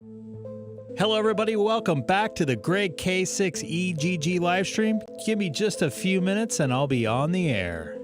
Hello, everybody. Welcome back to the Greg K6EGG live stream. Give me just a few minutes and I'll be on the air.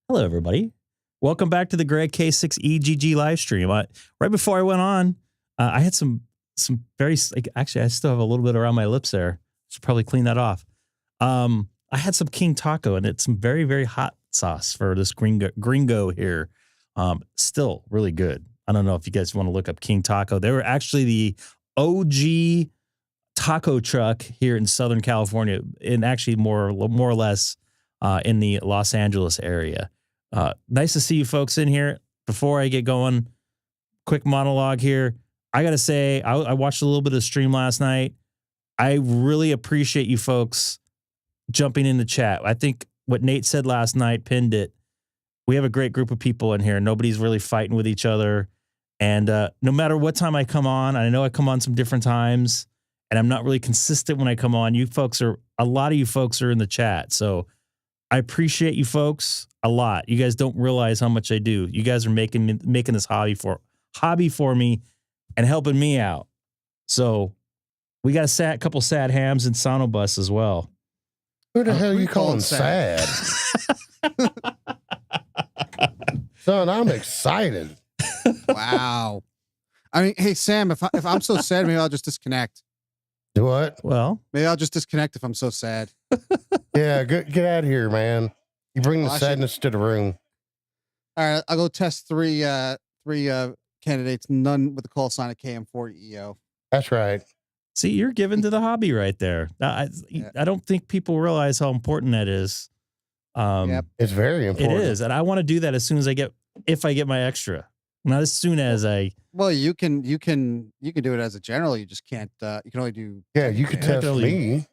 Hello, everybody. Welcome back to the Greg K6EGG live stream. Right before I went on, I had some very, actually, I still have a little bit around my lips there. Should probably clean that off. I had some King Taco, and it's some very, very hot sauce for this gringo here. Still really good. I don't know if you guys want to look up King Taco. They were actually the OG taco truck here in Southern California, and actually more or less in the Los Angeles area. Nice to see you folks in here. Before I get going, quick monologue here. I got to say, I watched a little bit of the stream last night. I really appreciate you folks jumping in the chat. I think what Nate said last night pinned it. We have a great group of people in here. Nobody's really fighting with each other. And no matter what time I come on, I know I come on some different times, and I'm not really consistent when I come on. A lot of you folks are in the chat. So I appreciate you folks a lot. You guys don't realize how much I do. You guys are making this hobby for me and helping me out. So we got a couple sad hams and Sonobus as well. Who the hell are you calling sad? Son, I'm excited. Wow. I mean, hey, Sam, if I'm so sad, maybe I'll just disconnect. Do what? Well, maybe I'll just disconnect if I'm so sad. Yeah, get out of here, man. You bring the sadness to the room. All right, I'll go test three candidates, none with the call sign of KM4EO. That's right. See, you're given to the hobby right there. I don't think people realize how important that is. Yep. It's very important. It is, and I want to do that as soon as if I get my extra. Not as soon as I. Well, you can do it as a general. You just can't. You can only do. Yeah, you can test me.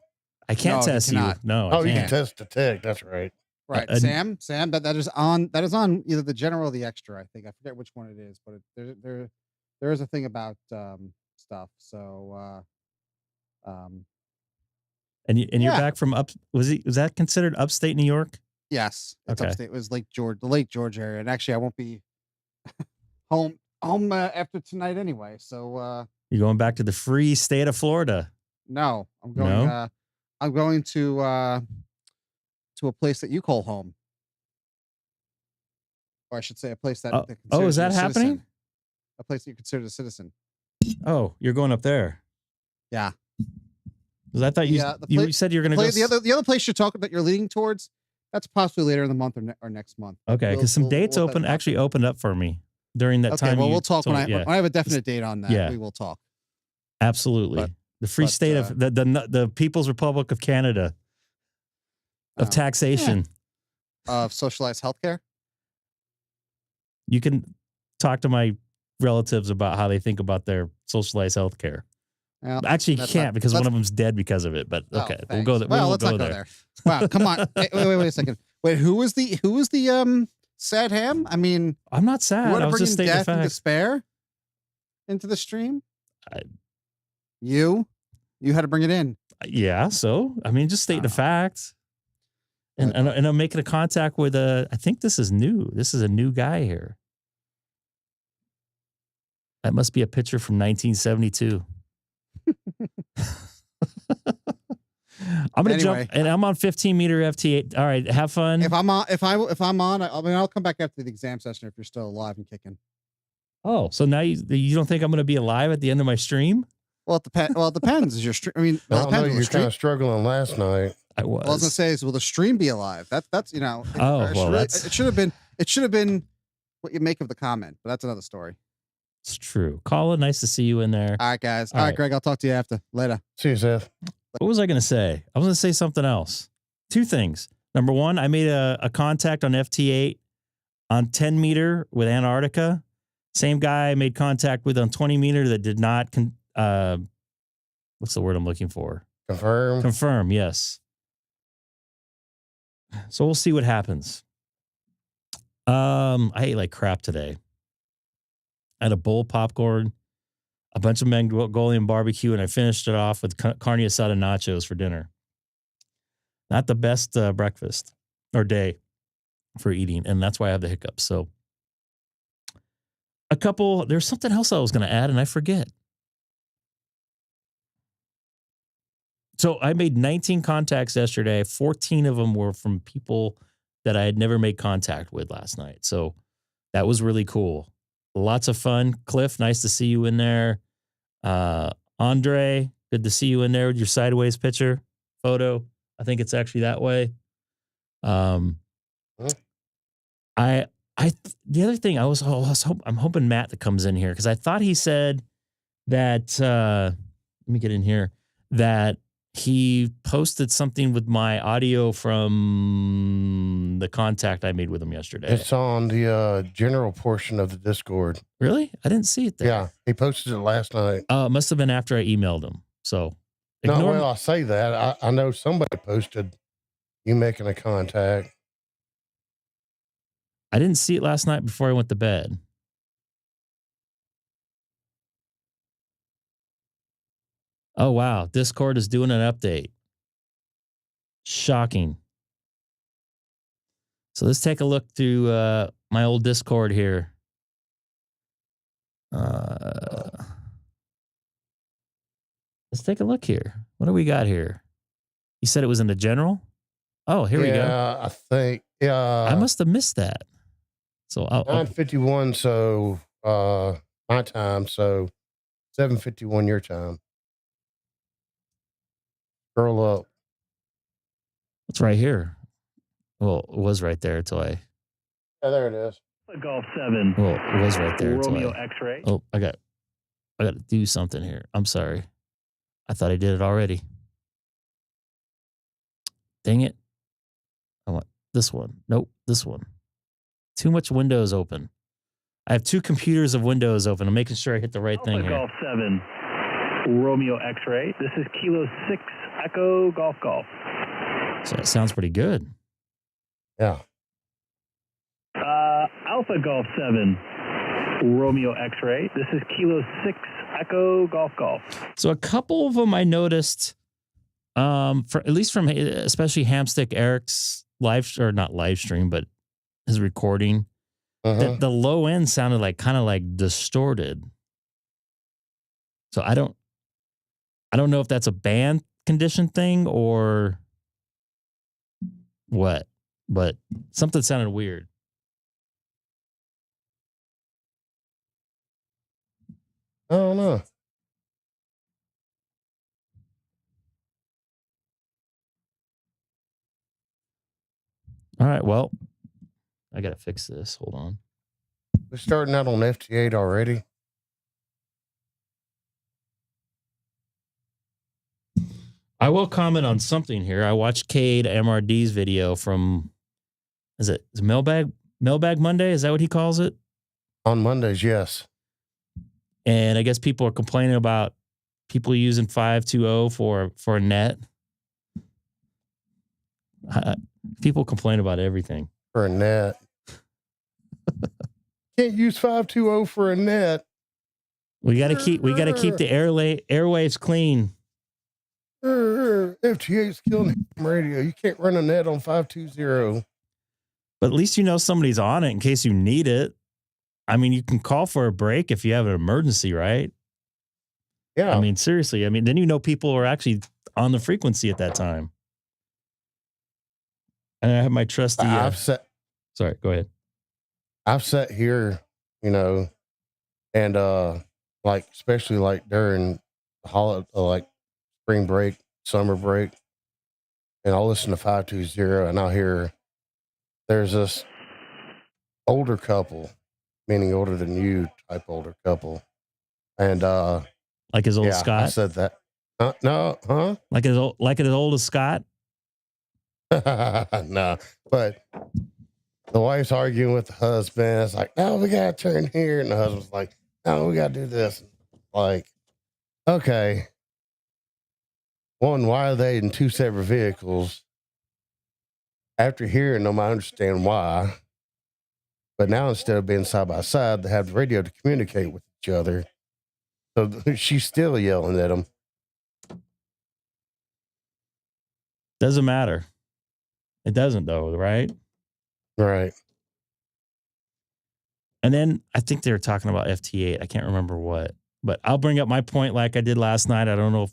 I can't test you. No. Oh, you can test the tech. That's right. Right, Sam, that is on either the general or the extra. I think I forget which one it is, but there is a thing about stuff. So and you're yeah. back from was that considered upstate New York? Yes, it's Okay. upstate. It was the Lake George area, and actually I won't be home after tonight anyway. So You're going back to the free state of Florida? no, I'm going. I'm going to a place that you call home, or I should say, a place that. Is that happening? A place that you consider a citizen. Oh, you're going up there? Yeah. Because I thought you said you're going to go. The other place you're talking that you're leaning towards, that's possibly later in the month or next month. Okay, because some dates actually opened up for me during that time. Well, we'll talk when I have a definite date on that. Yeah. We will talk. Absolutely. The free state of the People's Republic of Canada of taxation. Of socialized healthcare. You can talk to my relatives about how they think about their socialized healthcare. Well, actually, you can't because one of them's dead because of it. But okay, we'll go there. Well, let's not go there. Wow, come on. Wait a second. Wait, who was the sad ham? I mean, I'm not sad. I was just stating the fact. And despair into the stream. You had to bring it in. Yeah. So I mean, just state the fact. And I'm making a contact with I think this is new. This is a new guy here. That must be a picture from 1972. I'm gonna jump, and I'm on 15-meter FT8. All right, have fun. If I'm on, I'll come back after the exam session if you're still alive and kicking. Oh, so now you don't think I'm gonna be alive at the end of my stream? Well, it depends. Is your stream? I mean, I know you're kind of struggling last night. I was. Well, I was gonna say will the stream be alive? That's you know. It should have been what you make of the comment, but that's another story. It's true. Colin, nice to see you in there. All right, guys. All right, Greg, I'll talk to you after. Later. See you, Seth. What was I going to say? I was going to say something else. Two things. Number one, I made a contact on FT8 on 10 meter with Antarctica. Same guy I made contact with on 20 meter that did not, what's the word I'm looking for? Confirm. Confirm, yes. So we'll see what happens. I ate like crap today. I had a bowl of popcorn, a bunch of Mongolian barbecue, and I finished it off with carne asada nachos for dinner. Not the best breakfast or day for eating, and that's why I have the hiccups. So there's something else I was going to add, and I forget. So I made 19 contacts yesterday. 14 of them were from people that I had never made contact with last night. So that was really cool. Lots of fun. Cliff, nice to see you in there. Andre, good to see you in there with your sideways picture photo. I think it's actually that way. The other thing I'm hoping Matt that comes in here because I thought he said that let me get in here that he posted something with my audio from the contact I made with him yesterday. It's on the general portion of the Discord. Really? I didn't see it there. Yeah, he posted it last night. It must have been after I emailed him. So, I say that. I know somebody posted you making a contact. I didn't see it last night before I went to bed. Oh, wow. Discord is doing an update. Shocking. So let's take a look through my old Discord here. Let's take a look here. What do we got here? You said it was in the general? Oh, here we go. Yeah, I think. I must have missed that. So 9:51, so my time, so 7:51 your time. Scroll up. It's right here. Well, it was right there until I. Yeah, there it is. Golf 7. Well, it was right there until Romeo X-ray. Oh, I got to do something here. I'm sorry. I thought I did it already. Dang it. I want this one. Nope, this one. Too much windows open. I have two computers of windows open. I'm making sure I hit the right thing here. Golf 7. Romeo X-ray. This is Kilo 6 Echo Golf. So that sounds pretty good. Yeah. Alpha Golf 7, Romeo X-ray. This is Kilo 6, Echo Golf Golf. So a couple of them I noticed, for at least from especially Hamstick Eric's not live stream, but his recording, that the low end sounded like kind of like distorted. So I don't know if that's a band condition thing or what, but something sounded weird. I don't know. All right, well, I got to fix this. Hold on. We're starting out on FT8 already. I will comment on something here. I watched Cade MRD's video from, is it Mailbag Monday? Is that what he calls it? On Mondays, yes. And I guess people are complaining about people using 520 for a net. People complain about everything. For a net. Can't use 520 for a net. We got to keep the airwaves clean. FT8's killing ham radio. You can't run a net on 520. But at least you know somebody's on it in case you need it. I mean, you can call for a break if you have an emergency, right? Yeah. I mean, seriously. I mean, then you know people are actually on the frequency at that time. And I have my trusty. Sorry, go ahead. I've sat here, and like especially like during holiday, like spring break, summer break, and I'll listen to 520, and I'll hear there's this older couple, meaning older than you, type older couple, and like his old Scott. I said that. No, like as old as Scott. No, but the wife's arguing with the husband. It's like, no, we gotta turn here, and the husband's like, no, we gotta do this. Like, okay, one, why are they in two separate vehicles? After hearing them, I understand why. But now instead of being side by side, they have the radio to communicate with each other. So she's still yelling at them. Doesn't matter. It doesn't though, right? Right. And then I think they were talking about FT8. I can't remember what, but I'll bring up my point like I did last night. I don't know if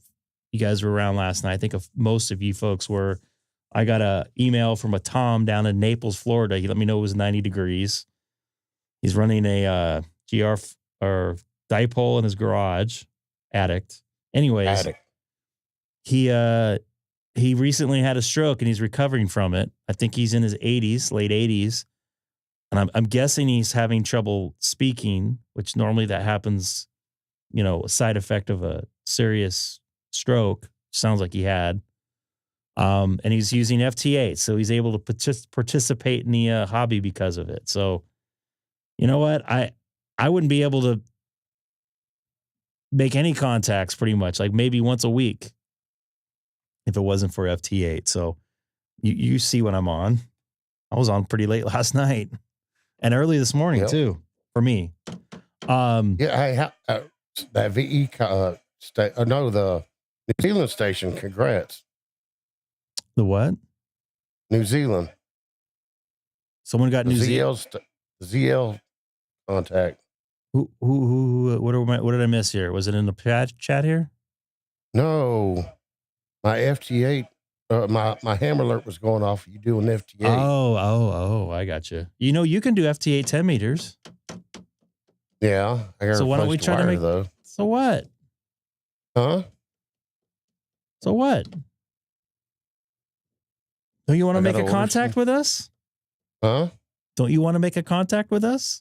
you guys were around last night. I think if most of you folks were. I got an email from a Tom down in Naples, Florida. He let me know it was 90 degrees. He's running a GR or dipole in his garage. Addict. Anyways, he recently had a stroke and he's recovering from it. I think he's in his 80s, late 80s. And I'm guessing he's having trouble speaking, which normally that happens, a side effect of a serious stroke. Sounds like he had. And he's using FT8, so he's able to participate in the hobby because of it. So, you know what? I wouldn't be able to make any contacts pretty much, like maybe once a week, if it wasn't for FT8. So you see what I'm on. I was on pretty late last night and early this morning too, for me. That VE, the New Zealand station. Congrats. The what? New Zealand. Someone got New Zealand. ZL contact. Who? What did I miss here? Was it in the chat here? No, my FT8. My hammer alert was going off. You doing FT8? Oh! I got you. You can do FT8 10 meters. Yeah. So why don't we try to make? Though. So what? Huh? So what? Don't you want to make a contact with us? Huh? Don't you want to make a contact with us?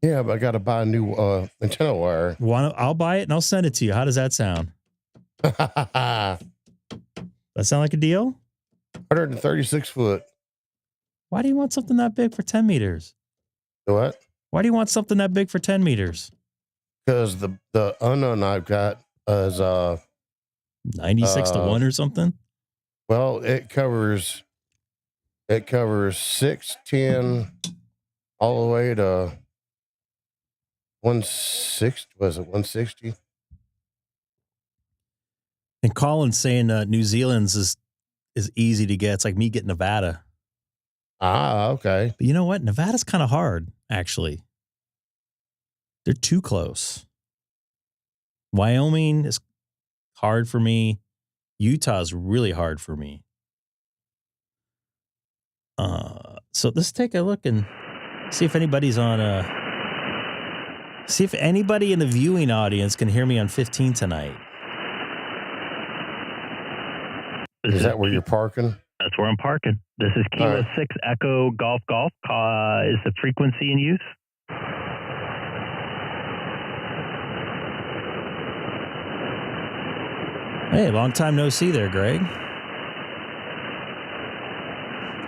Yeah, but I got to buy a new antenna wire. I'll buy it and I'll send it to you. How does that sound? That sound like a deal? 136 foot. Why do you want something that big for 10 meters? What? Why do you want something that big for 10 meters? Because the unknown I've got is 96 to 1 or something? Well, it covers It covers 610 all the way to 160. Was it 160? And Colin's saying New Zealand's is easy to get. It's like me getting Nevada. Ah, okay. But you know what? Nevada's kind of hard, actually. They're too close. Wyoming is hard for me. Utah's really hard for me. So let's take a look and see if anybody's on see if anybody in the viewing audience can hear me on 15 tonight. Is that where you're parking? That's where I'm parking. This is Kilo 6 Echo Golf Golf. Is the frequency in use? Hey, long time no see there, Greg.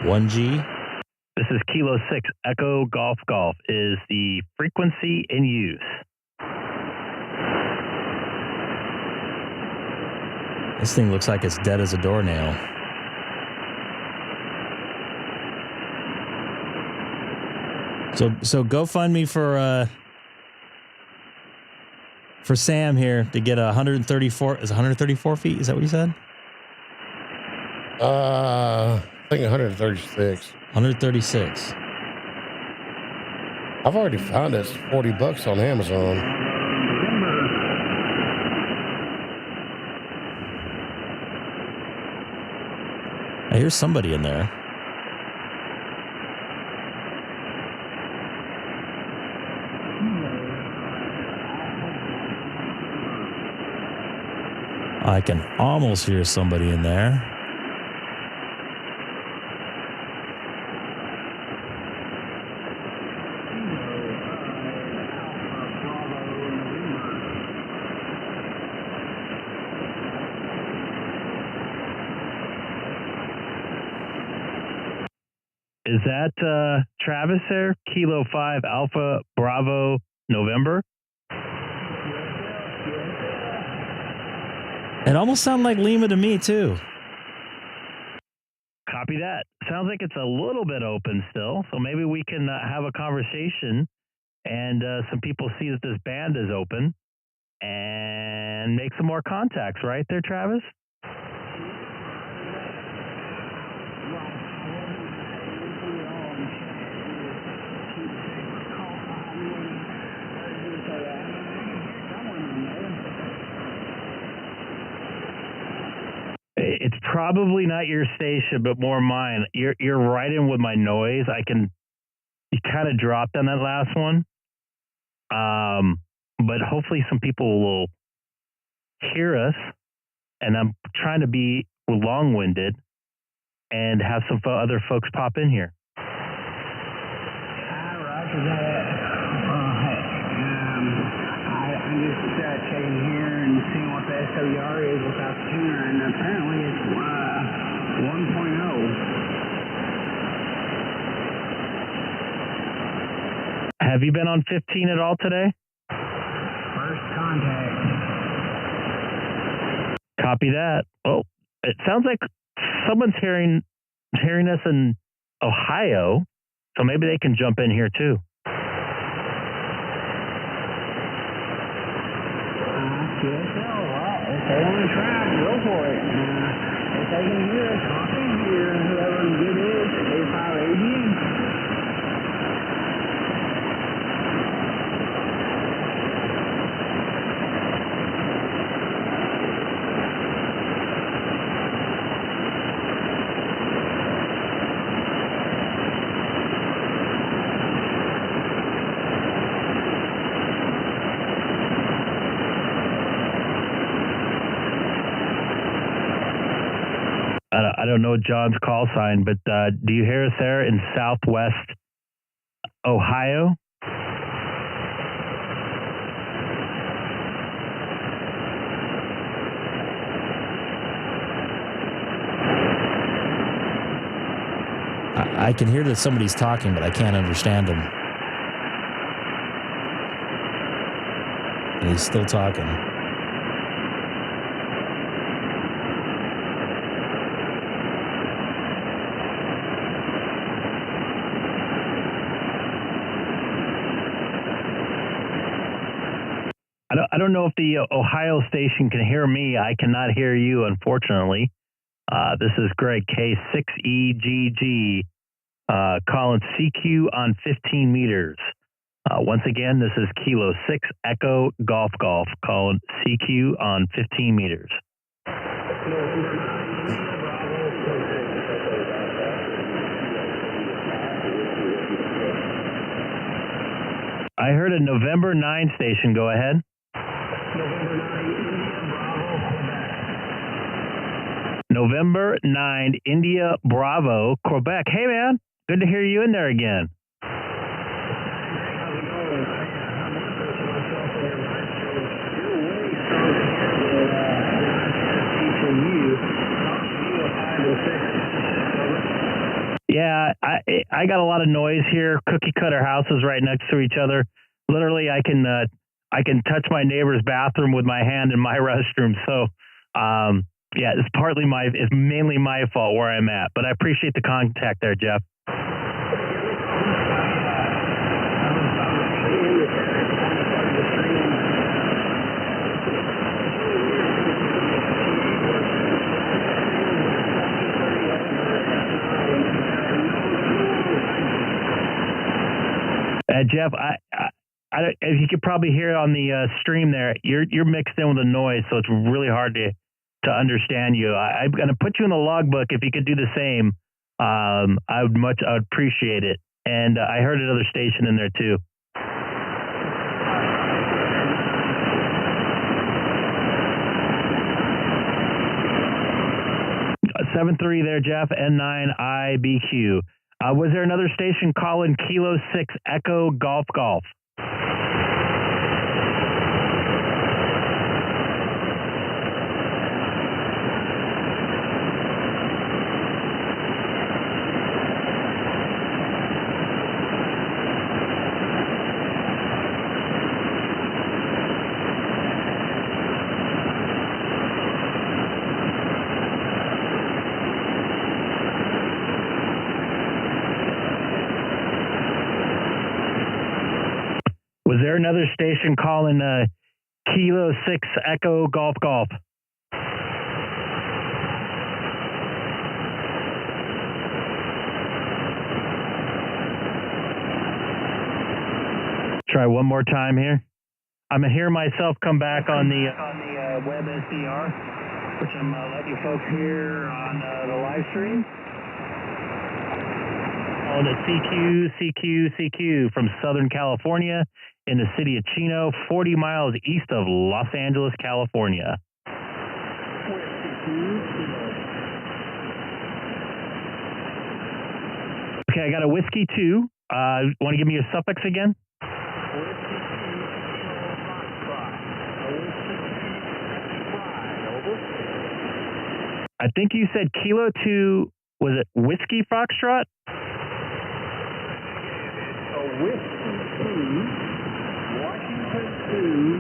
1G. This is Kilo 6 Echo Golf Golf. Is the frequency in use? This thing looks like it's dead as a doornail. So GoFundMe for Sam here to get 134. Is 134 feet? Is that what you said? I think 136. 136. I've already found it. It's $40 on Amazon. I hear somebody in there. I can almost hear somebody in there. Is that Travis there? Kilo 5 Alpha Bravo November? It almost sounded like Lima to me, too. Copy that. Sounds like it's a little bit open still, so maybe we can have a conversation and some people see that this band is open and make some more contacts, right there, Travis? It's probably not your station, but more mine. You're right in with my noise. You kind of dropped on that last one. But hopefully some people will hear us, and I'm trying to be long-winded and have some other folks pop in here. Roger that. I'm just checking here and seeing what the SOR is without the tuner, and apparently it's 1.0. Have you been on 15 at all today? First contact. Copy that. Oh, it sounds like someone's hearing us in Ohio, so maybe they can jump in here too. If they want to try, go for it. If they can hear us talking, whoever it is, A5AG. I don't know John's call sign, but do you hear us there in Southwest Ohio? I can hear that somebody's talking, but I can't understand him. And he's still talking. I don't know if the Ohio station can hear me. I cannot hear you, unfortunately. This is Greg, K6EGG, calling CQ on 15 meters. Once again, this is Kilo 6 Echo Golf Golf, calling CQ on 15 meters. I heard a November 9 station. Go ahead. November 9, India Bravo, Quebec. Hey, man. Good to hear you in there again. Yeah, I got a lot of noise here. Cookie cutter houses right next to each other. Literally, I can touch my neighbor's bathroom with my hand in my restroom. So, yeah, it's mainly my fault where I'm at. But I appreciate the contact there, Jeff. Jeff, as you could probably hear on the stream there, you're mixed in with the noise, so it's really hard to understand you. I'm going to put you in the logbook. If you could do the same, I would appreciate it. And I heard another station in there too. Seven-3 there, Jeff. N9IBQ. Was there another station calling Kilo 6 Echo Golf Golf? Was there another station calling Kilo 6 Echo Golf Golf? Try one more time here. I'm gonna hear myself come back on the web SDR, which I'm letting you folks hear on the live stream. On the CQ from Southern California in the city of Chino, 40 miles east of Los Angeles, California. Okay, I got a Whiskey 2. Want to give me your suffix again? I think you said Kilo 2, was it Whiskey Foxtrot? Whiskey 2, Washington 2,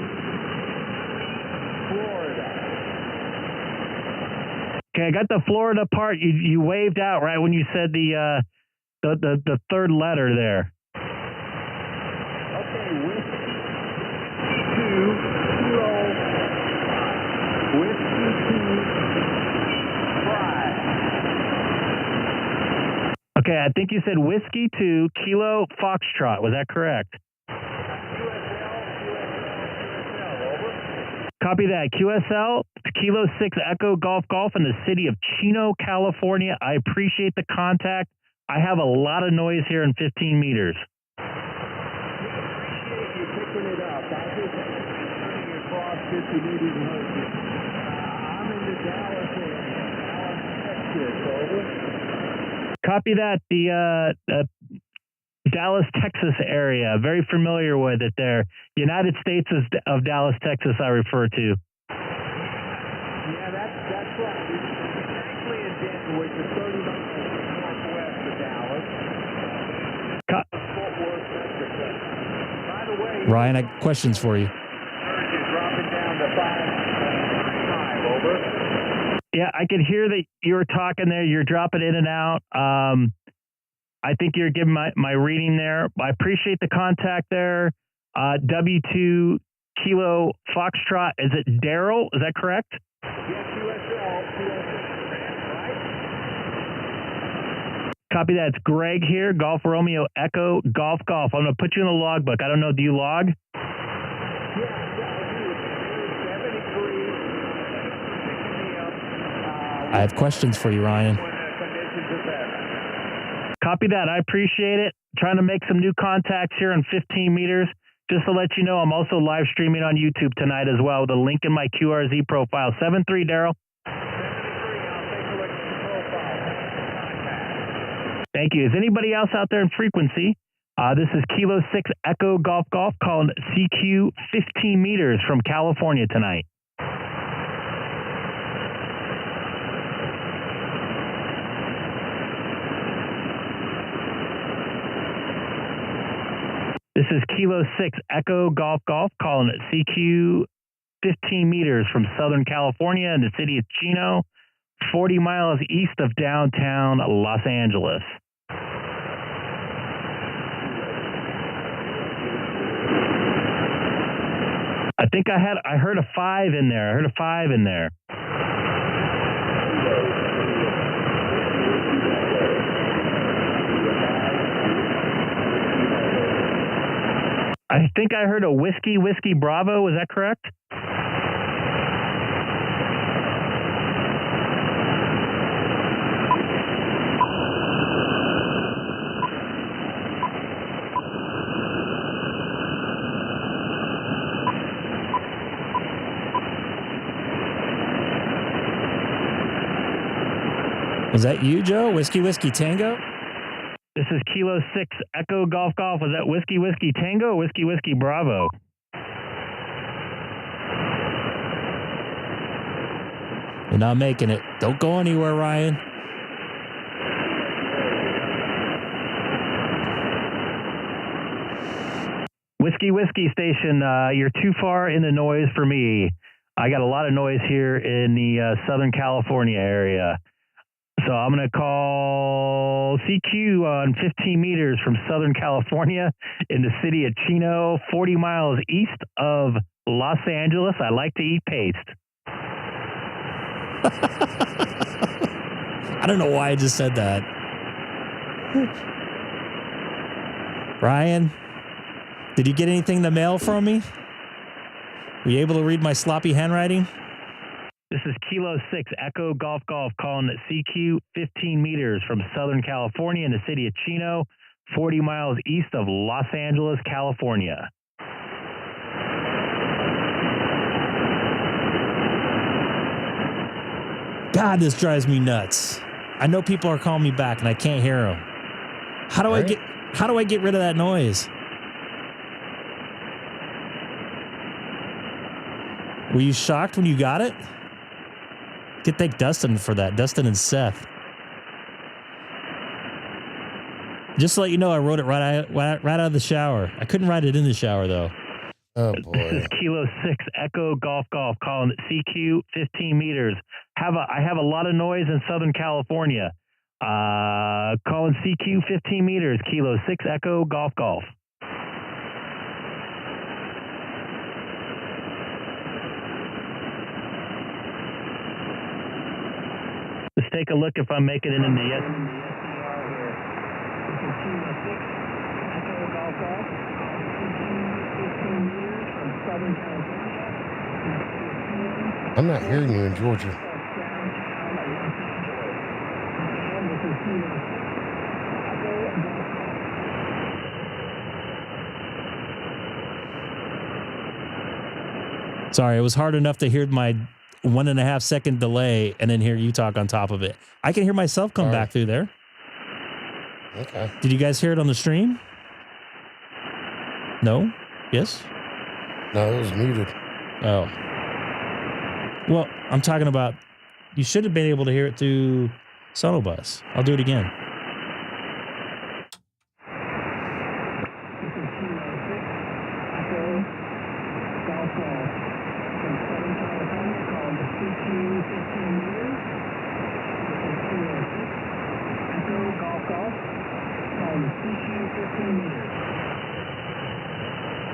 Florida. Okay, I got the Florida part. You waved out right when you said the third letter there. Okay, Whiskey 2, Kilo, Whiskey 2, 5. Okay, I think you said Whiskey 2, Kilo Foxtrot. Was that correct? Copy that. QSL, Kilo 6 Echo Golf Golf in the city of Chino, California. I appreciate the contact. I have a lot of noise here in 15 meters. I appreciate you picking it up. I just running across 50 meters and hosting. I'm in the Dallas area, Texas, over. Copy that. The Dallas, Texas area. Very familiar with it there. United States of Dallas, Texas, I refer to. Yeah, that's right. It's actually in Denton, which is 30 miles northwest of Dallas. Fort Worth, Texas. By the way, Ryan, I got questions for you. surge is dropping down to 5, over. Yeah, I could hear that you were talking there. You're dropping in and out. I think you're giving my reading there. I appreciate the contact there. W2 Kilo Foxtrot. Is it Daryl? Is that correct? Yes, QSL, right? Copy that. It's Greg here. Golf Romeo Echo Golf Golf. I'm going to put you in the logbook. I don't know. Do you log? Yes, I do. 73. I have questions for you, Ryan. When the conditions are better. Copy that. I appreciate it. Trying to make some new contacts here on 15 meters. Just to let you know, I'm also live streaming on YouTube tonight as well with a link in my QRZ profile. 73, Daryl. 73, I'll take a look at the profile. Contact. Thank you. Is anybody else out there in frequency? This is Kilo 6 Echo Golf Golf calling CQ 15 meters from California tonight. This is Kilo 6 Echo Golf Golf calling it CQ 15 meters from Southern California in the city of Chino, 40 miles east of downtown Los Angeles. I heard a 5 in there. I heard a 5 in there. I think I heard a Whiskey Bravo. Is that correct? Is that you, Joe? Whiskey Tango? This is Kilo 6 Echo Golf Golf. Was that Whiskey Tango or Whiskey Bravo? You're not making it. Don't go anywhere, Ryan. Whiskey station, you're too far in the noise for me. I got a lot of noise here in the Southern California area. So I'm going to call CQ on 15 meters from Southern California in the city of Chino, 40 miles east of Los Angeles. I like to eat paste. I don't know why I just said that. Ryan, did you get anything in the mail from me? Were you able to read my sloppy handwriting? This is Kilo 6 Echo Golf Golf calling it CQ 15 meters from Southern California in the city of Chino, 40 miles east of Los Angeles, California. God, this drives me nuts. I know people are calling me back and I can't hear them. How do I get rid of that noise? Were you shocked when you got it? Could thank Dustin for that. Dustin and Seth. Just to let you know, I wrote it right out of the shower. I couldn't write it in the shower though. Oh boy. This is Kilo 6 Echo Golf Golf calling it CQ 15 meters. I have a lot of noise in Southern California. Calling CQ 15 meters, Kilo 6 Echo Golf Golf. Let's take a look if I'm making it in the SDR here. This is Kilo 6 Echo Golf Golf. CQ 15 meters from Southern California. I'm not hearing you in Georgia. Sorry, it was hard enough to hear my 1.5 second delay and then hear you talk on top of it. I can hear myself come back through there. Okay. Did you guys hear it on the stream? No? Yes? No, it was muted. Oh. Well, I'm talking about, you should have been able to hear it through Sonobus. I'll do it again.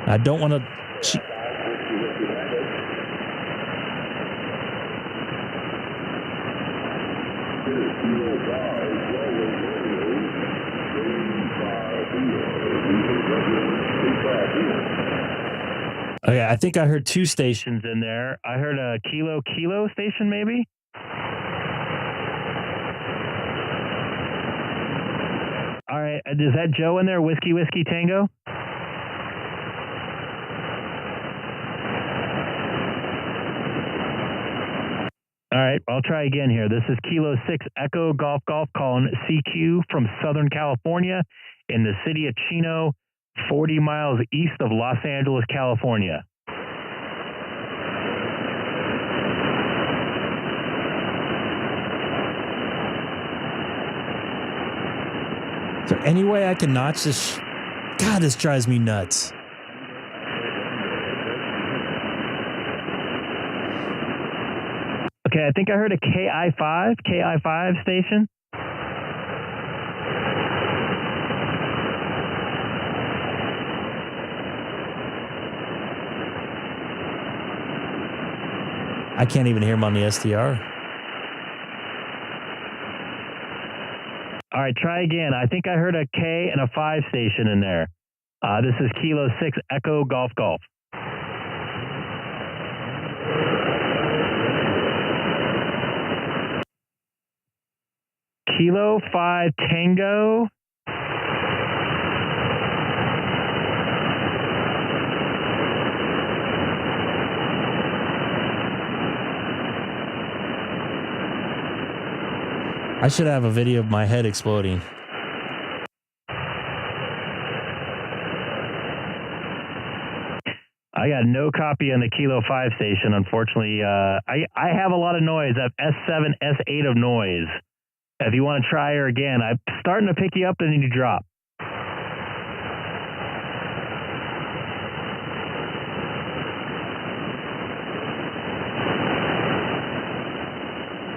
I don't want to. Okay, I think I heard 2 stations in there. I heard a kilo station, maybe? All right, is that Joe in there? Whiskey Tango? All right, I'll try again here. This is Kilo 6 Echo Golf calling CQ from Southern California in the city of Chino, 40 miles east of Los Angeles, California. Is there any way I can notch this? God, this drives me nuts. Okay, I think I heard a KI5 station. I can't even hear him on the SDR. All right, try again. I think I heard a K and a 5 station in there. This is Kilo 6 Echo Golf. Kilo 5 Tango. I should have a video of my head exploding. I got no copy on the Kilo 5 station, unfortunately. I have a lot of noise. I have S7, S8 of noise. If you want to try her again, I'm starting to pick you up, then you drop.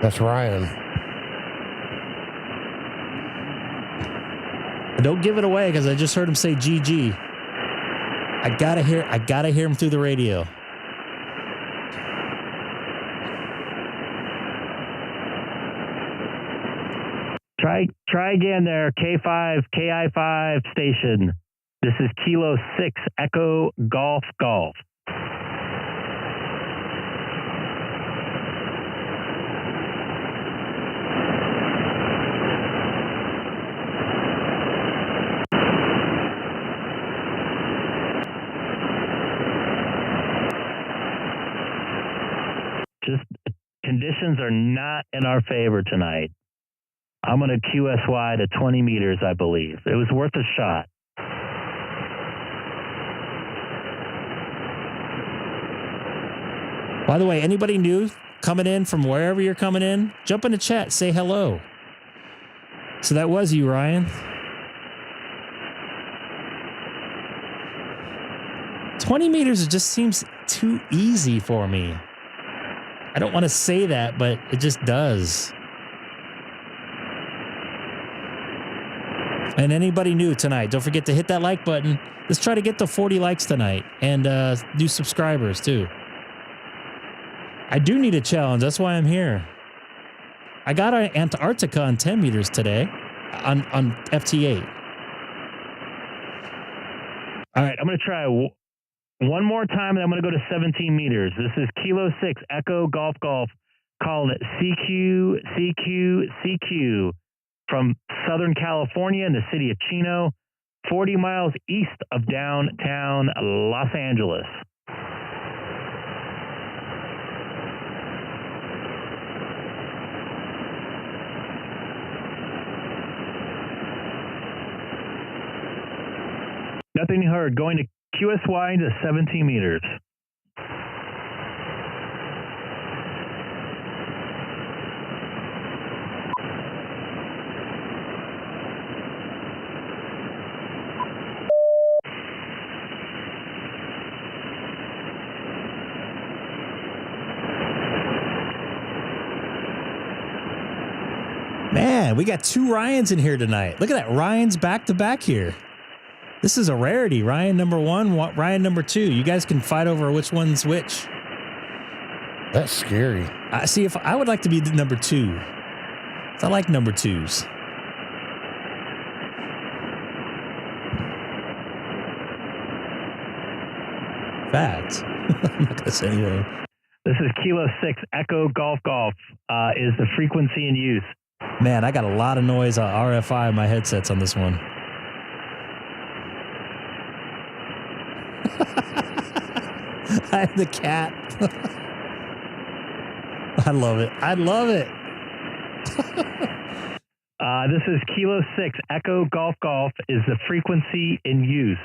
That's Ryan. Don't give it away because I just heard him say GG. I gotta hear him through the radio. Try again there, KI5 station. This is Kilo 6 Echo Golf. Just conditions are not in our favor tonight. I'm going to QSY to 20 meters, I believe. It was worth a shot. By the way, anybody new coming in from wherever you're coming in, jump in the chat, say hello. So that was you, Ryan. 20 meters, it just seems too easy for me. I don't want to say that, but it just does. And anybody new tonight, don't forget to hit that like button. Let's try to get to 40 likes tonight and new subscribers too. I do need a challenge. That's why I'm here. I got an Antarctica on 10 meters today on FT8. All right, I'm going to try one more time, and I'm going to go to 17 meters. This is Kilo 6 Echo Golf, calling it CQ from Southern California in the city of Chino, 40 miles east of downtown Los Angeles. Nothing heard. Going to QSY to 17 meters. Man, we got 2 Ryans in here tonight. Look at that. Ryan's back to back here. This is a rarity. Ryan number 1, Ryan number 2. You guys can fight over which one's which. That's scary. See, if I would like to be the number 2. I like number 2s. Fact. I'm not gonna say anything. This is Kilo 6 Echo Golf Golf is the frequency in use. Man, I got a lot of noise on RFI in my headsets on this one. I'm the cat. I love it. I love it. This is Kilo 6 Echo Golf Golf is the frequency in use.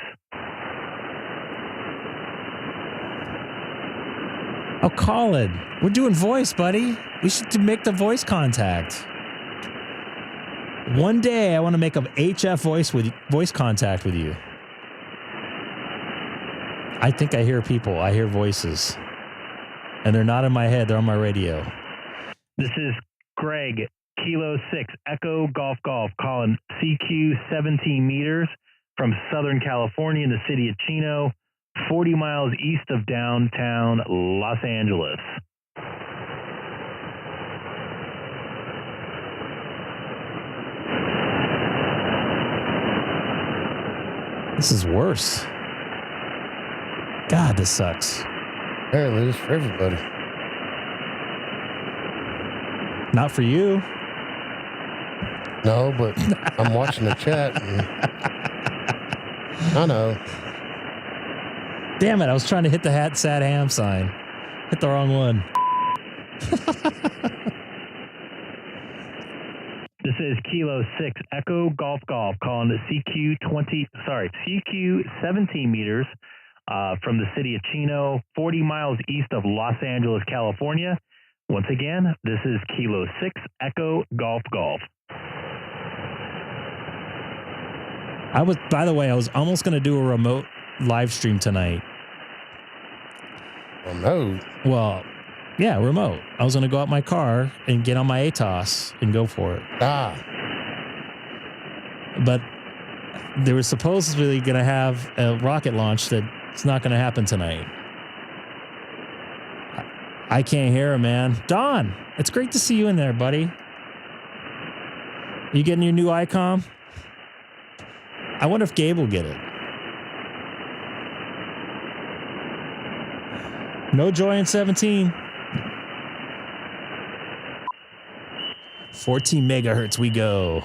Oh, Colin, we're doing voice, buddy. We should make the voice contact. One day I want to make an HF voice contact with you. I think I hear people. I hear voices. And they're not in my head. They're on my radio. This is Greg, Kilo 6 Echo Golf Golf, calling CQ 17 meters from Southern California in the city of Chino, 40 miles east of downtown Los Angeles. This is worse. God, this sucks. Apparently, it's for everybody. Not for you. No, but I'm watching the chat. And I know. Damn it, I was trying to hit the sad ham sign. Hit the wrong one. This is Kilo 6 Echo Golf Golf calling the CQ 17 meters from the city of Chino, 40 miles east of Los Angeles, California. Once again, this is Kilo 6 Echo Golf Golf. By the way, I was almost going to do a remote live stream tonight. Remote? Well, yeah, remote. I was going to go out my car and get on my ATOS and go for it. But they were supposedly going to have a rocket launch that it's not going to happen tonight. I can't hear him, man. Don, it's great to see you in there, buddy. You getting your new Icom? I wonder if Gabe will get it. No joy in 17. 14 megahertz we go.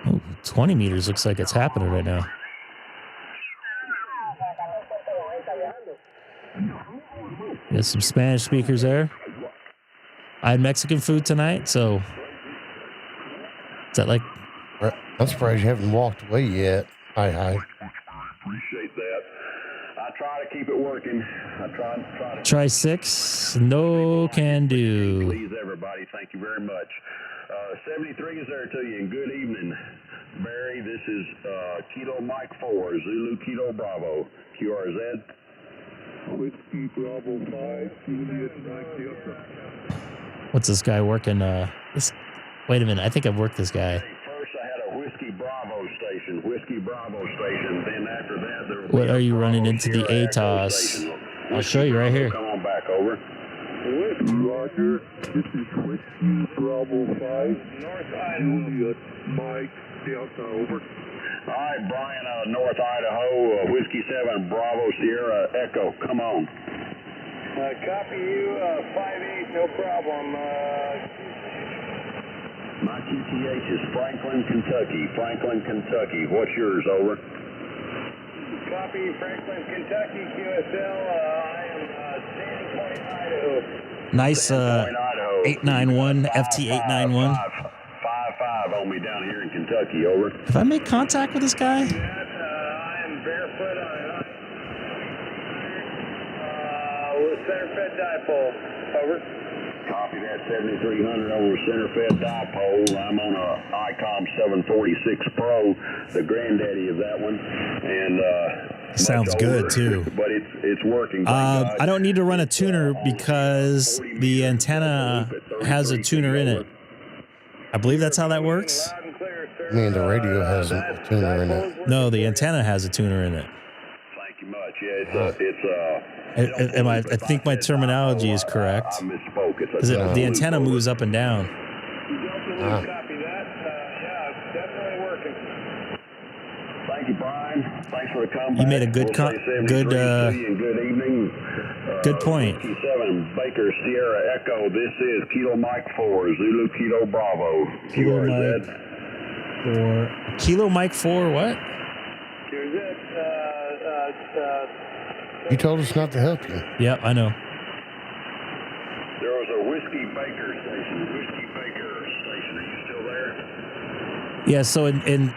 Oh, 20 meters looks like it's happening right now. There's some Spanish speakers there. I had Mexican food tonight, so is that like... I'm surprised you haven't walked away yet. Hi. Appreciate that. I try to keep it working. I try to Try 6. No can do. please everybody. Thank you very much. 73 is there to you, and good evening, Barry. This is Kilo Mike 4, Zulu Kilo Bravo, QRZ. Whiskey Bravo 5, Juliet Mike Delta. What's this guy working? Wait a minute. I think I've worked this guy. First, I had a Whiskey Bravo station. Then after that, there was What are you Bravo running into the Sierra Echo ATOS? station. I'll show you right here. Come on back, over. Whiskey, Roger. This is Whiskey Bravo 5, North Juliet Mike Delta, over. All right, Brian, North Idaho, Whiskey 7, Bravo Sierra Echo. Come on. Copy you, 5-8, no problem. My QTH is Franklin, Kentucky. What's yours, over? Copy, Franklin, Kentucky, QSL. I am Sandy Point, Idaho. Nice 891, FT891. 5-5 on me down here in Kentucky, over. Have I made contact with this guy? I am barefoot on with center fed dipole, over. Copy that, 7300 over center fed dipole. I'm on a Icom 746 Pro, the granddaddy of that one, and Sounds good too. But it's working. I don't need to run a tuner because the antenna has a tuner in it. I believe that's how that works. I mean, the radio has a tuner in it. No, the antenna has a tuner in it. Thank you much. Yeah, I think my terminology is correct. I misspoke. Because the antenna moves up and down. Copy that. Yeah, it's definitely working. Thank you, Brian. Thanks for the comeback. You made a good good evening. Good point. 57 Baker Sierra Echo. This is Kilo Mike 4 Zulu Kilo Bravo. Kilo Mike 4. Kilo Mike 4 what? You told us not to help you. Yeah, I know. There was a Whiskey Baker station. Are you still there? Yeah, so in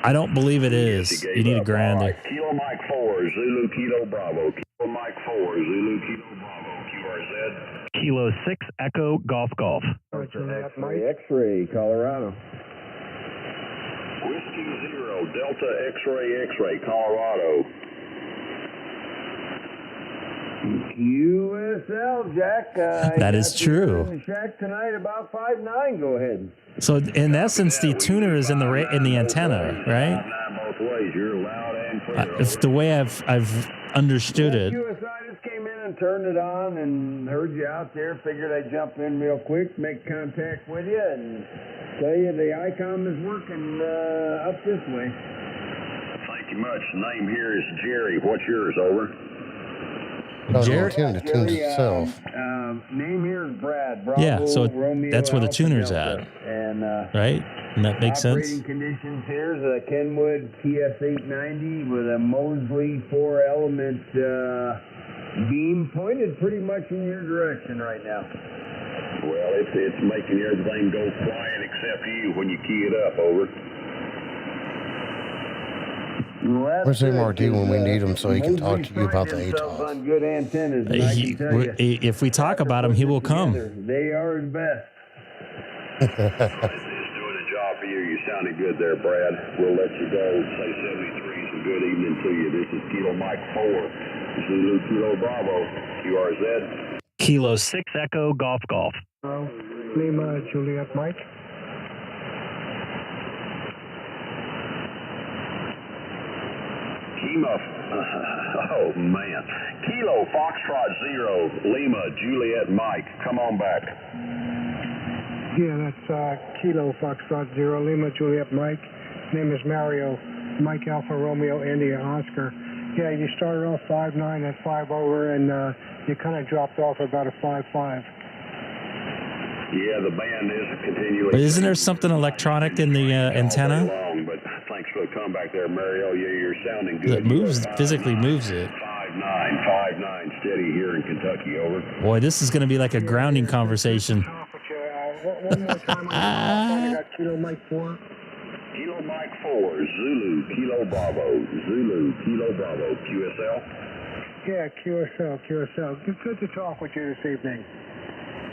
I don't believe it is. You need a grander. Right. Kilo Mike 4 Zulu Kilo Bravo. Kilo Mike 4 Zulu Kilo Bravo. QRZ. Kilo 6 Echo Golf Golf. X-ray, Colorado. Whiskey 0 Delta X-ray, Colorado. USL, Jack. That is true. In the shack tonight about 5'9". Go ahead. So in essence, the tuner is in the antenna, right? Both ways. You're loud and clear. If the way I've understood it. QSI just came in and turned it on and heard you out there. Figured I'd jump in real quick, make contact with you, and tell you the Icom is working up this way. Thank you much. The name here is Jerry. What's yours? Over. Jerry tunes itself. Name here is Brad. Bravo, Yeah, so Romeo, that's where the Alpha, tuner's Delta. at, And right? And that makes sense. operating conditions here is a Kenwood TS890 with a Mosley 4-element beam pointed pretty much in your direction right now. Well, it's making everything go quiet except you when you key it up. Over. Well, Where's MRD when we need him so he can talk to you about the themselves ATOS? on good antennas, and I can tell you, If we talk about him, he will come. they are the best. It's doing a job for you. You sounded good there, Brad. We'll let you go. Say 73s and good evening to you. This is Kilo Mike 4 Zulu Kilo Bravo. QRZ. Kilo 6 Echo Golf Golf. Lima Juliet Mike. Oh, man. Kilo Foxtrot 0 Lima Juliet Mike. Come on back. Yeah, that's Kilo Foxtrot 0 Lima Juliet Mike. Name is Mario. Mike Alpha Romeo India Oscar. Yeah, you started off 5'9" at 5 over, and you kind of dropped off about a 5'5". Yeah, the band is continually. But isn't there something electronic in the antenna? Long, but thanks for the comeback there, Mario. Yeah, you're sounding good. That moves, physically moves it. 5'9", steady here in Kentucky. Over. Boy, this is going to be like a grounding conversation. One more time. I got Kilo Mike 4. Kilo Mike 4 Zulu Kilo Bravo. Zulu Kilo Bravo. QSL. Yeah, QSL. Good to talk with you this evening.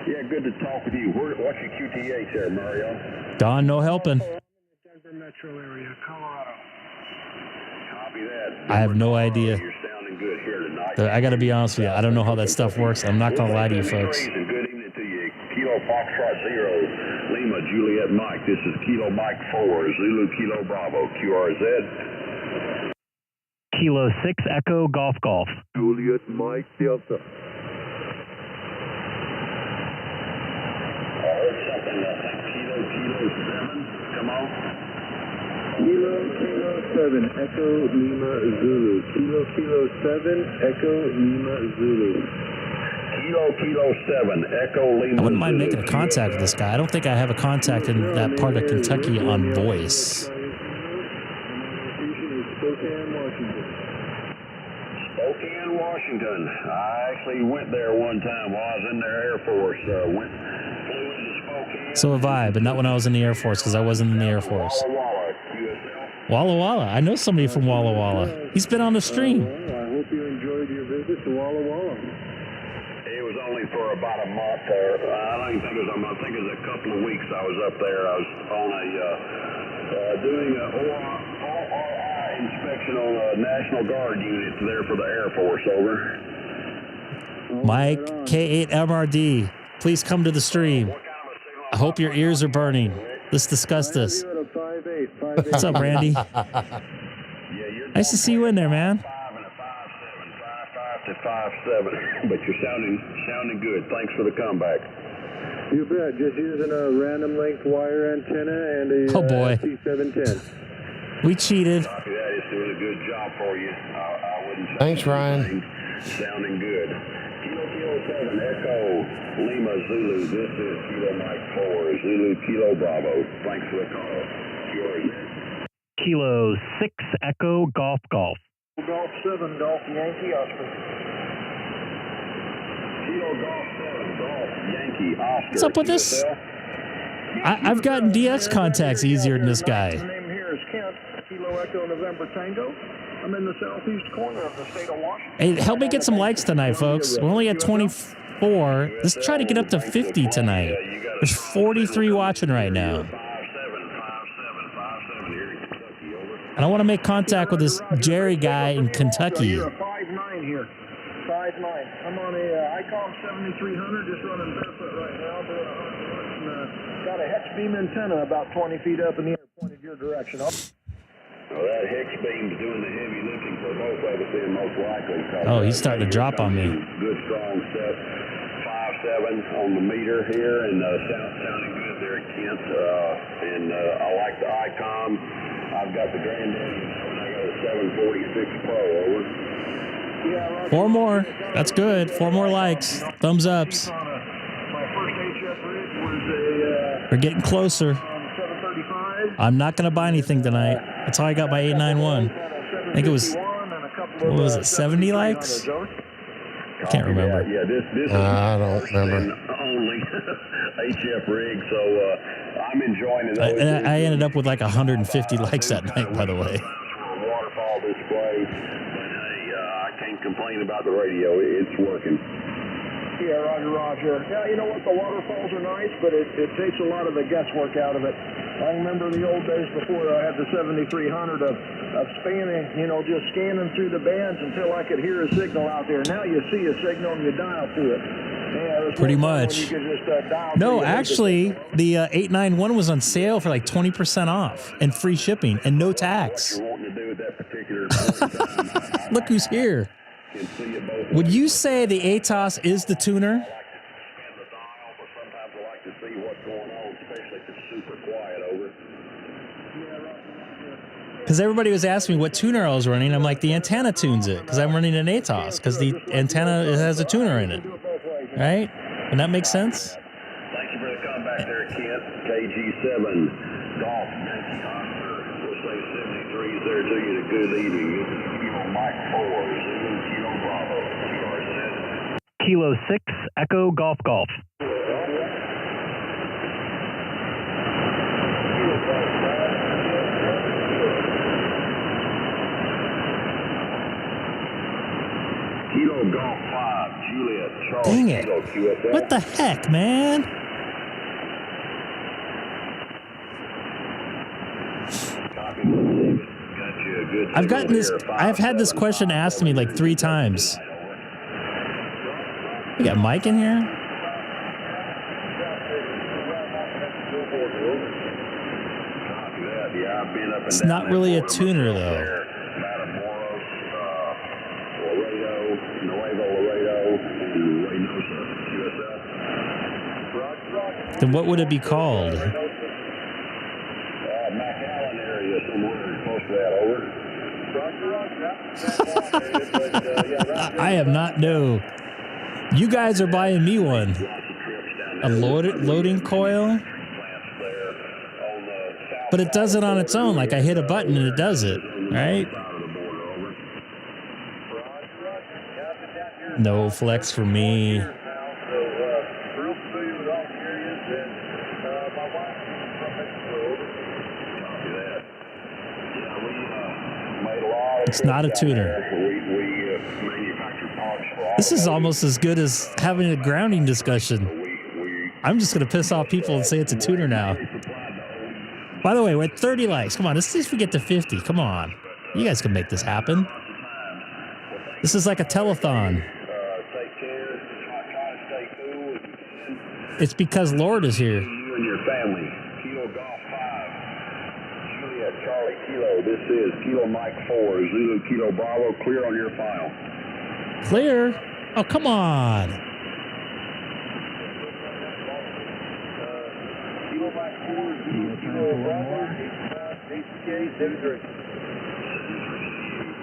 Yeah, good to talk with you. What's your QTH there, Mario? Don, no helping. Denver metro area, Colorado. Copy that. I have no idea. You're sounding good here tonight. I got to be honest with you. I don't know how that stuff works. I'm not going to lie to you, folks. And good evening to you. Kilo Foxtrot 0 Lima Juliet Mike. This is Kilo Mike 4 Zulu Kilo Bravo. QRZ. Kilo 6 Echo Golf Golf. Juliet Mike Delta. I heard something. Kilo 7. Come on. Kilo 7 Echo Lima Zulu. Kilo 7 Echo Lima Zulu. Kilo 7 Echo Lima. I wouldn't mind making a contact with this guy. I don't think I have a contact in that part of Kentucky on voice. Spokane, Washington. I actually went there one time while I was in their Air Force. Flew into Spokane. So have I, but not when I was in the Air Force, because I wasn't in the Air Force. Walla Walla, QSL. Walla Walla. I know somebody from Walla Walla. He's been on the stream. I hope you enjoyed your visit to Walla Walla. It was only for about a month there. I don't even think it was a month. I think it was a couple of weeks I was up there. I was on doing an ORI inspection on a National Guard unit there for the Air Force. Over. Mike, K8 MRD, please come to the stream. I hope your ears are burning. Let's discuss this. What's up, Randy? Nice to see you in there, man. 5 and a 5.7, 5.5 to 5.7. But you're sounding good. Thanks for the comeback. You bet. Just using a random length wire antenna and a Oh, boy. FT8 We cheated. Copy that. It's doing a good job for you. I wouldn't say Thanks, Ryan. anything. Sounding good. Kilo 7 Echo Lima Zulu. This is Kilo Mike 4 Zulu Kilo Bravo. Thanks for the call. Yours. Kilo 6 Echo Golf Golf. Golf 7 Golf Yankee Oscar. Kilo Golf 7 Golf Yankee Oscar. What's up with this? I've gotten DX contacts easier than this guy. My name here is Kent. Kilo Echo November Tango. I'm in the southeast corner of the state of Washington. Hey, help me get some likes tonight, folks. We're only at 24. Let's try to get up to 50 tonight. There's 43 watching right now. And I want to make contact with this Jerry guy in Kentucky. You're a 5.9 here. 5.9. I'm on a Icom 7300, just running barefoot right now, doing a hot watch, and got a hex beam antenna about 20 feet up in the air, pointed your direction. Well, that hex beam's doing the heavy lifting for both of us then, most likely. Oh, he's starting to drop on me. Good, strong set. 5.7 on the meter here, and sounding good there at Kent. I like the Icom. I've got the granddaddy, and I got a 746 Pro, over. Yeah, 4 more. That's good. 4 more likes. Thumbs ups. My first HF rig was We're getting closer. 735. I'm not going to buy anything tonight. That's how I got my 891. I think it was, what was it, 70 likes? I can't remember. Yeah, this I don't remember. Only HF rig, so I'm enjoying it. I ended up with like 150 likes that night, by the way. Waterfall display, but hey, I can't complain about the radio. It's working. Yeah, Roger. Yeah, you know what? The waterfalls are nice, but it takes a lot of the guesswork out of it. I remember the old days before I had the 7300 of spanning, just scanning through the bands until I could hear a signal out there. Now you see a signal and you dial to it. Yeah, pretty much. No, actually, the 891 was on sale for like 20% off and free shipping and no tax. Look who's here. Would you say the ATOS is the tuner? Because everybody was asking me what tuner I was running. I'm like, the antenna tunes it because I'm running an ATOS because the antenna has a tuner in it. Right? And that makes sense? Thank you for the comeback there, Kent. KG7 Golf Yankee Oscar. We'll say 73 is there to you. Good evening. This is Kilo Mike 4 Zulu Kilo Bravo. Yours. Kilo 6 Echo Golf Golf. Kilo Golf 5 Juliet Charlie. Dang it. Kilo QSL. What the heck, man? I've gotten this, I've had this question asked to me like 3 times. You got Mike in here? It's not really a tuner though. Then what would it be called? I have not no. You guys are buying me one. A loading coil? But it does it on its own. Like I hit a button and it does it, right? No flex for me. It's not a tuner. This is almost as good as having a grounding discussion. I'm just going to piss off people and say it's a tuner now. By the way, we're at 30 likes. Come on, let's see if we get to 50. Come on. You guys can make this happen. This is like a telethon. It's because Lord is here. You and your family. Kilo Golf 5 Juliet Charlie Kilo, this is Kilo Mike 4, Zulu Kilo Bravo, clear on your file. Clear? Oh, come on. Kilo Mike 4, Zulu Kilo Bravo, HK73.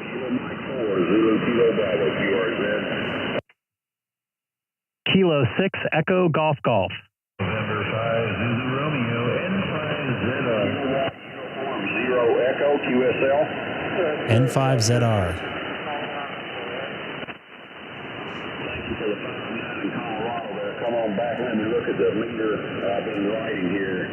Kilo Mike 4, Zulu Kilo Bravo, QRZ. Kilo 6 Echo Golf Golf. November 5, Zulu Romeo, N5ZR. Uniform 0 Echo, QSL. N5ZR. Thank you for the 5-9 in Colorado there. Come on back, let me look at the meter I've been writing here.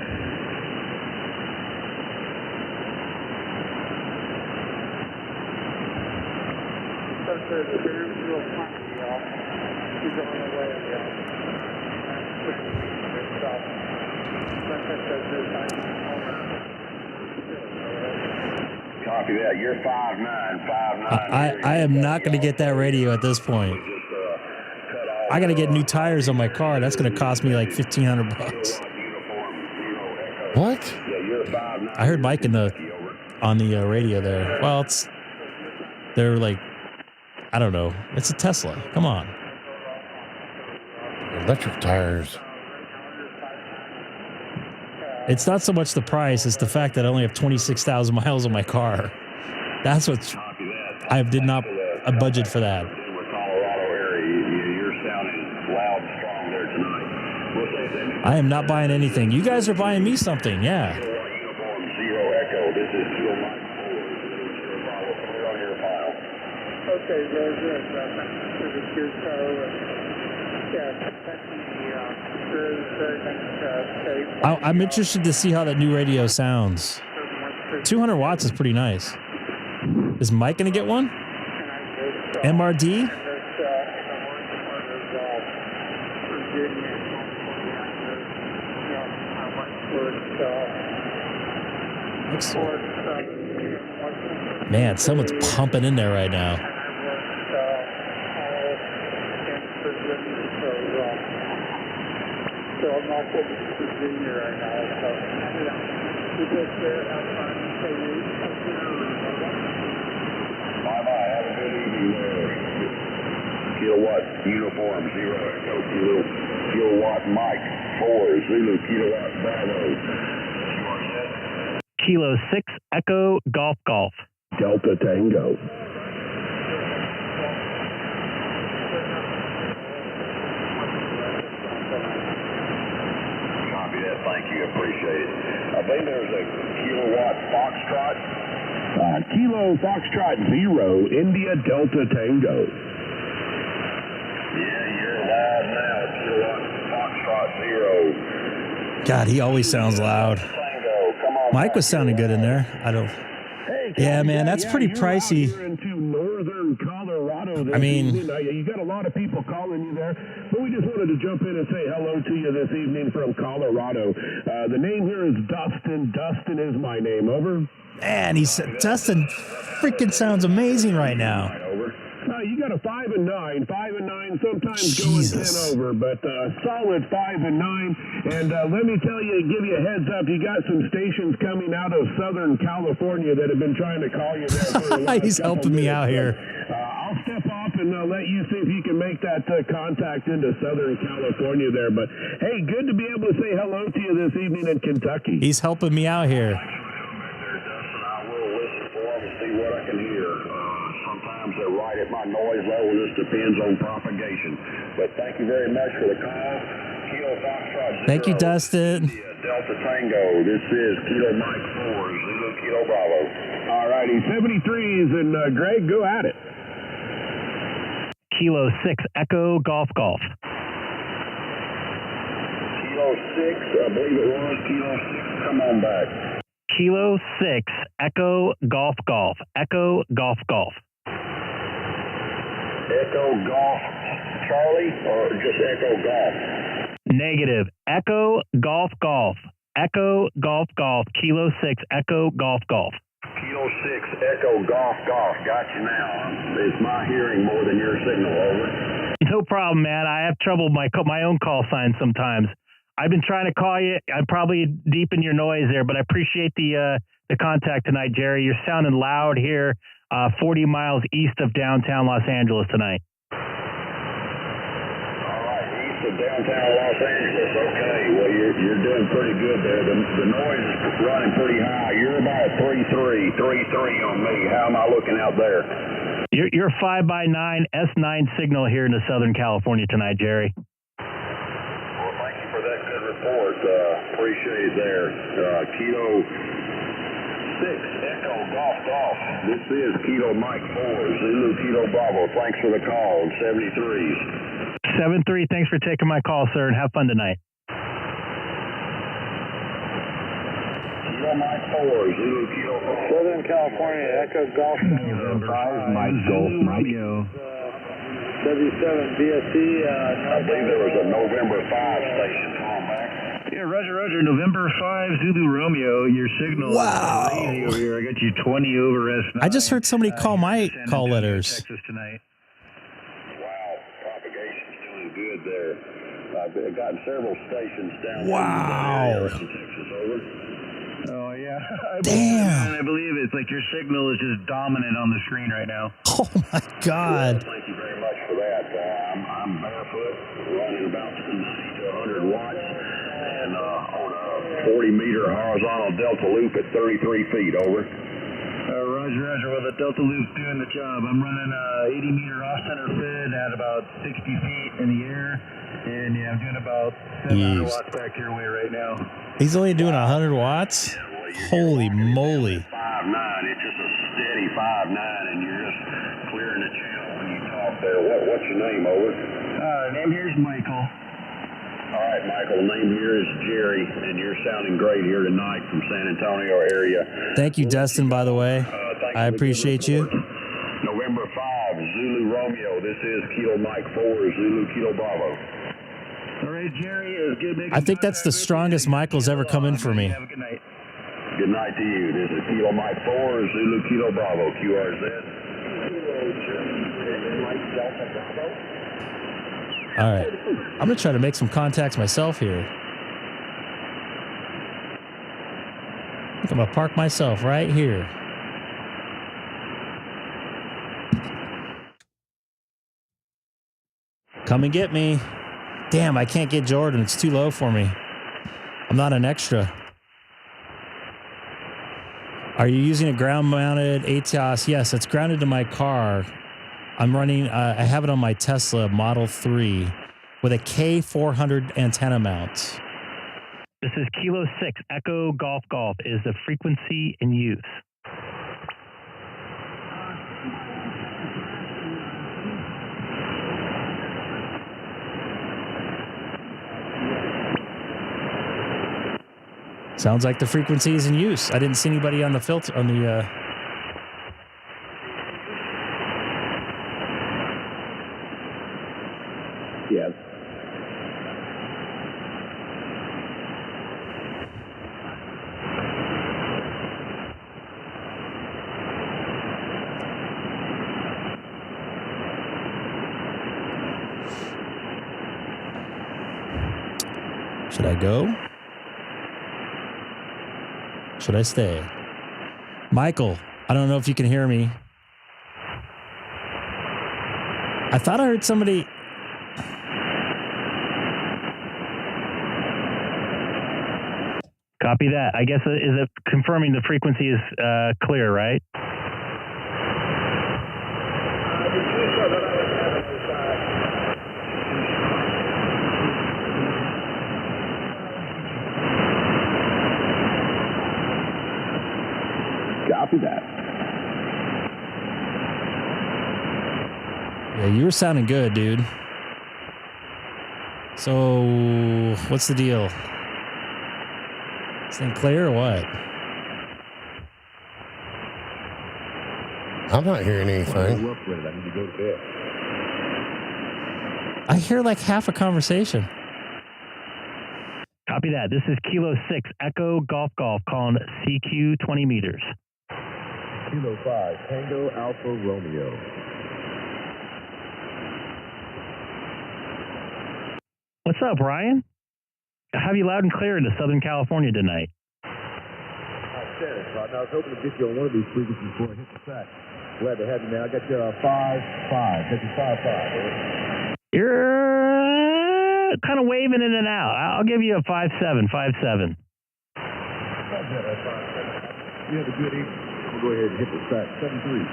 Copy that. You're 5'9". I am not going to get that radio at this point. I got to get new tires on my car. That's going to cost me like $1,500. What? I heard Mike on the radio there. Well, they're like, I don't know. It's a Tesla. Come on. Electric tires. It's not so much the price, it's the fact that I only have 26,000 miles on my car. That's what's, I did not budget for that. Colorado area, you're sounding loud and strong there tonight. I am not buying anything. You guys are buying me something, yeah. Uniform 0 Echo, this is Kilo Mike 4, clear on your file. Okay, Roger, to the Q I'm interested to see how that new radio sounds. 200 watts is pretty nice. Is Mike going to get one? MRD? Man, someone's pumping in there right now. So I'm not going to Virginia right now. So, we just outside and say, Bye-bye. Have a good evening there. Kilowatt Uniform 0 Echo, Kilowatt Mike 4, Zulu Kilowatt Bravo. Kilo 6 Echo Golf Golf. Delta Tango. Copy that. Thank you. Appreciate it. I think there's a Kilowatt Foxtrot. Kilo Foxtrot 0, India Delta Tango. Yeah, you're loud now. Kilowatt Foxtrot 0. God, he always sounds loud. Mike was sounding good in there. I don't. Yeah, man, that's pretty pricey. Into northern Colorado. I mean, you got a lot of people calling you there, but we just wanted to jump in and say hello to you this evening from Colorado. The name here is Dustin. Dustin is my name. Over. Man, Dustin freaking sounds amazing right now. Over. You got a 5 and 9, sometimes Jesus. going 10 over, but solid 5 and 9. And let me tell you, give you a heads up, you got some stations coming out of Southern California that have been trying to call you there. For the last He's helping me out here. I'll step off and let you see if you can make that contact into Southern California there. But hey, good to be able to say hello to you this evening in Kentucky. He's helping me out here. I will listen for them and see what I can hear. Sometimes they're right at my noise level. This depends on propagation. But thank you very much for the call. Kilo Foxtrot 0. Thank you, Dustin. Delta Tango. This is Kilo Mike 4, Zulu Kilo Bravo. All righty, 73s, and Greg, go at it. Kilo 6 Echo Golf Golf. Kilo 6, I believe it was. Kilo 6, come on back. Kilo 6 Echo Golf Golf. Echo Golf Golf. Echo Golf Charlie or just Echo Golf? Negative. Echo Golf Golf. Echo Golf Golf. Kilo 6 Echo Golf Golf. Kilo 6 Echo Golf Golf. Got you now. It's my hearing more than your signal. Over. No problem, man. I have trouble with my own call sign sometimes. I've been trying to call you. I'm probably deep in your noise there, but I appreciate the the contact tonight, Jerry. You're sounding loud here, 40 miles east of downtown Los Angeles tonight. All right, east of downtown Los Angeles. Okay, well, you're doing pretty good there. The noise is running pretty high. You're about 33 on me. How am I looking out there? You're 5x9 S9 signal here in the Southern California tonight, Jerry. Well, thank you for that good report. Appreciate it there. Kilo 6 Echo Golf. This is Kilo Mike 4 Zulu Kilo Bravo. Thanks for the call. 73s. 7-3. Thanks for taking my call, sir, and have fun tonight. Kilo Mike 4 Zulu Kilo Bravo. Southern California, Echo Golf. November 5 Mike Golf Mike. 77 DSC. I believe there was a November 5 station. Come on back. Yeah, Roger. November 5 Zulu Romeo. Your signal. Wow. Radio here. I got you 20 over S9. I just heard somebody call my call letters. Texas tonight. Wow, propagation's doing good there. I've gotten several stations down Wow. in Texas. Over. Oh, yeah. Damn. I believe it's like your signal is just dominant on the screen right now. Oh my God. Thank you very much for that. I'm barefoot, running about 90 to 100 watts, and on a 40-meter horizontal delta loop at 33 feet. Over. Roger. Well, the Delta Loop's doing the job. I'm running 80-meter off-center fed at about 60 feet in the air, and yeah, I'm doing about 700 watts back your way right now. He's only doing 100 watts? Holy moly. 5.9. It's just a steady 5.9, and you're just clearing the channel when you talk there. What's your name? Over. Name here is Michael. All right, Michael, name here is Jerry, and you're sounding great here tonight from San Antonio area. Thank you, Dustin, by the way. I appreciate you. November 5, Zulu Romeo. This is Kilo Mike 4, Zulu Kilo Bravo. All right, Jerry, is good. I think that's the strongest Michael's ever come in for me. Have a good night. Good night to you. This is Kilo Mike 4, Zulu Kilo Bravo, QRZ. All right. I'm going to try to make some contacts myself here. I think I'm going to park myself right here. Come and get me. Damn, I can't get Jordan. It's too low for me. I'm not an extra. Are you using a ground-mounted ATIOS? Yes, it's grounded to my car. I'm running, I have it on my Tesla Model 3 with a K400 antenna mount. This is Kilo 6 Echo Golf is the frequency in use. Sounds like the frequency is in use. I didn't see anybody on the filter, on the, Yes. Should I go? Should I stay? Michael, I don't know if you can hear me. I thought I heard somebody. Copy that. I guess is it confirming the frequency is clear, right? Copy that. Yeah, you were sounding good, dude. So, what's the deal? Is it clear or what? I'm not hearing anything. I hear like half a conversation. Copy that. This is Kilo 6 Echo Golf calling CQ 20 meters. Kilo 5, Tango Alpha Romeo. What's up, Ryan? I have you loud and clear into Southern California tonight. 510. So I was hoping to get you on one of these frequencies before I hit the set. Glad to have you, man. I got you 5-5. Got you 5-5. You're kind of waving in and out. I'll give you a 5-7, 5-7. You have a good evening. We'll go ahead and hit the set. 73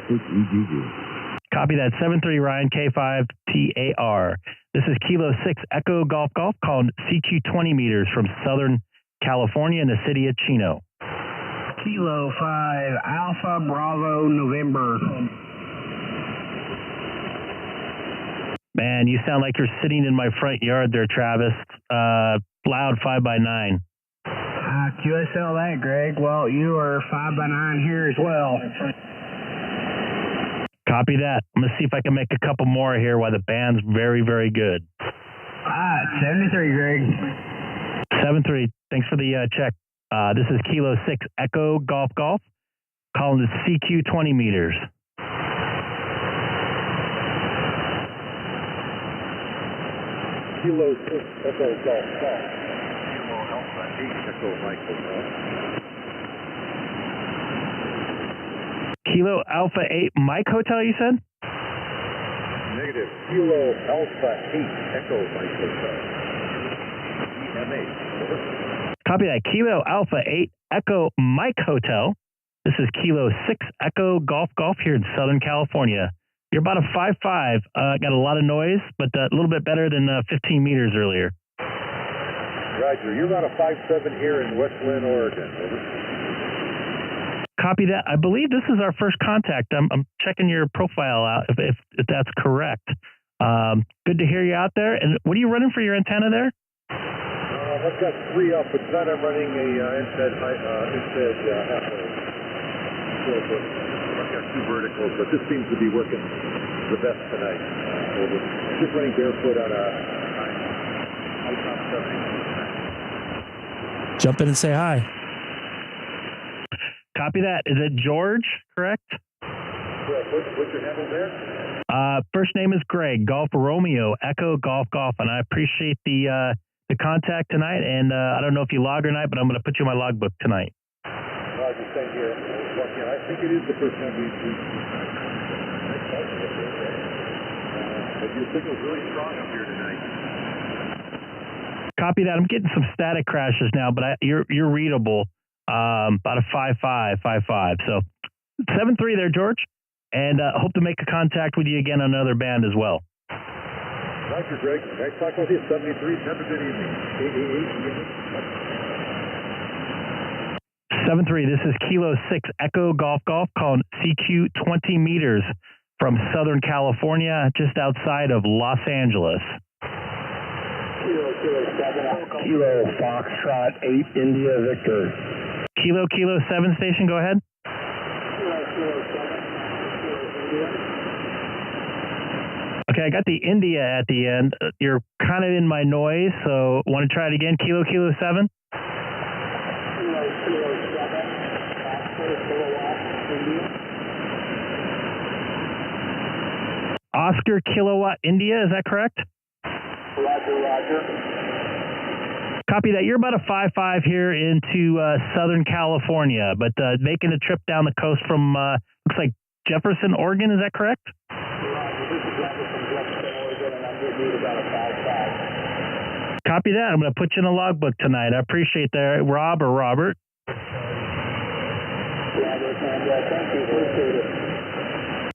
K6EGG. Copy that. 73 Ryan, K5TAR. This is Kilo 6 Echo Golf Golf calling CQ 20 meters from Southern California in the city of Chino. Kilo 5 Alpha Bravo November. Man, you sound like you're sitting in my front yard there, Travis. Loud 5x9. QSL that, Greg. Well, you are 5x9 here as well. Copy that. I'm going to see if I can make a couple more here while the band's very, very good. 73, Greg. 7-3. Thanks for the check. This is Kilo 6 Echo Golf Golf calling it CQ 20 meters. Kilo 6 Echo Golf Golf. Kilo Alpha 8 Echo Mike Hotel. Kilo Alpha 8 Mike Hotel, you said? Negative. Kilo Alpha 8 Echo Mike Hotel. EMA. Copy that. Kilo Alpha 8 Echo Mike Hotel. This is Kilo 6 Echo Golf Golf here in Southern California. You're about a 5-5. Got a lot of noise, but a little bit better than 15 meters earlier. Roger. You're about a 5-7 here in West Lynn, Oregon. Over. Copy that. I believe this is our first contact. I'm checking your profile out if that's correct. Good to hear you out there. And what are you running for your antenna there? I've got 3 up, but tonight I'm running a instead halfway. I've got 2 verticals, but this seems to be working the best tonight. Just running barefoot on a Icom 70. Jump in and say hi. Copy that. Is it George, correct? Correct. What's your handle there? First name is Greg, Golf Romeo, Echo Golf Golf, and I appreciate the contact tonight. And I don't know if you log or not, but I'm going to put you in my logbook tonight. Roger, same here. I think it is the first time we've but your signal's really strong up here tonight. Copy that. I'm getting some static crashes now, but you're readable. About a 5-5, 5-5. So 7-3 there, George. And hope to make a contact with you again on another band as well. Roger, Greg. Nice talking with you. 73. Have a good evening. 7-3. This is Kilo 6 Echo Golf Golf calling CQ 20 meters from Southern California, just outside of Los Angeles. Kilo Foxtrot 8 India Victor. Kilo 7 station, go ahead. Okay, I got the India at the end. You're kind of in my noise, so want to try it again? Kilo 7? Oscar Kilowatt India, is that correct? Roger. Copy that. You're about a 5-5 here into Southern California, but making a trip down the coast from, looks like Jefferson, Oregon. Is that correct? Copy that. I'm going to put you in a logbook tonight. I appreciate that. Rob or Robert?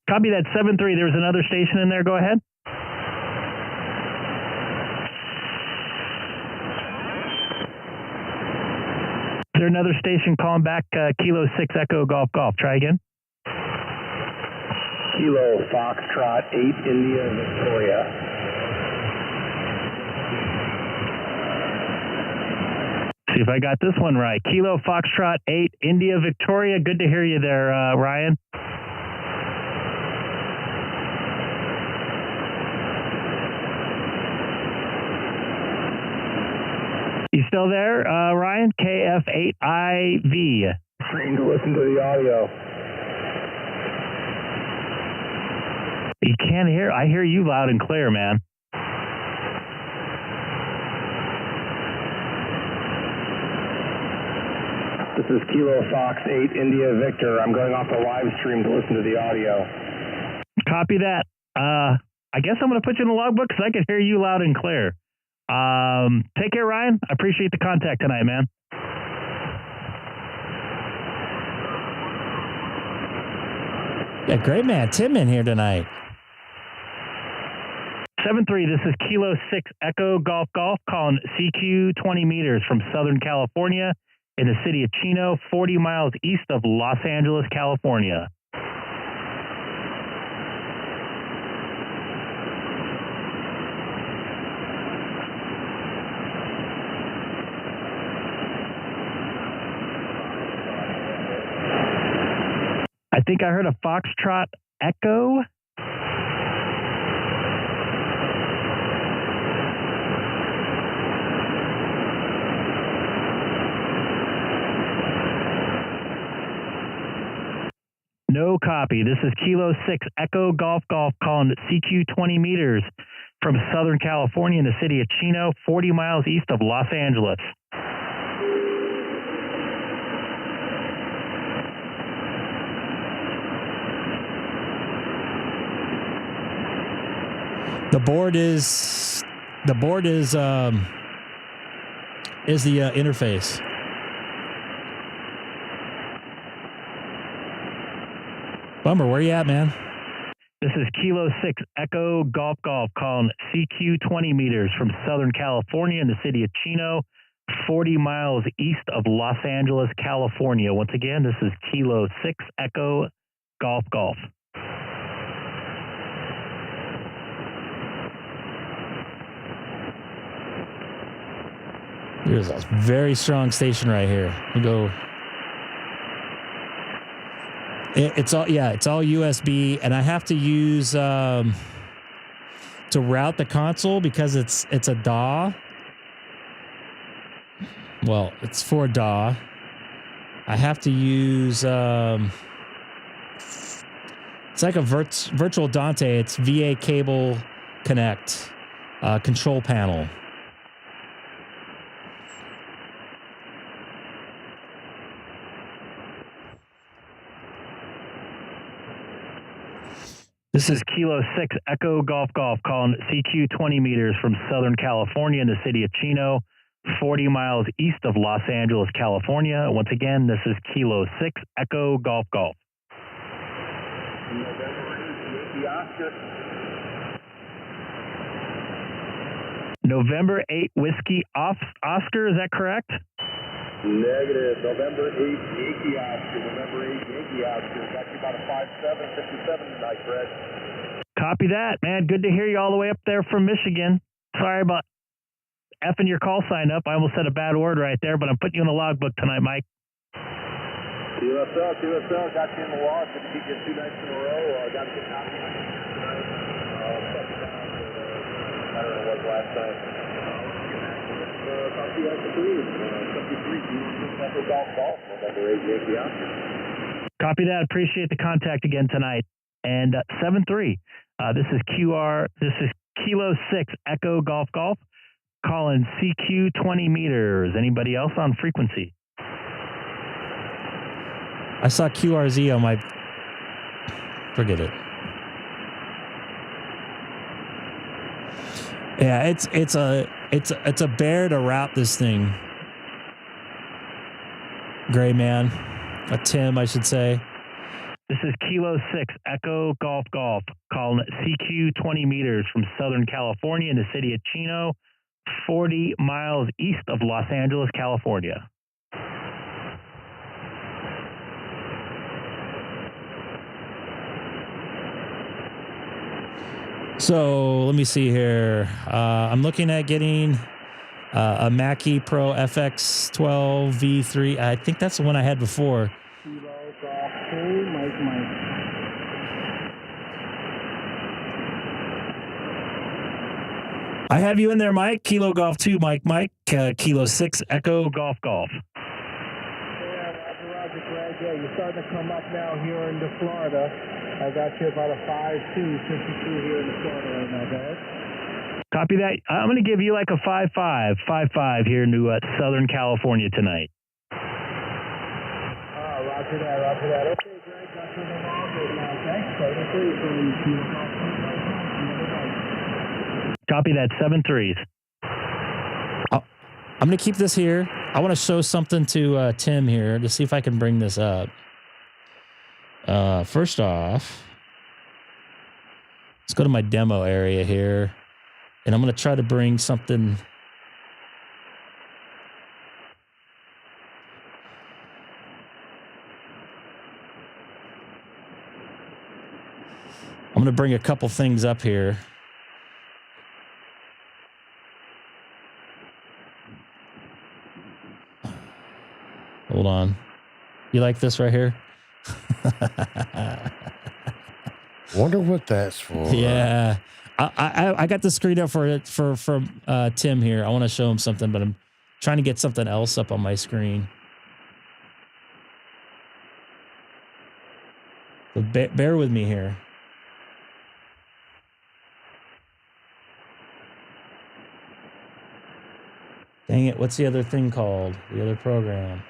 Copy that. 7-3. There's another station in there. Go ahead. Is there another station calling back Kilo 6 Echo Golf Golf? Try again. Kilo Foxtrot 8 India Victoria. See if I got this one right. Kilo Foxtrot 8 India Victoria. Good to hear you there, Ryan. You still there, Ryan? KF8IV. Trying to listen to the audio. You can't hear? I hear you loud and clear, man. This is Kilo Fox 8 India Victor. I'm going off the live stream to listen to the audio. Copy that. I guess I'm going to put you in the logbook because I can hear you loud and clear. Take care, Ryan. I appreciate the contact tonight, man. Yeah, great man. Tim in here tonight. 7-3, this is Kilo 6 Echo Golf Golf calling CQ 20 meters from Southern California in the city of Chino, 40 miles east of Los Angeles, California. I think I heard a Foxtrot Echo. No copy. This is Kilo 6 Echo Golf Golf calling CQ 20 meters from Southern California in the city of Chino, 40 miles east of Los Angeles. The board is the interface. Bummer, where you at, man? This is Kilo 6 Echo Golf Golf calling CQ 20 meters from Southern California in the city of Chino, 40 miles east of Los Angeles, California. Once again, this is Kilo 6 Echo Golf Golf. There's a very strong station right here. We go. It's all USB, and I have to use to route the console because it's a DAW. Well, it's for DAW. I have to use it's like a virtual Dante. It's VA cable connect control panel. This is Kilo 6 Echo Golf Golf calling CQ 20 meters from Southern California in the city of Chino, 40 miles east of Los Angeles, California. Once again, this is Kilo 6 Echo Golf Golf. November 8 Whiskey Oscar, is that correct? Negative. November 8 Yankee Oscar. November 8 Yankee Oscar. Got you about a 5.757 tonight, Fred. Copy that, man. Good to hear you all the way up there from Michigan. Sorry about effing your call sign up. I almost said a bad word right there, but I'm putting you in the logbook tonight, Mike. QSL, got you in the log. Good to keep you 2 nights in a row. Got you a copy tonight. I don't know what last time. Talk to you after 3. Golf, November 8 Yankee Oscar. Copy that. Appreciate the contact again tonight. And 7-3. This is Kilo 6 Echo Golf Golf calling CQ 20 meters. Anybody else on frequency? I saw QRZ on my. Forget it. Yeah, it's a bear to route this thing. Gray man, a Tim, I should say. This is Kilo 6 Echo Golf Golf calling CQ 20 meters from Southern California in the city of Chino, 40 miles east of Los Angeles, California. So let me see here. I'm looking at getting a Mackie Pro FX12 V3. I think that's the one I had before. I have you in there, Mike. Kilo Golf 2, Mike. Kilo 6 Echo Golf Golf. Roger, Greg. Yeah, you're starting to come up now here into Florida. I got you about a 5.2 52 here in Florida right now, guys. Copy that. I'm going to give you like a 5.5 here in Southern California tonight. Roger that, roger that. Okay, Greg, that's what I'm on with now. Thanks, Code 3 from Copy that, 7-3s. I'm going to keep this here. I want to show something to Tim here to see if I can bring this up. First off, let's go to my demo area here. And I'm going to try to bring something. I'm going to bring a couple things up here. Hold on. You like this right here? Wonder what that's for. Yeah. I got the screen up for Tim here. I want to show him something, but I'm trying to get something else up on my screen. So bear with me here. Dang it, what's the other thing called? The other program.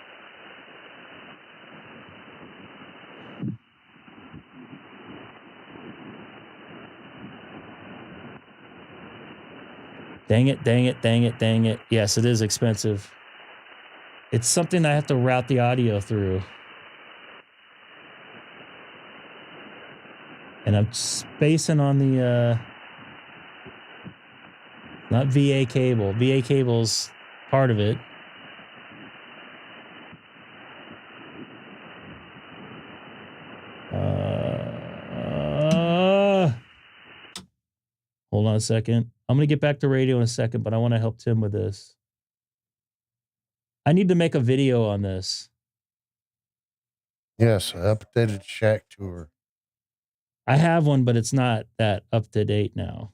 Dang it, dang it, dang it, dang it. Yes, it is expensive. It's something I have to route the audio through. And I'm spacing on the, not VA cable. VA cable's part of it. Hold on a second. I'm going to get back to radio in a second, but I want to help Tim with this. I need to make a video on this. Yes, updated shack tour. I have one, but it's not that up to date now.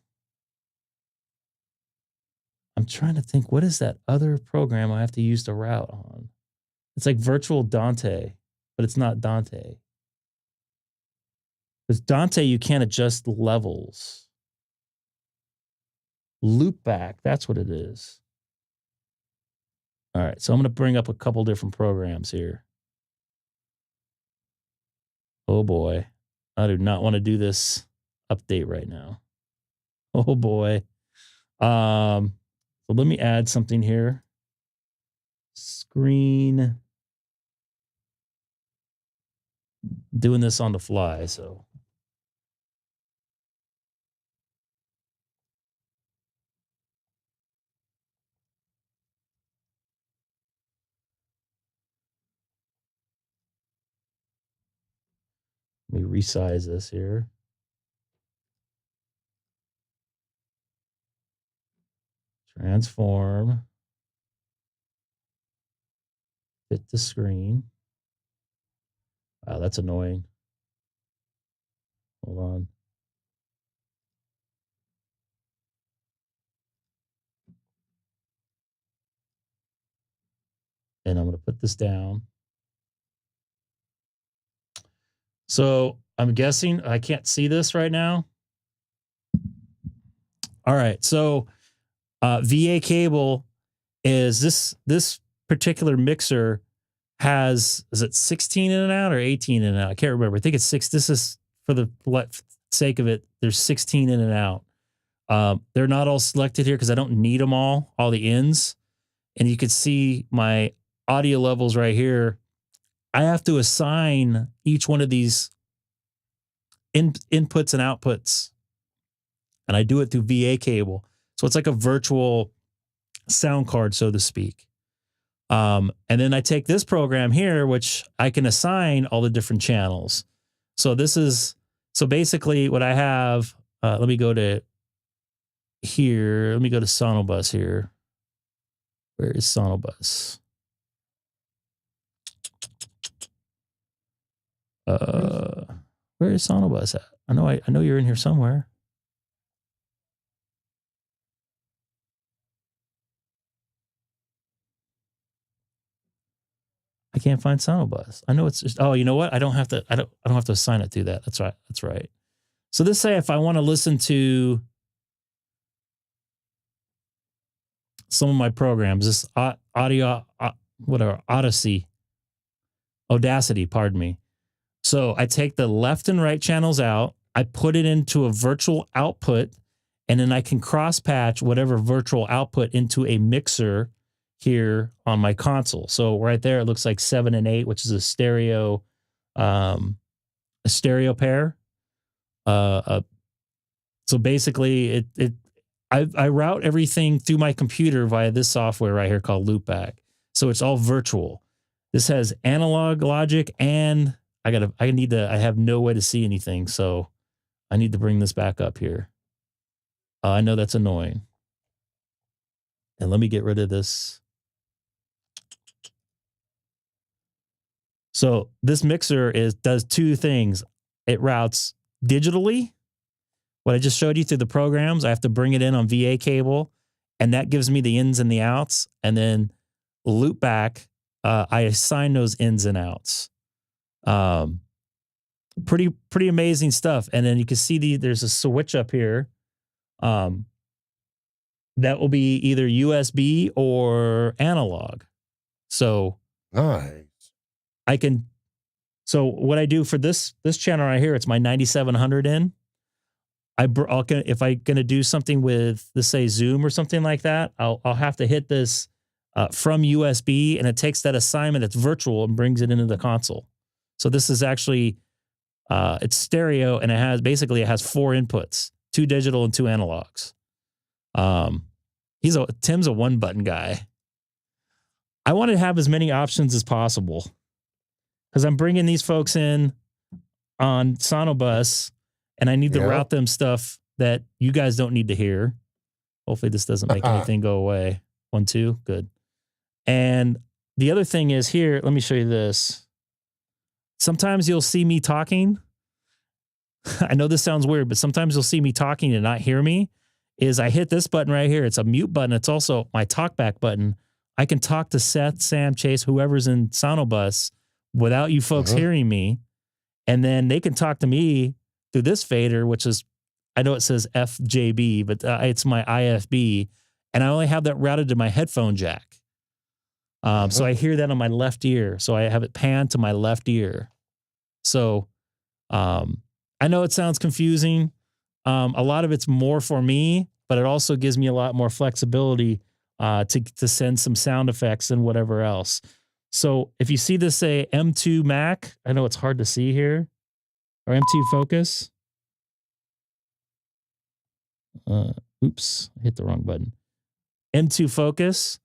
I'm trying to think, what is that other program I have to use to route on? It's like virtual Dante, but it's not Dante. Because Dante, you can't adjust levels. Loopback, that's what it is. All right, so I'm going to bring up a couple different programs here. Oh boy, I do not want to do this update right now. Oh boy. So let me add something here. Screen. Doing this on the fly, so. Let me resize this here. Transform. Fit the screen. Wow, that's annoying. Hold on. And I'm going to put this down. So I'm guessing I can't see this right now. All right. So VA cable is this particular mixer has, is it 16 in and out or 18 in and out? I can't remember. I think it's 6. This is for the sake of it. There's 16 in and out. They're not all selected here because I don't need them all the ins. And you can see my audio levels right here. I have to assign each one of these inputs and outputs. And I do it through VA cable. So it's like a virtual sound card, so to speak. And then I take this program here, which I can assign all the different channels. So this is, so basically what I have, let me go to here. Let me go to Sonobus here. Where is Sonobus? Where is Sonobus at? I know you're in here somewhere. I can't find Sonobus. I know it's just, oh, you know what? I don't have to assign it to that. That's right. That's right. So this say if I want to listen to some of my programs, this audio, whatever, Odyssey. Audacity, pardon me. So I take the left and right channels out, I put it into a virtual output, and then I can cross patch whatever virtual output into a mixer here on my console. So right there, it looks like 7 and 8, which is a stereo pair. So basically, I route everything through my computer via this software right here called Loopback. So it's all virtual. This has analog logic, and I have no way to see anything, so I need to bring this back up here. I know that's annoying. And let me get rid of this. So this mixer does two things. It routes digitally. What I just showed you through the programs, I have to bring it in on VA cable, and that gives me the ins and the outs. And then Loopback, I assign those ins and outs. Pretty amazing stuff. And then you can see there's a switch up here. That will be either USB or analog. So nice. So what I do for this channel right here, it's my 9700 in. If I'm going to do something with, let's say, Zoom or something like that, I'll have to hit this from USB, and it takes that assignment that's virtual and brings it into the console. So this is actually, it's stereo, and it has 4 inputs, 2 digital and 2 analogs. Tim's a 1-button guy. I want to have as many options as possible because I'm bringing these folks in on Sonobus, and I need to route them stuff that you guys don't need to hear. Hopefully this doesn't make anything go away. 1, 2, good. And the other thing is here, let me show you this. Sometimes you'll see me talking. I know this sounds weird, but sometimes you'll see me talking and not hear me. I hit this button right here. It's a mute button. It's also my talkback button. I can talk to Seth, Sam, Chase, whoever's in Sonobus without you folks hearing me. And then they can talk to me through this fader, which is, I know it says FJB, but it's my IFB. And I only have that routed to my headphone jack. So I hear that on my left ear. So I have it panned to my left ear. So I know it sounds confusing. A lot of it's more for me, but it also gives me a lot more flexibility to send some sound effects and whatever else. So if you see this say M2 Mac, I know it's hard to see here, or M2 Focus. Oops, I hit the wrong button. M2 Focus.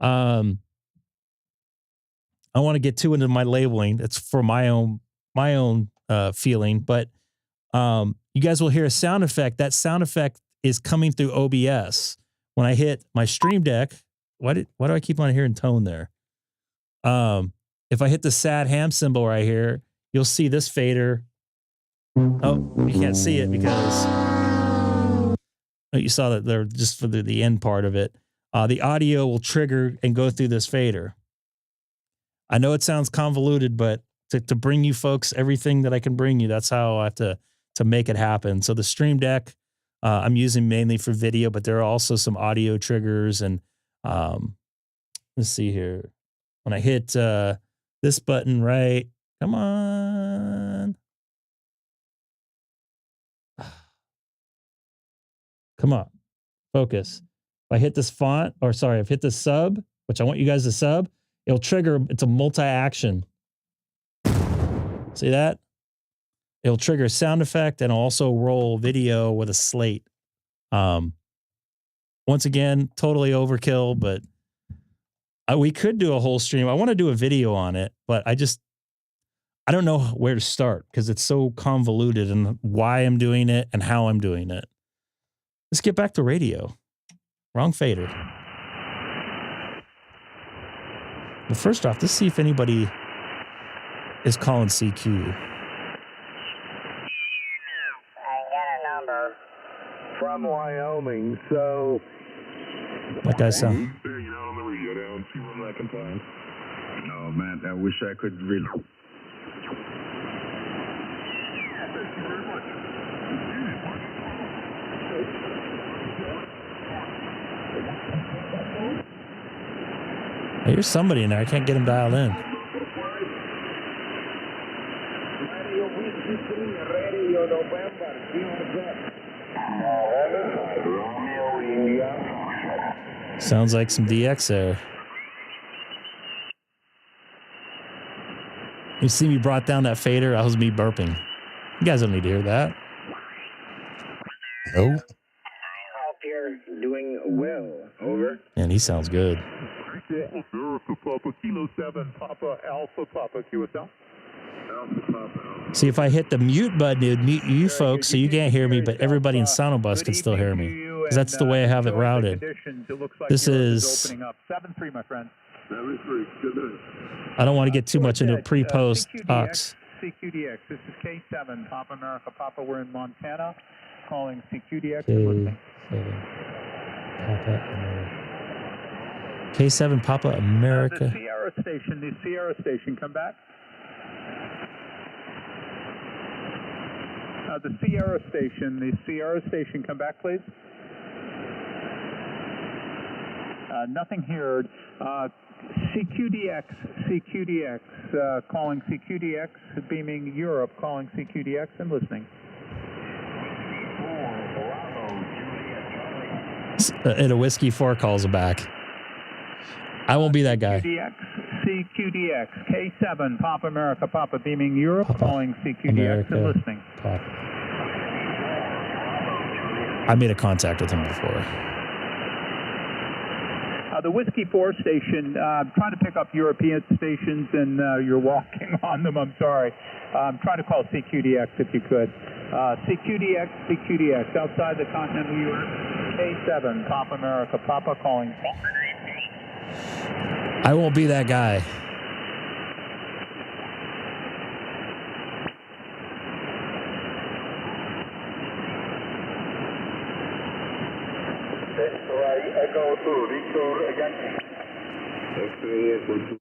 I want to get too into my labeling. It's for my own feeling, but you guys will hear a sound effect. That sound effect is coming through OBS. When I hit my Stream Deck, why do I keep on hearing tone there? If I hit the sad ham symbol right here, you'll see this fader. Oh, you can't see it because you saw that there just for the end part of it. The audio will trigger and go through this fader. I know it sounds convoluted, but to bring you folks everything that I can bring you, that's how I have to make it happen. So the Stream Deck, I'm using mainly for video, but there are also some audio triggers. And let's see here. When I hit this button, right? Come on. Come on. Focus. If I hit this font, or sorry, I've hit the sub, which I want you guys to sub, it'll trigger, it's a multi-action. See that? It'll trigger a sound effect and also roll video with a slate. Once again, totally overkill, but we could do a whole stream. I want to do a video on it, but I don't know where to start because it's so convoluted and why I'm doing it and how I'm doing it. Let's get back to radio. Wrong fader. Well, first off, let's see if anybody is calling CQ. From Wyoming, so That guy sound. hanging out on the radio down, see what I can find. Oh man, I wish I could read. Hey, there's somebody in there. I can't get him dialed in. Kilo November, Romeo India. Sounds like some DX there. You see me brought down that fader? That was me burping. You guys don't need to hear that. No. Hope you're doing well. Over. Man, he sounds good. America Papa, Kilo 7, Papa, Alpha Papa, QSL. Alpha Papa. See, if I hit the mute button, it would mute you folks, so you can't hear me, but everybody in Soundbus can still hear me. Because that's the way I have it routed. This is... 7-3, my friend. 7-3, good night. I don't want to get too much into pre-post talks. CQDX, this is K7, Papa America Papa. We're in Montana, calling CQDX. K7 Papa America. The Sierra station, come back. The Sierra station, come back, please. Nothing here. CQDX, calling CQDX, beaming Europe, calling CQDX and listening. And a Whiskey 4 calls him back. I won't be that guy. CQDX, K7, Papa America, Papa, beaming Europe, calling CQDX America, and listening. Papa. I made a contact with him before. The Whiskey 4 station, trying to pick up European stations and you're walking on them, I'm sorry. I'm trying to call CQDX if you could. CQDX, outside the continental U.S. K7, Papa America, Papa calling. I won't be that guy. Echo 2, Victor Yankee. X-ray Echo 2.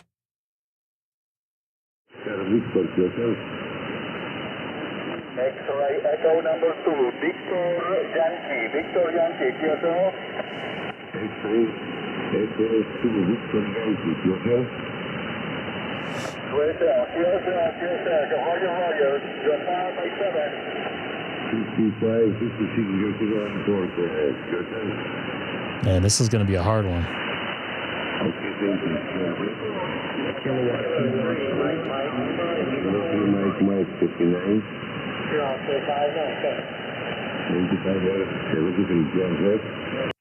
X-ray Echo number 2, Victor Yankee, QSL. X-ray Echo 2, Victor Yankee, QSL. QSL, Roger, you're 5 by 7. 55, 56, you're on board, QSL. Man, this is going to be a hard one. Okay, thank you. Mike 59.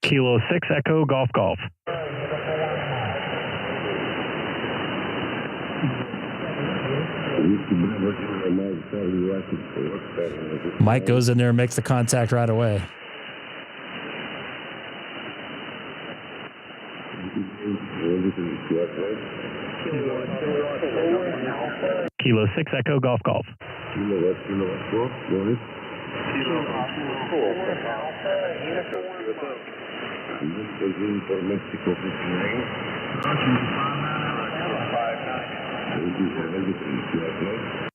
Kilo 6 Echo Golf Golf. Mike goes in there and makes the contact right away. Kilo 6 Echo Golf Golf. Kilo 4, go ahead. For Mexico 59.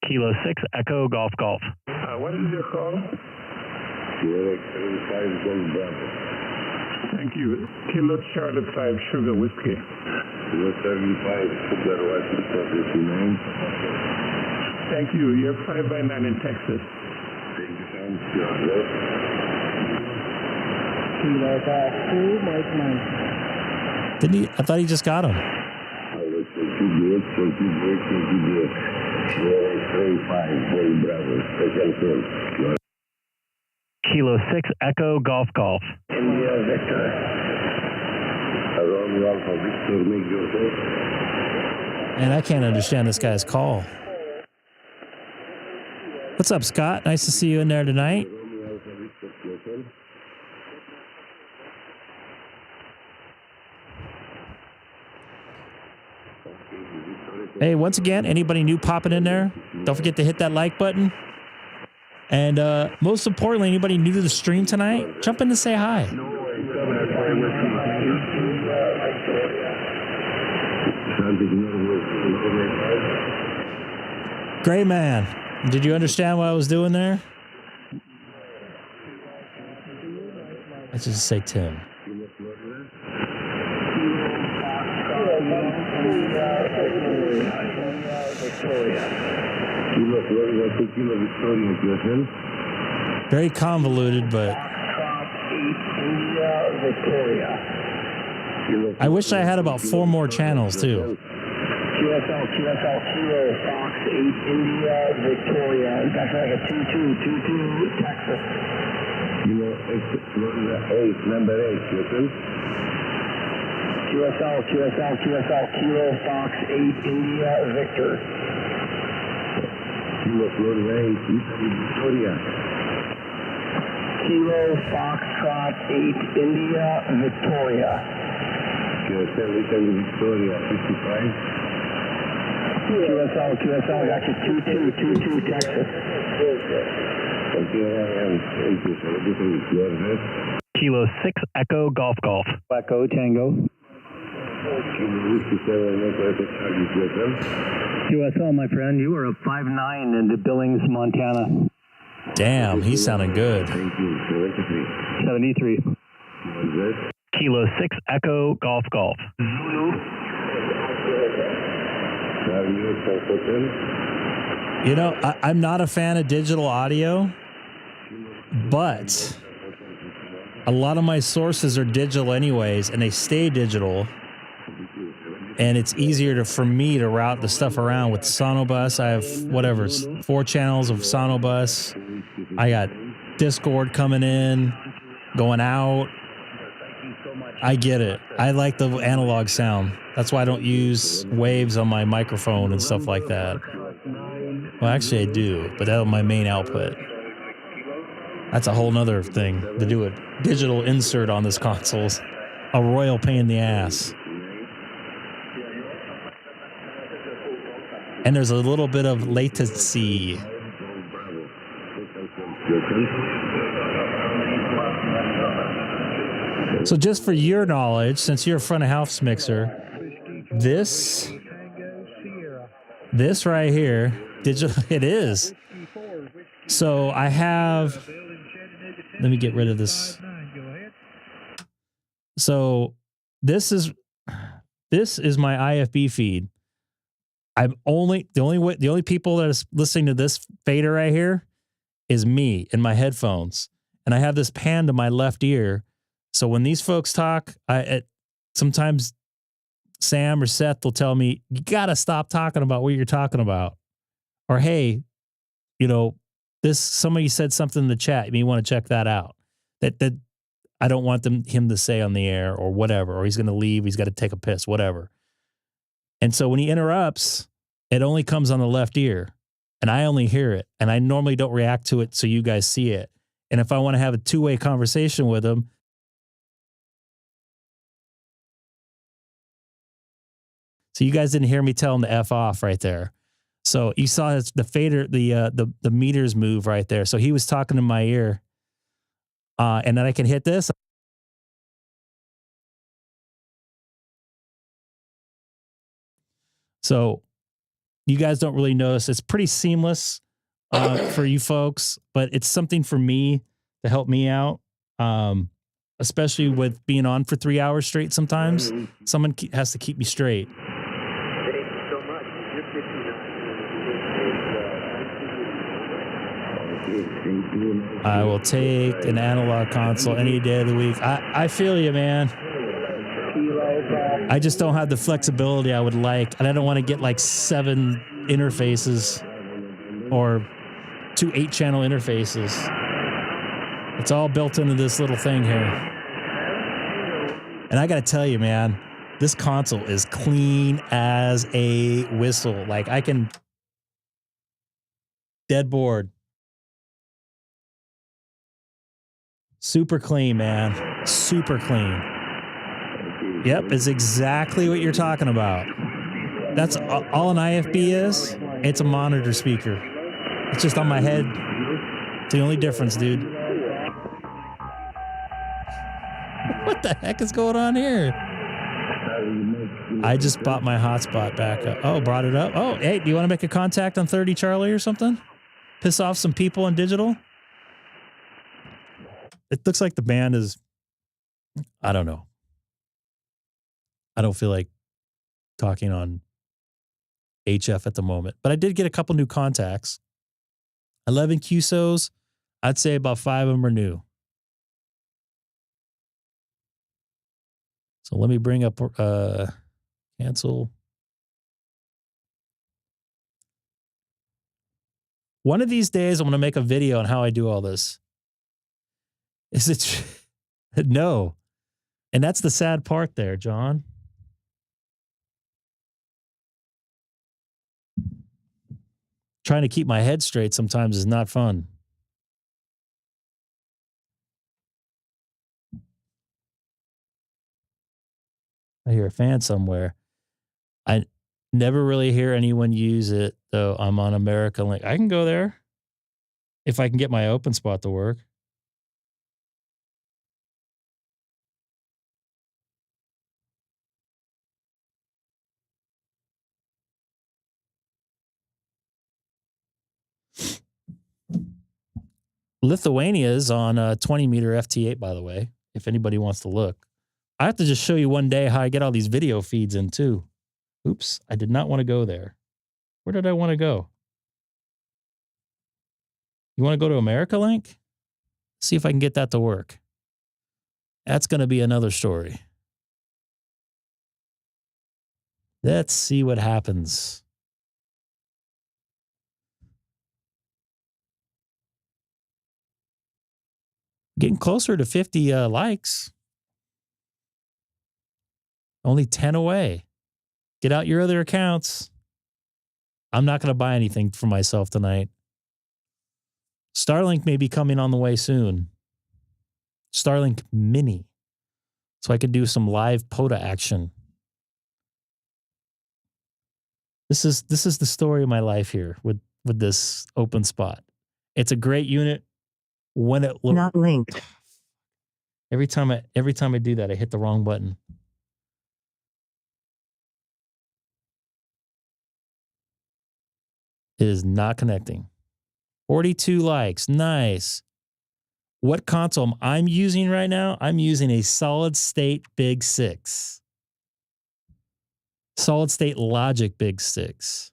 Kilo 6 Echo Golf Golf. What is your call? Kilo 75 Gold Bravo. Thank you. Kilo Charlotte 5 Sugar Whiskey. Kilo 75 Sugar Whiskey 59. Thank you. You're 5 by 9 in Texas. Thank you, Sam. Kilo 2, Mike 9. Didn't he? I thought he just got him. Kilo 6 Echo Golf Golf. India Victor. Romeo Alpha Victor, make your call. And I can't understand this guy's call. What's up, Scott? Nice to see you in there tonight. Hey, once again, anybody new popping in there, don't forget to hit that like button. And most importantly, anybody new to the stream tonight, jump in to say hi. Great man. Did you understand what I was doing there? Let's just say Tim. Very convoluted, but India, Victoria. I wish I had about 4 more channels too. QSL, Kilo, Fox 8, India, Victoria. That's like a 2222, Texas. Kilo, Florida 8, number 8, listen. QSL, Kilo, Fox 8, India, Victor. Kilo, Florida 8, Victoria. Kilo, Foxtrot 8, India, Victoria. QSL, Victoria 55. QSL, got you 2222, Texas. Okay, thank you, sir. This is your address. Kilo 6 Echo Golf Golf. Echo Tango. Kilo 57, QSL, my friend, you are a 5'9" into Billings, Montana. Damn, he's sounding good. Thank you. 73. Kilo 6 Echo Golf Golf. You know, I'm not a fan of digital audio, but a lot of my sources are digital anyways, and they stay digital. And it's easier for me to route the stuff around with Sonobus. I have, 4 channels of Sonobus. I got Discord coming in, going out. I get it. I like the analog sound. That's why I don't use waves on my microphone and stuff like that. Well, actually I do, but that's my main output. That's a whole nother thing to do a digital insert on this console. A royal pain in the ass. And there's a little bit of latency. So just for your knowledge, since you're a front of house mixer, this right here, digital, it is. So I have, let me get rid of this. So this is my IFB feed. The only people that is listening to this fader right here is me and my headphones. And I have this pan to my left ear. So when these folks talk, sometimes Sam or Seth will tell me, you got to stop talking about what you're talking about. Or, hey, somebody said something in the chat. You may want to check that out. That I don't want him to say on the air or whatever, or he's going to leave. He's got to take a piss, whatever. And so when he interrupts, it only comes on the left ear and I only hear it. And I normally don't react to it so you guys see it. And if I want to have a two-way conversation with him, so you guys didn't hear me tell him to F off right there. So you saw the fader, the meters move right there. So he was talking in my ear. And then I can hit this. So you guys don't really notice. It's pretty seamless for you folks, but it's something for me to help me out. Especially with being on for 3 hours straight sometimes. Someone has to keep me straight. I will take an analog console any day of the week. I feel you, man. I just don't have the flexibility I would like. And I don't want to get like 7 interfaces or 2 8-channel interfaces. It's all built into this little thing here. And I got to tell you, man, this console is clean as a whistle. Like I can... Dead board. Super clean, man. Super clean. Yep, it's exactly what you're talking about. That's all an IFB is. It's a monitor speaker. It's just on my head. It's the only difference, dude. What the heck is going on here? I just bought my hotspot back up. Oh, brought it up. Oh, hey, do you want to make a contact on 30 Charlie or something? Piss off some people on digital? It looks like the band is, I don't know. I don't feel like talking on HF at the moment, but I did get a couple new contacts. 11 QSOs. I'd say about 5 of them are new. So let me bring up cancel. One of these days, I'm going to make a video on how I do all this. Is it? No. And that's the sad part there, John. Trying to keep my head straight sometimes is not fun. I hear a fan somewhere. I never really hear anyone use it, though. I'm on America Link. I can go there if I can get my Openspot to work. Lithuania is on a 20-meter FT8, by the way, if anybody wants to look. I have to just show you one day how I get all these video feeds in, too. Oops, I did not want to go there. Where did I want to go? You want to go to America Link? See if I can get that to work. That's going to be another story. Let's see what happens. Getting closer to 50 likes. Only 10 away. Get out your other accounts. I'm not going to buy anything for myself tonight. Starlink may be coming on the way soon. Starlink Mini. So I could do some live POTA action. This is the story of my life here with this Openspot. It's a great unit when it looks not linked. Every time I do that, I hit the wrong button. It is not connecting. 42 likes. Nice. What console I'm using right now? I'm using a solid state BiG SiX. Solid state logic BiG SiX.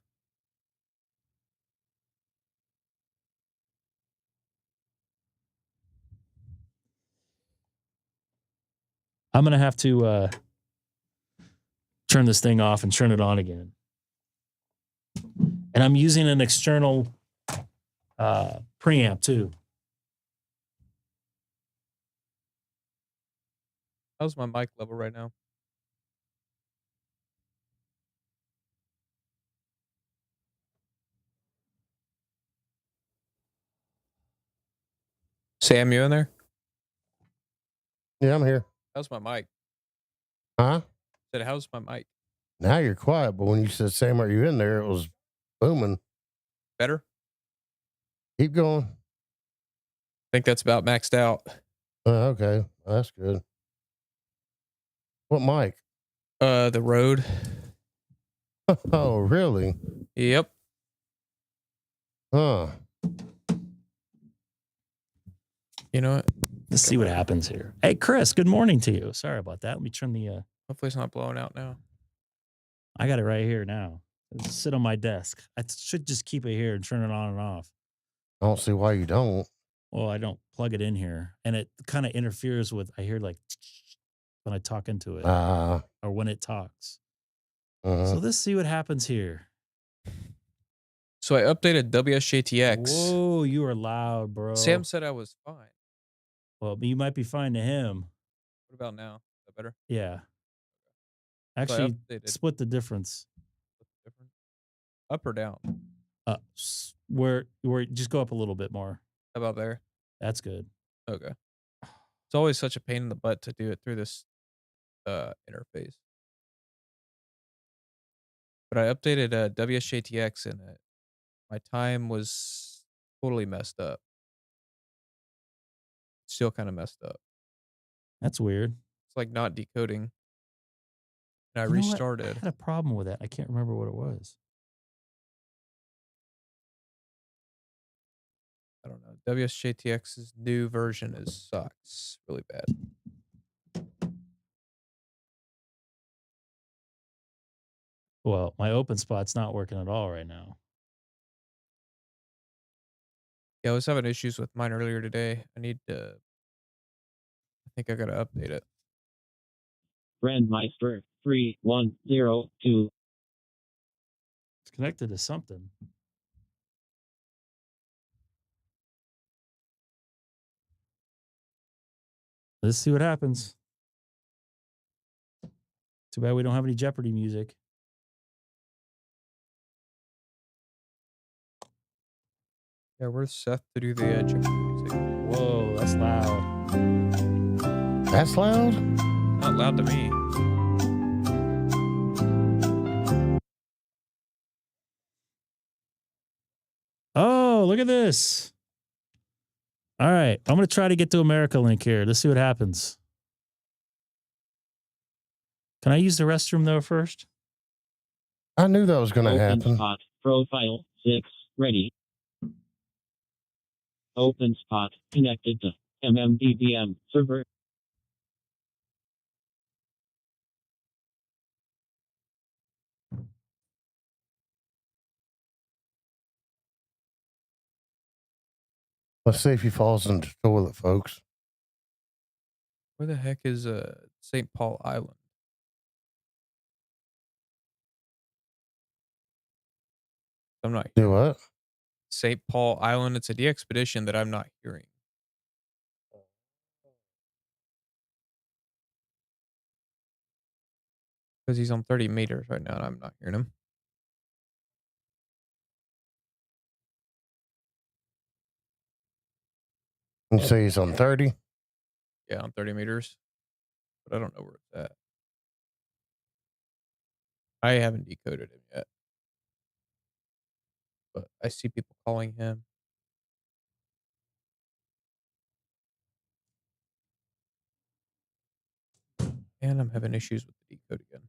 I'm going to have to turn this thing off and turn it on again. And I'm using an external preamp too. How's my mic level right now? Sam, you in there? Yeah, I'm here. How's my mic? Huh? Said, how's my mic? Now you're quiet, but when you said, Sam, are you in there? It was booming. Better? Keep going. I think that's about maxed out. Okay. That's good. What mic? The Rode. Oh, really? Yep. Huh. You know what? Let's see what happens here. Hey, Chris, good morning to you. Sorry about that. Let me turn the... Hopefully it's not blowing out now. I got it right here now. It'll sit on my desk. I should just keep it here and turn it on and off. I don't see why you don't. Well, I don't plug it in here. And it kind of interferes with... I hear like... when I talk into it. Or when it talks. So let's see what happens here. So I updated wsjtx. Whoa, you are loud, bro. Sam said I was fine. Well, you might be fine to him. What about now? Is that better? Yeah. Actually, split the difference. Up or down? Where just go up a little bit more. How about there? That's good. Okay. It's always such a pain in the butt to do it through this interface. But I updated wsjtx and my time was totally messed up. Still kind of messed up. That's weird. It's like not decoding. And I You know what? restarted. I had a problem with that. I can't remember what it was. I don't know. wsjtx's new version sucks really bad. Well, my Openspot's not working at all right now. Yeah, I was having issues with mine earlier today. I think I gotta update it. Grandmeister 3102. It's connected to something. Let's see what happens. Too bad we don't have any Jeopardy music. Yeah, where's Seth to do the Jeopardy music? Whoa, that's loud. That's loud? Not loud to me. Oh, look at this. All right. I'm going to try to get to America Link here. Let's see what happens. Can I use the restroom though first? I knew that was going to happen. Openspot profile 6 ready. Openspot connected to MMDBM server. Let's see if he falls into the toilet, folks. Where the heck is St. Paul Island? I'm not Do what? St. Paul Island. It's a de-expedition that I'm not hearing. Because he's on 30 meters right now and I'm not hearing him. You say he's on 30? Yeah, on 30 meters. But I don't know where it's at. I haven't decoded him yet. But I see people calling him. And I'm having issues with the decode again.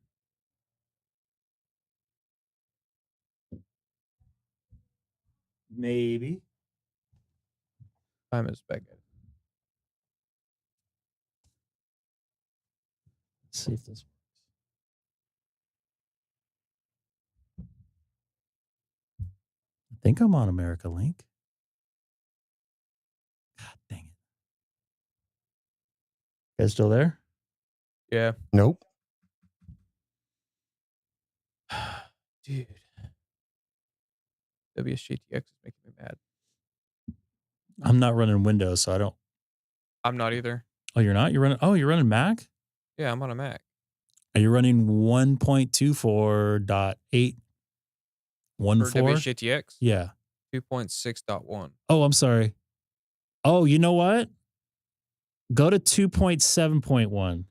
Maybe. Time is back at it. Let's see if this works. I think I'm on America Link. God dang it. You guys still there? Yeah. Nope. Dude. wsjtx is making me mad. I'm not running Windows, so I don't. I'm not either. Oh, you're not? You're running Mac? Yeah, I'm on a Mac. Are you running 1.24.814? For wsjtx? Yeah. 2.6.1. Oh, I'm sorry. Oh, you know what? Go to 2.7.1.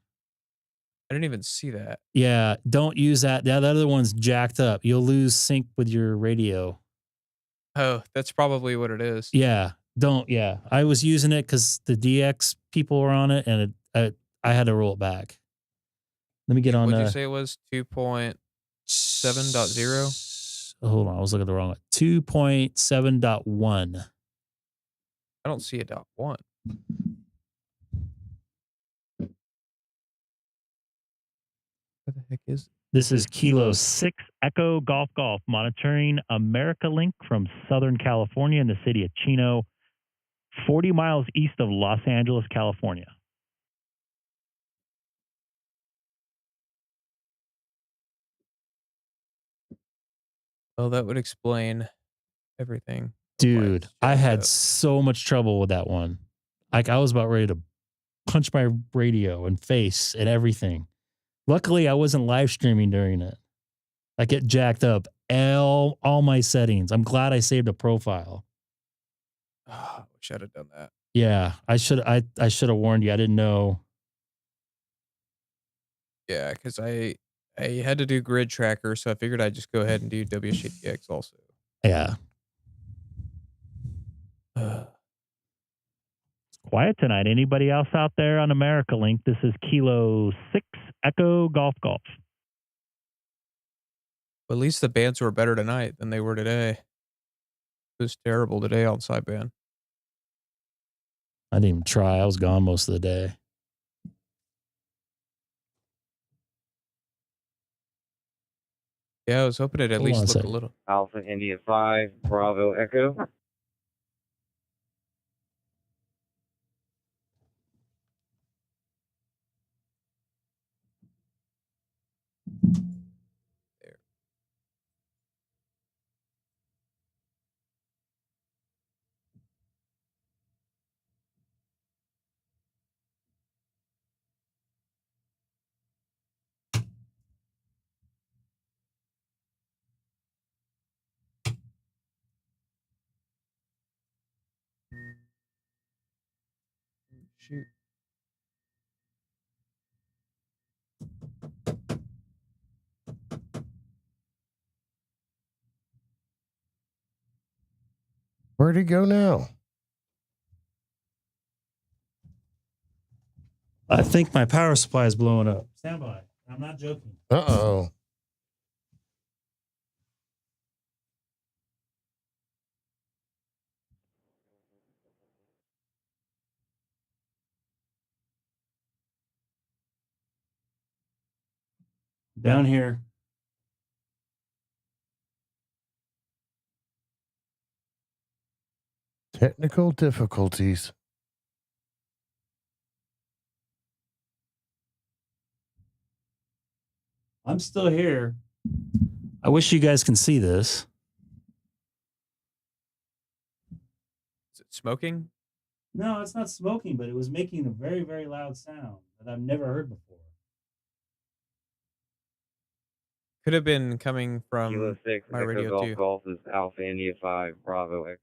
I didn't even see that. Yeah, don't use that. The other one's jacked up. You'll lose sync with your radio. Oh, that's probably what it is. Yeah, don't. Yeah, I was using it because the DX people were on it, and I had to roll it back. Let me get on. What did you say it was? 2.7.0? Hold on, I was looking at the wrong one. 2.7.1. I don't see a .1. What the heck is it? This is Kilo 6 Echo Golf Golf monitoring America Link from Southern California in the city of Chino, 40 miles east of Los Angeles, California. Oh, that would explain everything. Dude, I had so much trouble with that one. Like I was about ready to punch my radio and face and everything. Luckily, I wasn't live streaming during it. I get jacked up all my settings. I'm glad I saved a profile. Oh, I wish I'd have done that. Yeah, I should have warned you. I didn't know. Yeah, because I had to do grid tracker, so I figured I'd just go ahead and do wsjtx also. Yeah. It's quiet tonight. Anybody else out there on America Link? This is Kilo 6 Echo Golf Golf. But at least the bands were better tonight than they were today. It was terrible today on sideband. I didn't even try. I was gone most of the day. Yeah, I was hoping it at least looked a little. Alpha India 5 Bravo Echo. Shoot. Where'd he go now? I think my power supply is blowing up. Stand by. I'm not joking. Uh-oh. Down here. Technical difficulties. I'm still here. I wish you guys can see this. Is it smoking? No, it's not smoking, but it was making a very, very loud sound that I've never heard before. Could have been coming from Kilo 6, my Echo radio Golf too. Golf is Alpha India 5, Bravo X.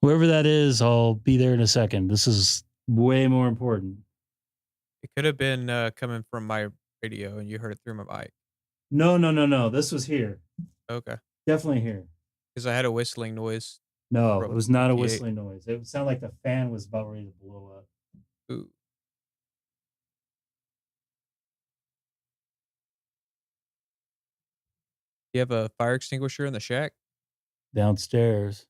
Whoever that is, I'll be there in a second. This is way more important. It could have been coming from my radio and you heard it through my mic. No. This was here. Okay. Definitely here. Because I had a whistling noise. No, from it was not a FT8. whistling noise. It sounded like the fan was about ready to blow up. Ooh. You have a fire extinguisher in the shack? Downstairs.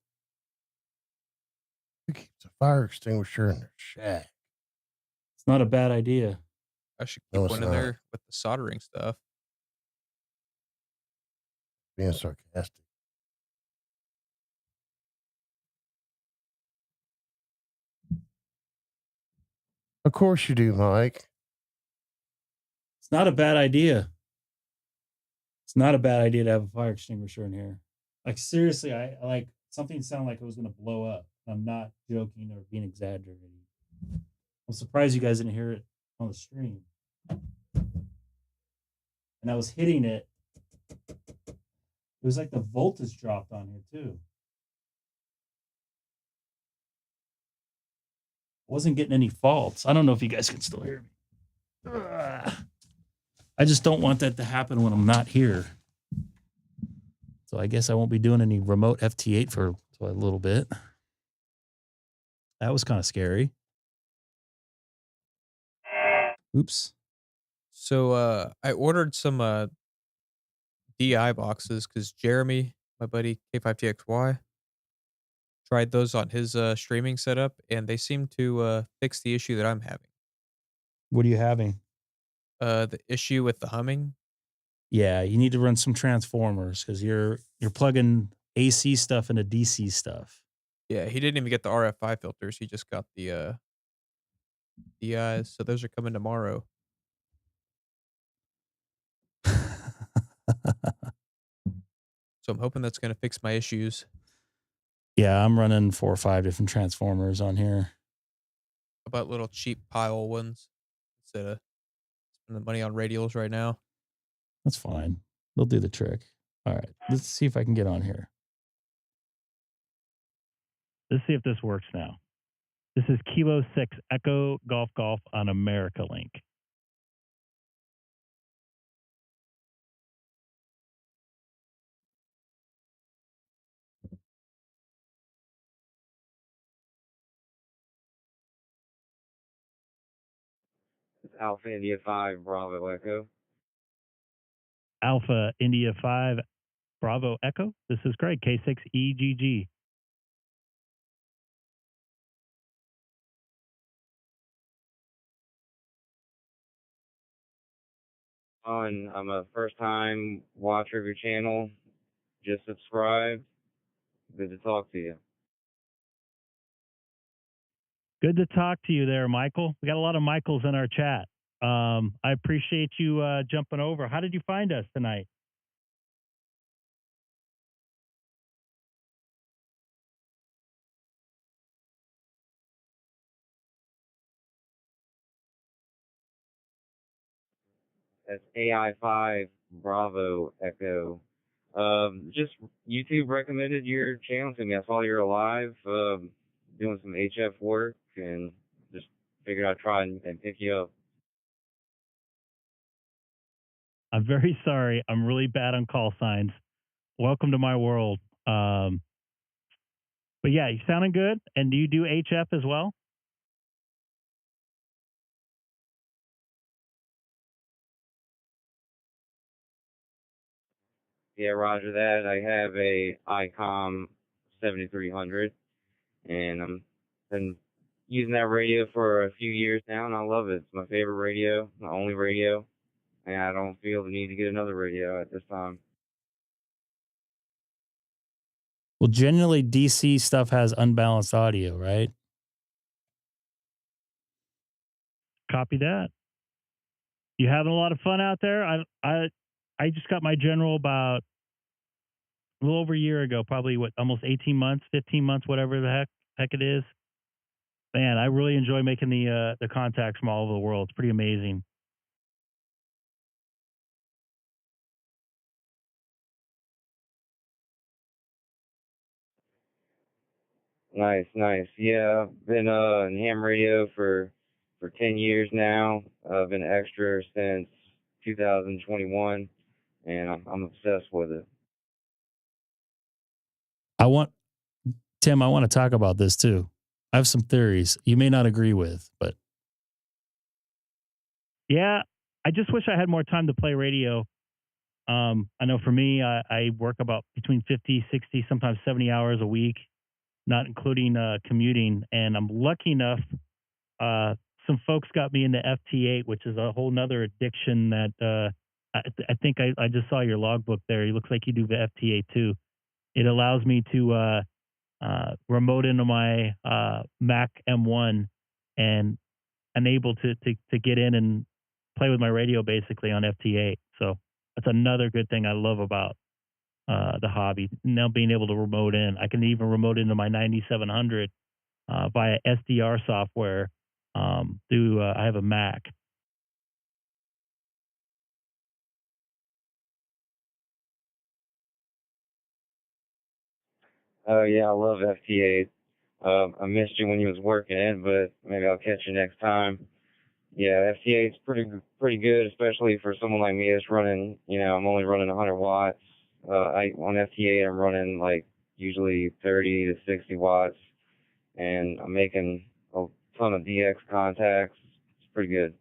Who keeps a fire extinguisher in their shack? It's not a bad idea. I should keep No, it's one in not. there with the soldering stuff. Being sarcastic. Of course you do, Mike. It's not a bad idea. It's not a bad idea to have a fire extinguisher in here. Like seriously, I like something sounded like it was going to blow up. I'm not joking or being exaggerating. I'm surprised you guys didn't hear it on the stream. And I was hitting it. It was like the voltage dropped on here too. I wasn't getting any faults. I don't know if you guys can still hear me. Ugh. I just don't want that to happen when I'm not here. So I guess I won't be doing any remote FT8 for a little bit. That was kind of scary. Oops. So I ordered some DI boxes because Jeremy, my buddy K5TXY, tried those on his streaming setup and they seem to fix the issue that I'm having. What are you having? The issue with the humming. Yeah, you need to run some transformers because you're plugging AC stuff into DC stuff. Yeah, he didn't even get the RF5 filters. He just got the DIs. So those are coming tomorrow. So I'm hoping that's going to fix my issues. Yeah, I'm running 4 or 5 different transformers on here. About little cheap pile ones instead of spending money on radials right now. That's fine. They'll do the trick. All right, let's see if I can get on here. Let's see if this works now. This is Kilo 6 Echo Golf Golf on America Link. It's Alpha India 5, Bravo Echo. Alpha India 5 Bravo Echo. This is Greg, K6EGG. I'm a first-time watcher of your channel. Just subscribed. Good to talk to you. Good to talk to you there, Michael. We got a lot of Michaels in our chat. I appreciate you jumping over. How did you find us tonight? That's AI5 Bravo Echo. Just YouTube recommended your channel to me. I saw you're alive, doing some HF work, and just figured I'd try and pick you up. I'm very sorry. I'm really bad on call signs. Welcome to my world. But yeah, you sounding good. And do you do HF as well? Yeah, roger that. I have a Icom 7300, and I'm been using that radio for a few years now, and I love it. It's my favorite radio, my only radio, and I don't feel the need to get another radio at this time. Well, generally DC stuff has unbalanced audio, right? Copy that. You having a lot of fun out there? I just got my general about a little over a year ago, probably almost 18 months, 15 months, whatever the heck it is. Man, I really enjoy making the contacts from all over the world. It's pretty amazing. Nice, nice. Yeah, I've been in ham radio for 10 years now. I've been extra since 2021, and I'm obsessed with it. Tim, I want to talk about this too. I have some theories you may not agree with, but yeah, I just wish I had more time to play radio. I know for me, I work about between 50, 60, sometimes 70 hours a week, not including commuting. And I'm lucky enough, some folks got me into FT8, which is a whole nother addiction that I think I just saw your logbook there. It looks like you do the FT8 too. It allows me to remote into my Mac M1 and unable to get in and play with my radio basically on FT8. So that's another good thing I love about the hobby. Now being able to remote in. I can even remote into my 9700 via SDR software through I have a Mac. Oh yeah, I love FT8. I missed you when you was working, but maybe I'll catch you next time. Yeah, FT8's pretty good, especially for someone like me that's running. I'm only running 100 watts. On FT8 I'm running like usually 30 to 60 watts, and I'm making a ton of DX contacts. It's pretty good.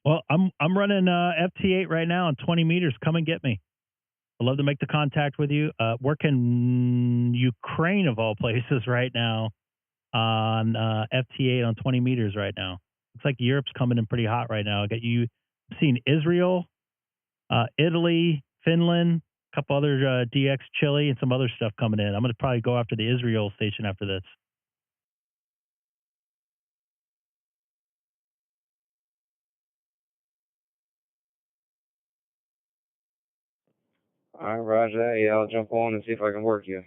Well, I'm running FT8 right now on 20 meters. Come and get me. I'd love to make the contact with you. Working Ukraine of all places right now on FT8 on 20 meters right now. Looks like Europe's coming in pretty hot right now. I got you seen Israel, Italy, Finland, a couple other DX Chile, and some other stuff coming in. I'm going to probably go after the Israel station after this. All right, roger that. Yeah, I'll jump on and see if I can work you.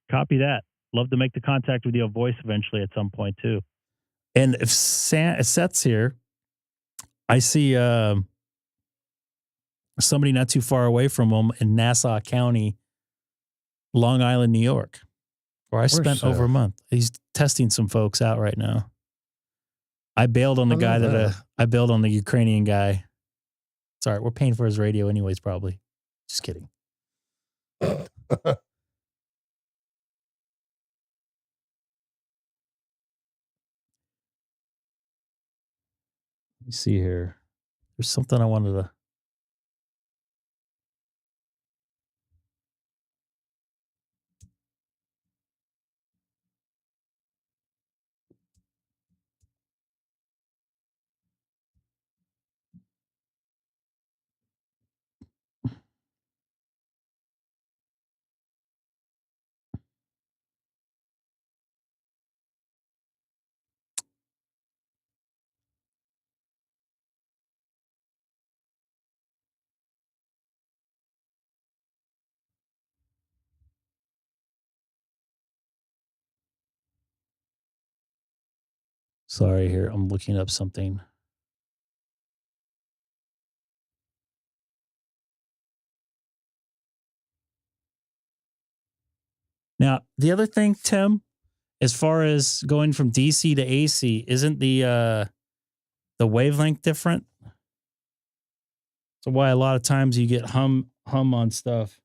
Copy that. Love to make the contact with your voice eventually at some point too. and if Seth's here, I see somebody not too far away from him in Nassau County, Long Island, New York, where I spent over a month. He's testing some folks out right now. I bailed on the guy I bailed on the Ukrainian guy. Sorry, we're paying for his radio anyways, probably. Just kidding. Let me see here. There's something I wanted to. Sorry, here. I'm looking up something. Now, the other thing, Tim, as far as going from DC to AC, isn't the wavelength different? So why a lot of times you get hum on stuff.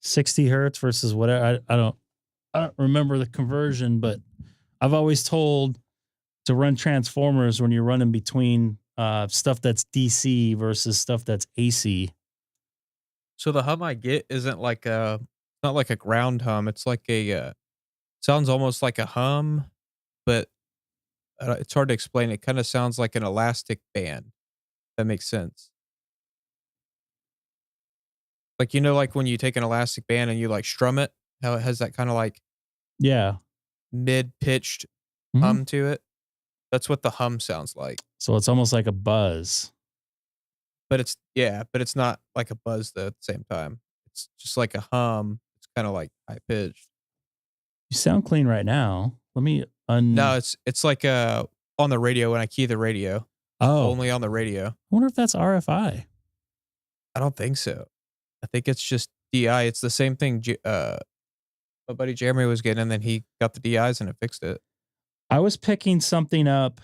60 hertz versus whatever. I don't remember the conversion, but I've always told to run transformers when you're running between stuff that's DC versus stuff that's AC. So the hum I get isn't like not like a ground hum. It's like a sounds almost like a hum, but it's hard to explain. It kind of sounds like an elastic band. That makes sense. Like, you know, like when you take an elastic band and you like strum it, how it has that kind of like Yeah. mid-pitched Mhm. hum to it. That's what the hum sounds like. So it's almost like a buzz. But it's not like a buzz though at the same time. It's just like a hum. It's kind of like high pitched. You sound clean right now. Let me No, it's like on the radio when I key the radio. Oh. Only on the radio. I wonder if that's RFI. I don't think so. I think it's just DI. It's the same thing my buddy Jeremy was getting, and then he got the DIs and it fixed it. I was picking something up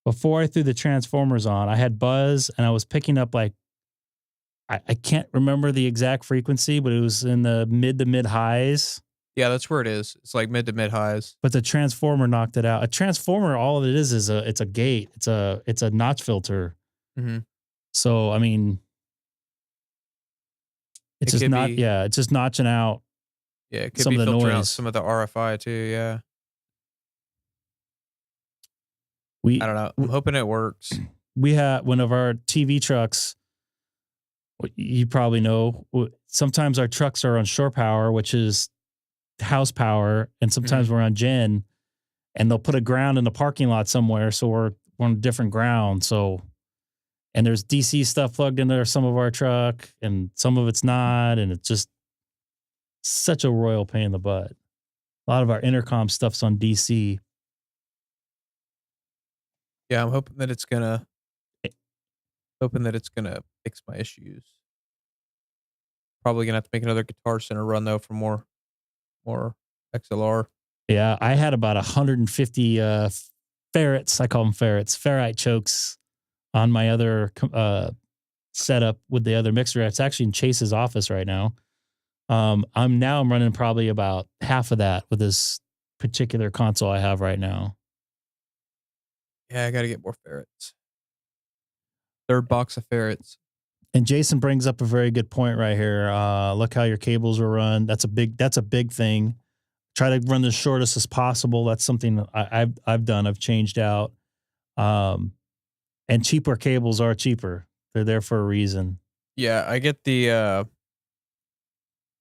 before I threw the transformers on. I had buzz and I was picking up like, I can't remember the exact frequency, but it was in the mid to mid highs. Yeah, that's where it is. It's like mid to mid highs. But the transformer knocked it out. A transformer, all of it is it's a gate. It's a notch filter. Mm-hmm. So I mean, it's just not. Yeah, it's just notching out. Yeah, it could some be of the filtering out noise. some of the RFI too. Yeah. I don't know. I'm hoping it works. We had one of our TV trucks. You probably know. Sometimes our trucks are on shore power, which is house power, and sometimes we're on gen, and they'll put a ground in the parking lot somewhere, so we're on a different ground. So, and there's DC stuff plugged into some of our truck, and some of it's not, and it's just such a royal pain in the butt. A lot of our intercom stuff's on DC. Yeah, I'm hoping that it's gonna fix my issues. Probably gonna have to make another Guitar Center run though for more XLR. Yeah, I had about 150 ferrets. I call them ferrets, ferrite chokes on my other setup with the other mixer. It's actually in Chase's office right now. I'm running probably about half of that with this particular console I have right now. Yeah, I got to get more ferrets. Third box of ferrets. And Jason brings up a very good point right here. Look how your cables are run. That's a big thing. Try to run the shortest as possible. That's something I've done. I've changed out. And cheaper cables are cheaper. They're there for a reason. Yeah, I get the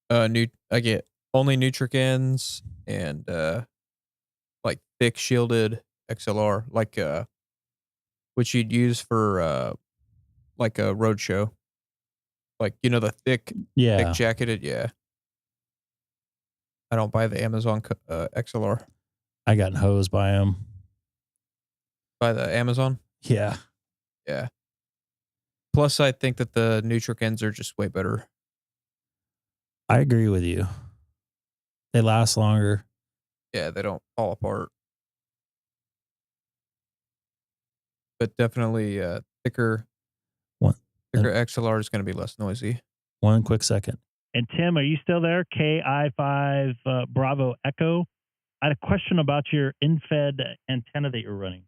I get only Nutric ends and like thick shielded XLR, like which you'd use for like a road show. Like, you know, the thick jacketed, yeah. I don't buy the Amazon XLR. I got hosed by them. By the Amazon? Yeah. Yeah. Plus, I think that the Nutric ends are just way better. I agree with you. They last longer. Yeah, they don't fall apart. But definitely thicker XLR is going to be less noisy. One quick second. And Tim, are you still there? KI5 Bravo Echo. I had a question about your in-fed antenna that you're running.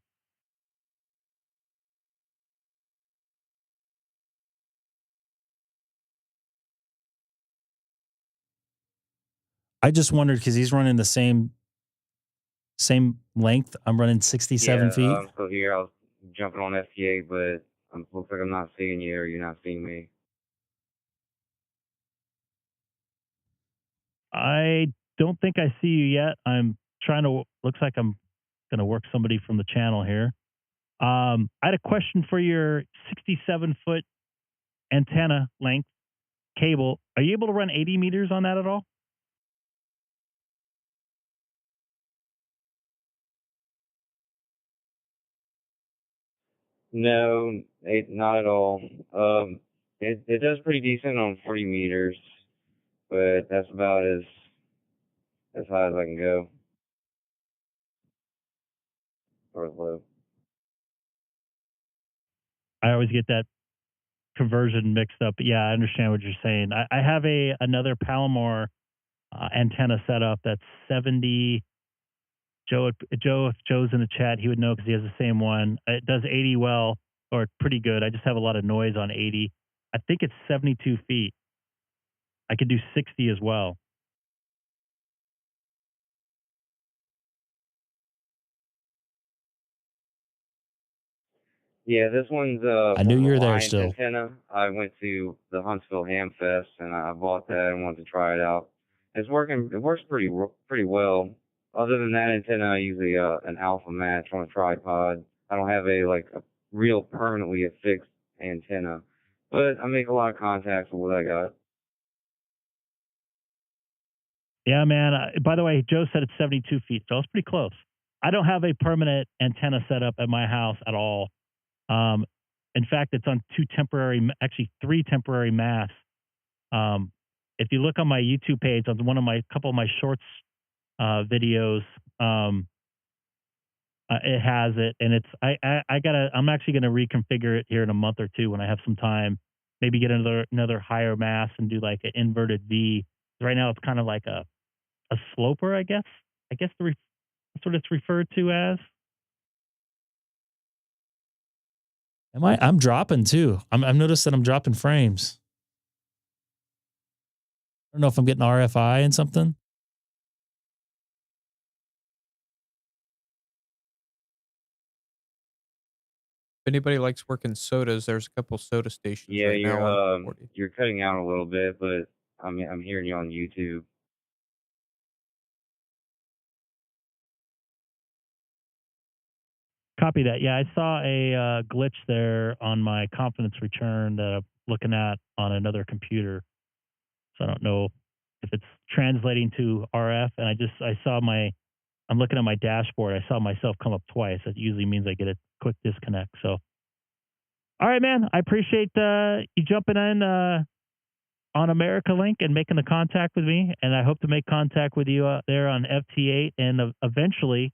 I just wondered because he's running the same length. I'm running 67 feet. I'm still here. I was jumping on FT8, but looks like I'm not seeing you or you're not seeing me. I don't think I see you yet. I'm trying to, looks like I'm going to work somebody from the channel here. I had a question for your 67-foot antenna length cable. Are you able to run 80 meters on that at all? No, not at all. It does pretty decent on 40 meters. but that's about as high as I can go. Or low. I always get that conversion mixed up. But yeah, I understand what you're saying. I have another Palomar antenna setup that's 70. Joe, if Joe's in the chat, he would know because he has the same one. It does 80 well, or pretty good. I just have a lot of noise on 80. I think it's 72 feet. I could do 60 as well. Yeah, this one's I knew more you were there Reliant still. antenna. I went to the Huntsville Ham Fest and I bought that and wanted to try it out. It's working. It works pretty well. Other than that antenna, I use an alpha match on a tripod. I don't have a real permanently affixed antenna, but I make a lot of contacts with what I got. Yeah, man. By the way, Joe said it's 72 feet, so it's pretty close. I don't have a permanent antenna set up at my house at all. In fact, it's on three temporary masts. If you look on my YouTube page, on couple of my shorts videos, it has it, and I'm actually gonna reconfigure it here in a month or two when I have some time. Maybe get another higher mast and do like an inverted V. Right now, it's kind of like a sloper, I guess. That's what it's referred to as. I'm dropping too. I've noticed that I'm dropping frames. I don't know if I'm getting RFI and something. If anybody likes working sodas, there's a couple soda stations Yeah, right now on 40. you're cutting out a little bit, but I'm hearing you on YouTube. Copy that. Yeah, I saw a glitch there on my confidence return that I'm looking at on another computer. So I don't know if it's translating to RF. And I'm looking at my dashboard. I saw myself come up twice. That usually means I get a quick disconnect. So, all right, man. I appreciate you jumping in on America Link and making the contact with me. And I hope to make contact with you there on FT8 and eventually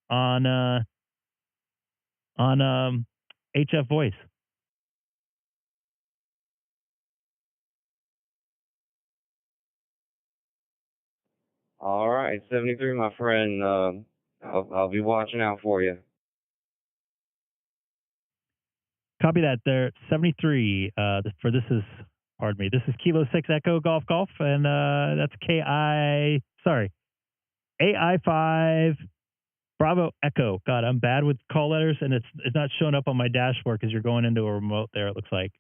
on HF Voice. All right, 73, my friend. I'll be watching out for you. Copy that there. 73. This is Kilo 6 Echo Golf Golf, and that's AI5 Bravo Echo. God, I'm bad with call letters, and it's not showing up on my dashboard because you're going into a remote there, it looks like.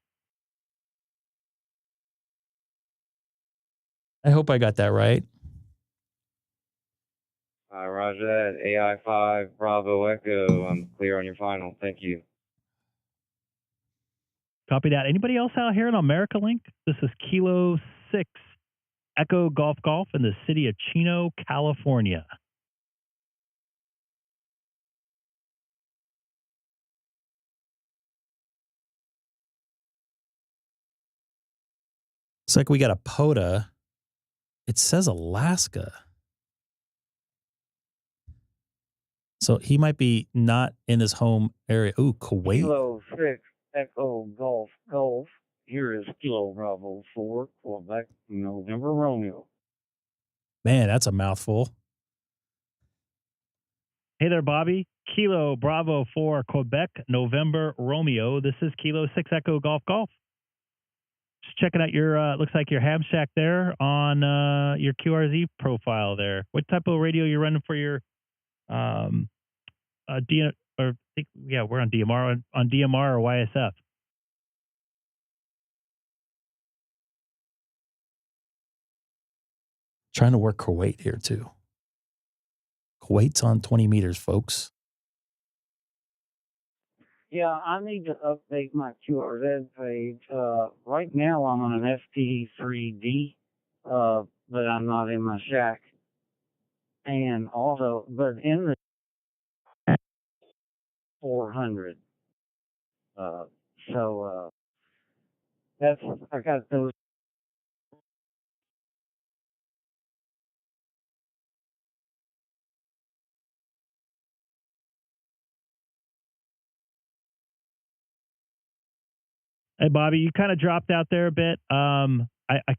I hope I got that right. Roger that. AI5 Bravo Echo. I'm clear on your final. Thank you. Copy that. Anybody else out here on America Link? This is Kilo 6 Echo Golf Golf in the city of Chino, California. It's like we got a POTA. It says Alaska. So he might be not in his home area. Ooh, Kuwait. Kilo 6 Echo Golf Golf. Here is Kilo Bravo 4 Quebec November Romeo. Man, that's a mouthful. Hey there, Bobby. Kilo Bravo 4 Quebec November Romeo. This is Kilo 6 Echo Golf Golf. Just checking out your, looks like your ham shack there on your QRZ profile there. What type of radio you're running for your, we're on DMR, on DMR or YSF? Trying to work Kuwait here too. Kuwait's on 20 meters, folks. Yeah, I need to update my QRZ page. Right now I'm on an FT3D, but I'm not in my shack. And also, but in the 400. So I got those Hey, Bobby, you kind of dropped out there a bit. I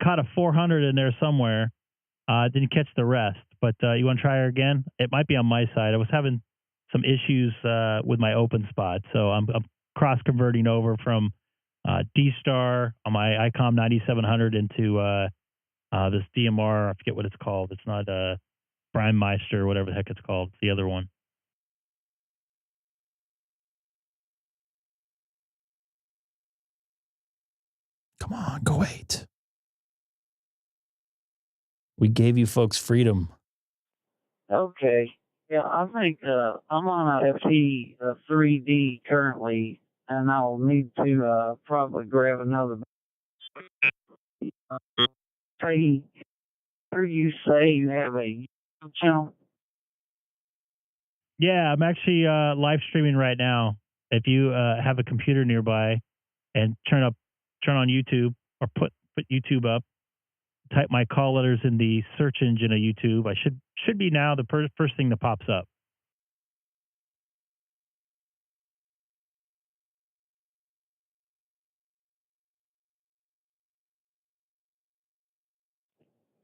caught a 400 in there somewhere. Didn't catch the rest, but you want to try her again? It might be on my side. I was having some issues with my Openspot, so I'm cross converting over from DStar on my Icom 9700 into this DMR. I forget what it's called. It's not Meister or whatever the heck it's called. It's the other one. Come on, go 8. We gave you folks freedom. Okay. Yeah, I think I'm on a FT3D currently, and I'll need to probably grab another. Hey, heard you say you have a YouTube channel? Yeah, I'm actually live streaming right now. If you have a computer nearby and turn on YouTube or put YouTube up, type my call letters in the search engine of YouTube. I should be now the first thing that pops up.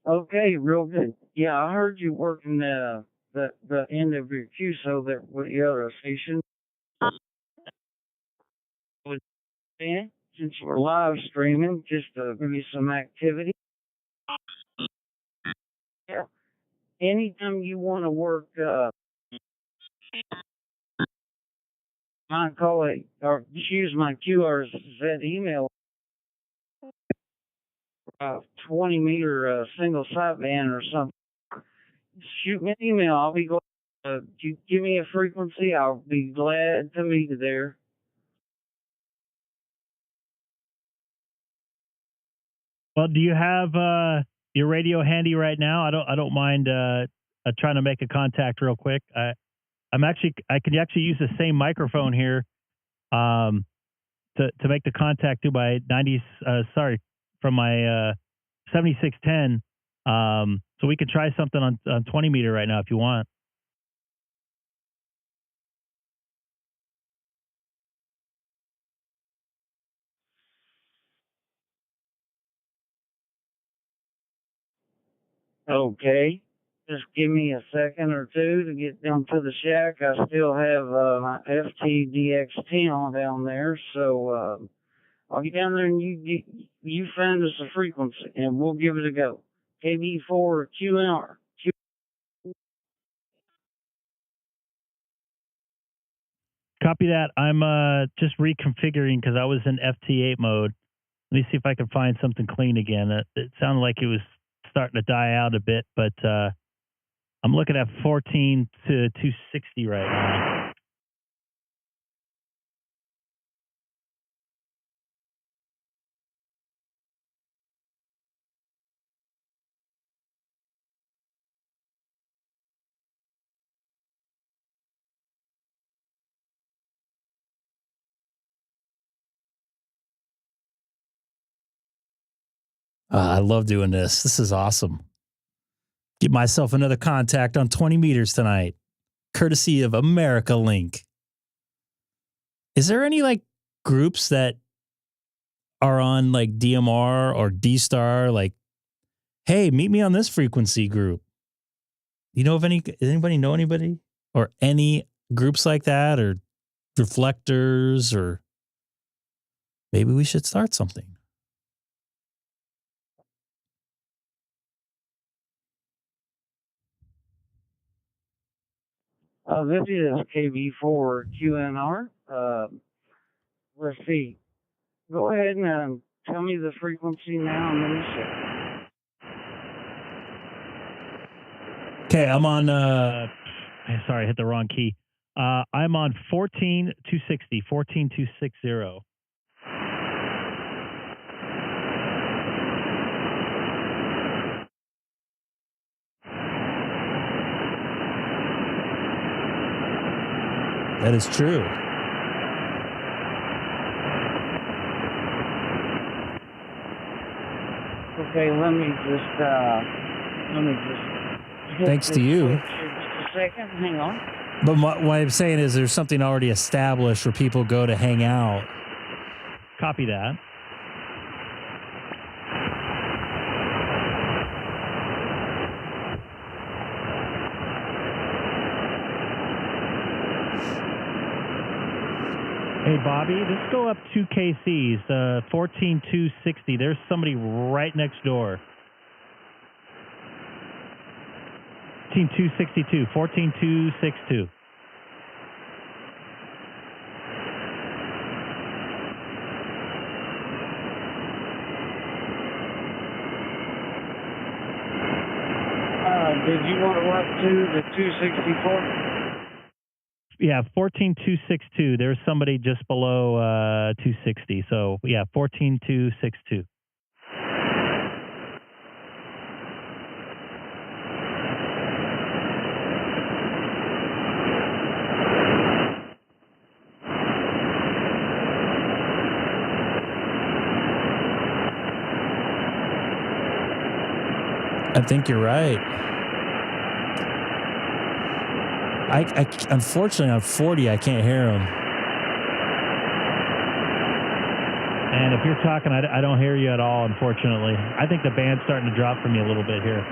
Okay, real good. Yeah, I heard you working the end of your QSO there with the other station. Since we're live streaming, just to give you some activity. Yeah. Anytime you want to work, I call it, or just use my QRZ email, 20-meter single sideband or something. Shoot me an email. I'll be glad. You give me a frequency, I'll be glad to meet you there. Well, do you have your radio handy right now? I don't mind trying to make a contact real quick. I can actually use the same microphone here to make the contact to my from my 7610. So we could try something on 20 meter right now if you want. Okay. Just give me a second or two to get down to the shack. I still have my FT8 down there, so I'll get down there and you find us a frequency and we'll give it a go. KB4 QNR. Copy that. I'm just reconfiguring because I was in FT8 mode. Let me see if I can find something clean again. It sounded like it was starting to die out a bit, but I'm looking at 14 to 260 right now. I love doing this. This is awesome. Get myself another contact on 20 meters tonight, courtesy of America Link. Is there any like groups that are on like DMR or DStar? Like, hey, meet me on this frequency group. You know of anybody know anybody or any groups like that or reflectors, or maybe we should start something. This is KB4 QNR. Let's see. Go ahead and tell me the frequency now and let me see. Okay, I'm on, sorry, I hit the wrong key. I'm on 14260, 14260. That is true. Okay, let me just Thanks to you. Just a second, hang on. But what I'm saying is there's something already established where people go to hang out. Copy that. Bobby. Let's go up 2 KCs, 14260. There's somebody right next door. 14262, 14262. Did you want to go up to the 264? Yeah, 14262. There's somebody just below 260. So, yeah, 14262. I think you're right. I unfortunately on 40 I can't hear him. And if you're talking, I don't hear you at all, unfortunately. I think the band's starting to drop from you a little bit here.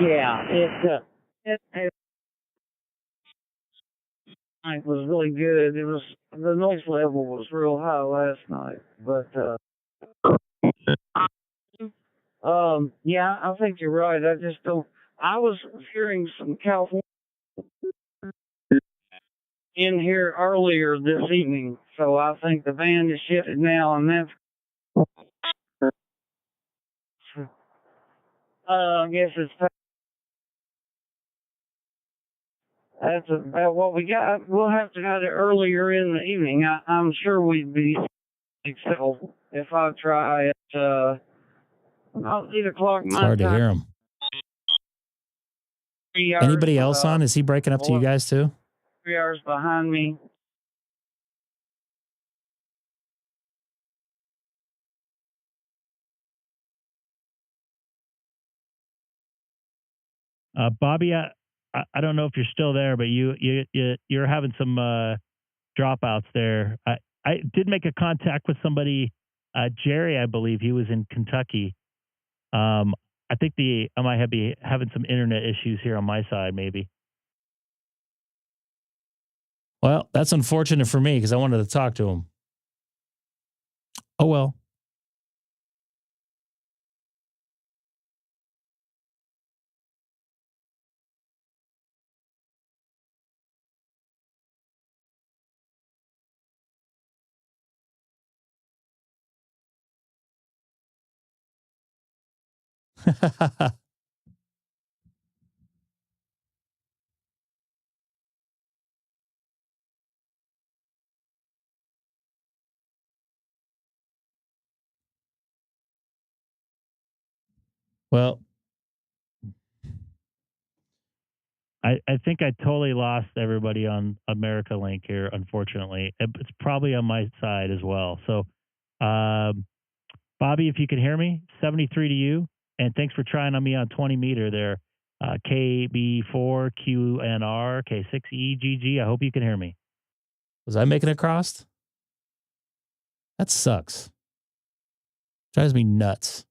Yeah, it was really good. It was, the noise level was real high last night, but yeah, I think you're right. I just don't. I was hearing some California in here earlier this evening, so I think the band is shifted now, and that's. I guess that's about what we got. We'll have to have it earlier in the evening. I'm sure we'd be successful if I try at about 8 o'clock. It's hard to hear him. Anybody else on? Is he breaking up to you guys too? 3 hours behind me. Bobby, I don't know if you're still there, but you're having some dropouts there. I did make a contact with somebody, Jerry, I believe he was in Kentucky. I think I might be having some internet issues here on my side, maybe. Well, that's unfortunate for me because I wanted to talk to him. Oh well. Well, I think I totally lost everybody on America Link here, unfortunately. It's probably on my side as well. So, Bobby, if you can hear me, 73 to you. And thanks for trying on me on 20 meter there. KB4QNR, K6EGG. I hope you can hear me. was I making it across? That sucks. Drives me nuts.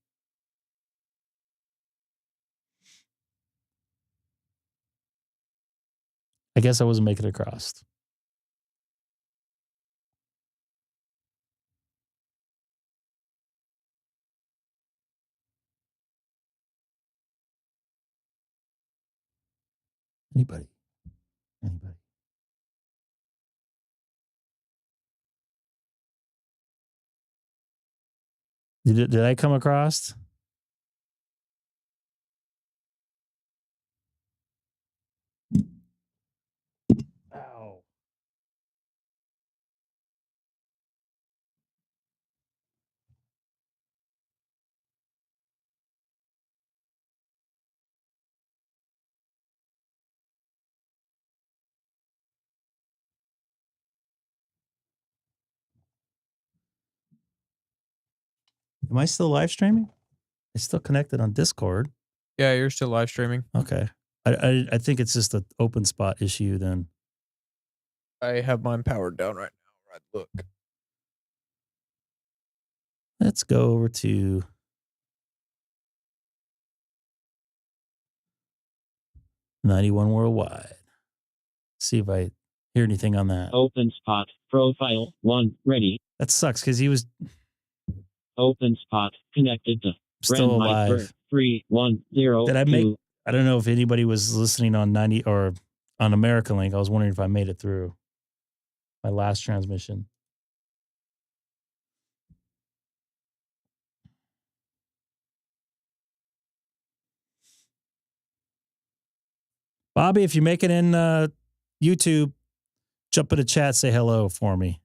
I guess I wasn't making it across. Anybody? Did I come across? Ow. Am I still live streaming? It's still connected on Discord. Yeah, you're still live streaming. Okay. I think it's just an Openspot issue then. I have mine powered down right now. Right, look. Let's go over to 91 worldwide. See if I hear anything on that. Openspot. Profile 1. Ready. That sucks because he was Openspot. Connected to still alive. 310. Did I make? I don't know if anybody was listening on 90 or on American Link. I was wondering if I made it through my last transmission. Bobby, if you make it in YouTube, jump in the chat, say hello for me.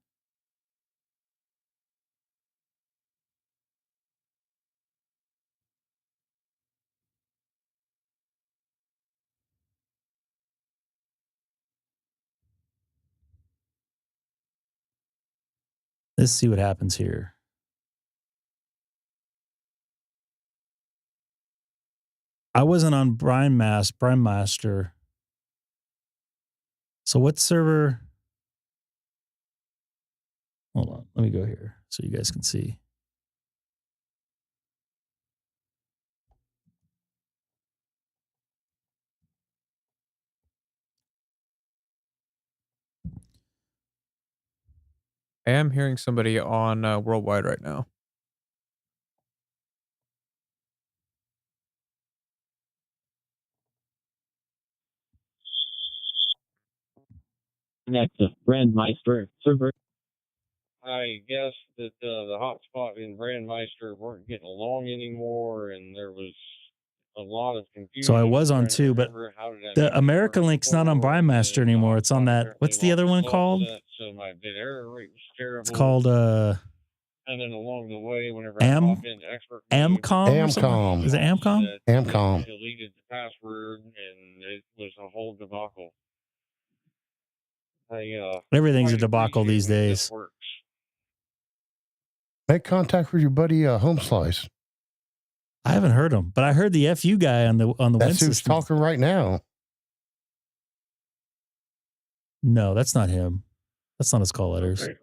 Let's see what happens here. I wasn't on Prime Master. So what server? Hold on. Let me go here so you guys can see. I am hearing somebody on worldwide right now. Connect to Brandmeister server. I guess that the hotspot in Brandmeister weren't getting along anymore, and there was a lot of confusion. So I was on two, but the American Link's not on Prime Master anymore. It's on that. What's the other one called? So my bit error rate was terrible. It's called and then along the way, whenever I popped into expert mode, Amcom. Is it Amcom? Amcom. Deleted the password, and it was a whole debacle. Everything's a debacle these days. Make contact with your buddy Home Slice. I haven't heard him, but I heard the FU guy on the That's who's talking right now. No, that's not him. That's not his call letters. Okay.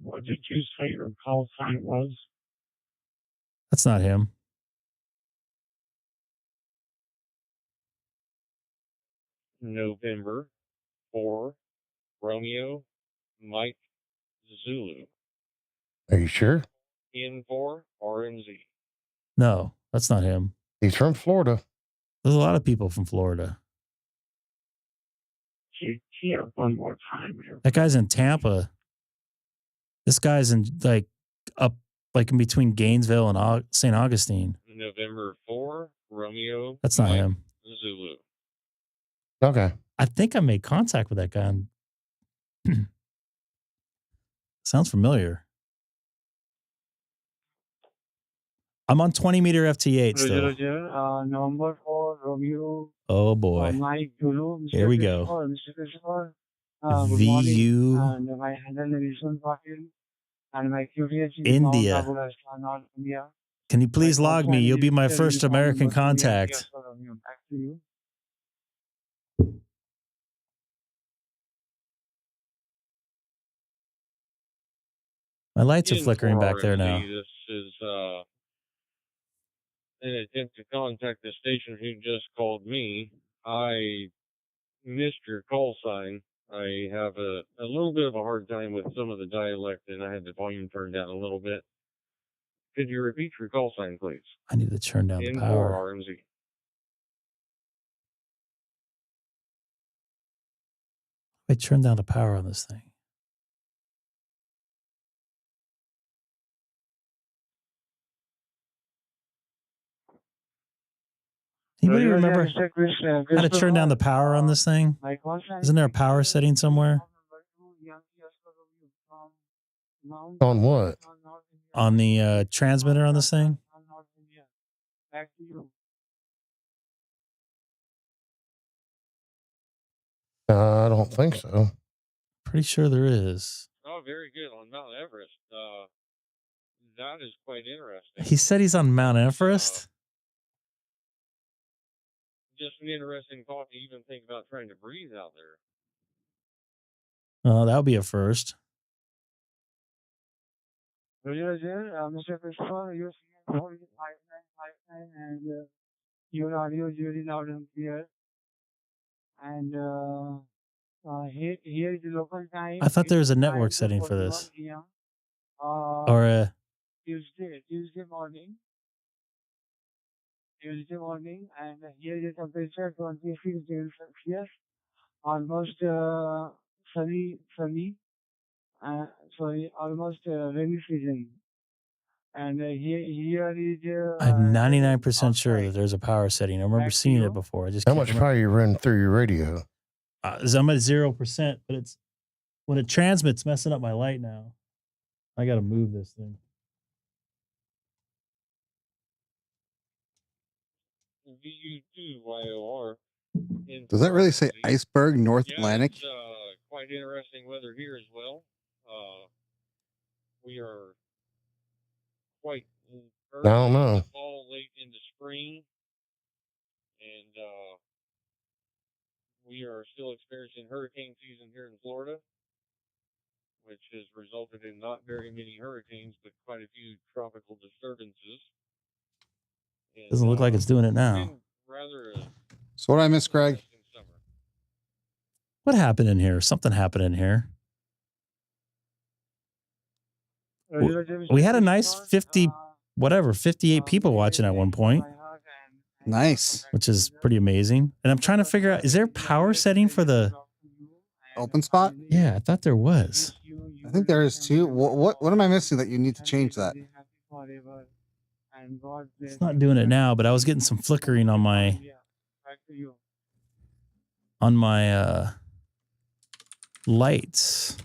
What did you say your call sign was? That's not him. November 4 Romeo Mike Zulu. Are you sure? N4 RMZ. No, that's not him. He's from Florida. There's a lot of people from Florida. Here, one more time. That guy's in Tampa. This guy's in up in between Gainesville and St. Augustine. November 4 Romeo. That's not him. Zulu. Okay. I think I made contact with that guy. Sounds familiar. I'm on 20 meter FT8 still. Number 4 Romeo. Oh boy. Mike Zulu. Here we go. VU. And my handle and my curious India. Can you please log me? You'll be my first American contact. My lights are flickering back there now. This is an attempt to contact the station who just called me. I missed your call sign. I have a little bit of a hard time with some of the dialect, and I had the volume turned down a little bit. Could you repeat your call sign, please? I need to turn down the N4 power. RMZ. I turn down the power on this thing. Anybody remember how to turn down the power on this thing? Isn't there a power setting somewhere? On what? On the transmitter on this thing? I don't think so. Pretty sure there is. Oh, very good. On Mount Everest. That is quite interesting. He said he's on Mount Everest? Just an interesting thought to even think about trying to breathe out there. Oh, that would be a first. Mr. Christopher, you're and Your audio is really loud and clear. And here is the local time. I thought there was a network It's setting for 9:41 this. PM. Or a Tuesday morning. Tuesday morning, and here is the temperature 26 degrees Celsius. Almost sunny, almost rainy season. And here is I'm 99% sure that there's a power setting. I remember seeing it before. I just How can't much remember. power you run through your radio? I'm at 0%, but it's when it transmits, messing up my light now. I got to move this thing. VU2YOR. Does that really say iceberg North Atlantic? It's quite interesting weather here as well. We are quite early I don't in know. the fall, late into spring, and we are still experiencing hurricane season here in Florida, which has resulted in not very many hurricanes, but quite a few tropical disturbances. And, Doesn't look like it's doing it now. been rather So what I miss, Greg? summer. What happened in here? Something happened in here. We had a nice 58 people watching at one point. Nice. Which is pretty amazing. And I'm trying to figure out, is there a power setting for the Openspot? Yeah, I thought there was. I think there is too. What am I missing that you need to change that? It's not doing it now, but I was getting some flickering on my lights.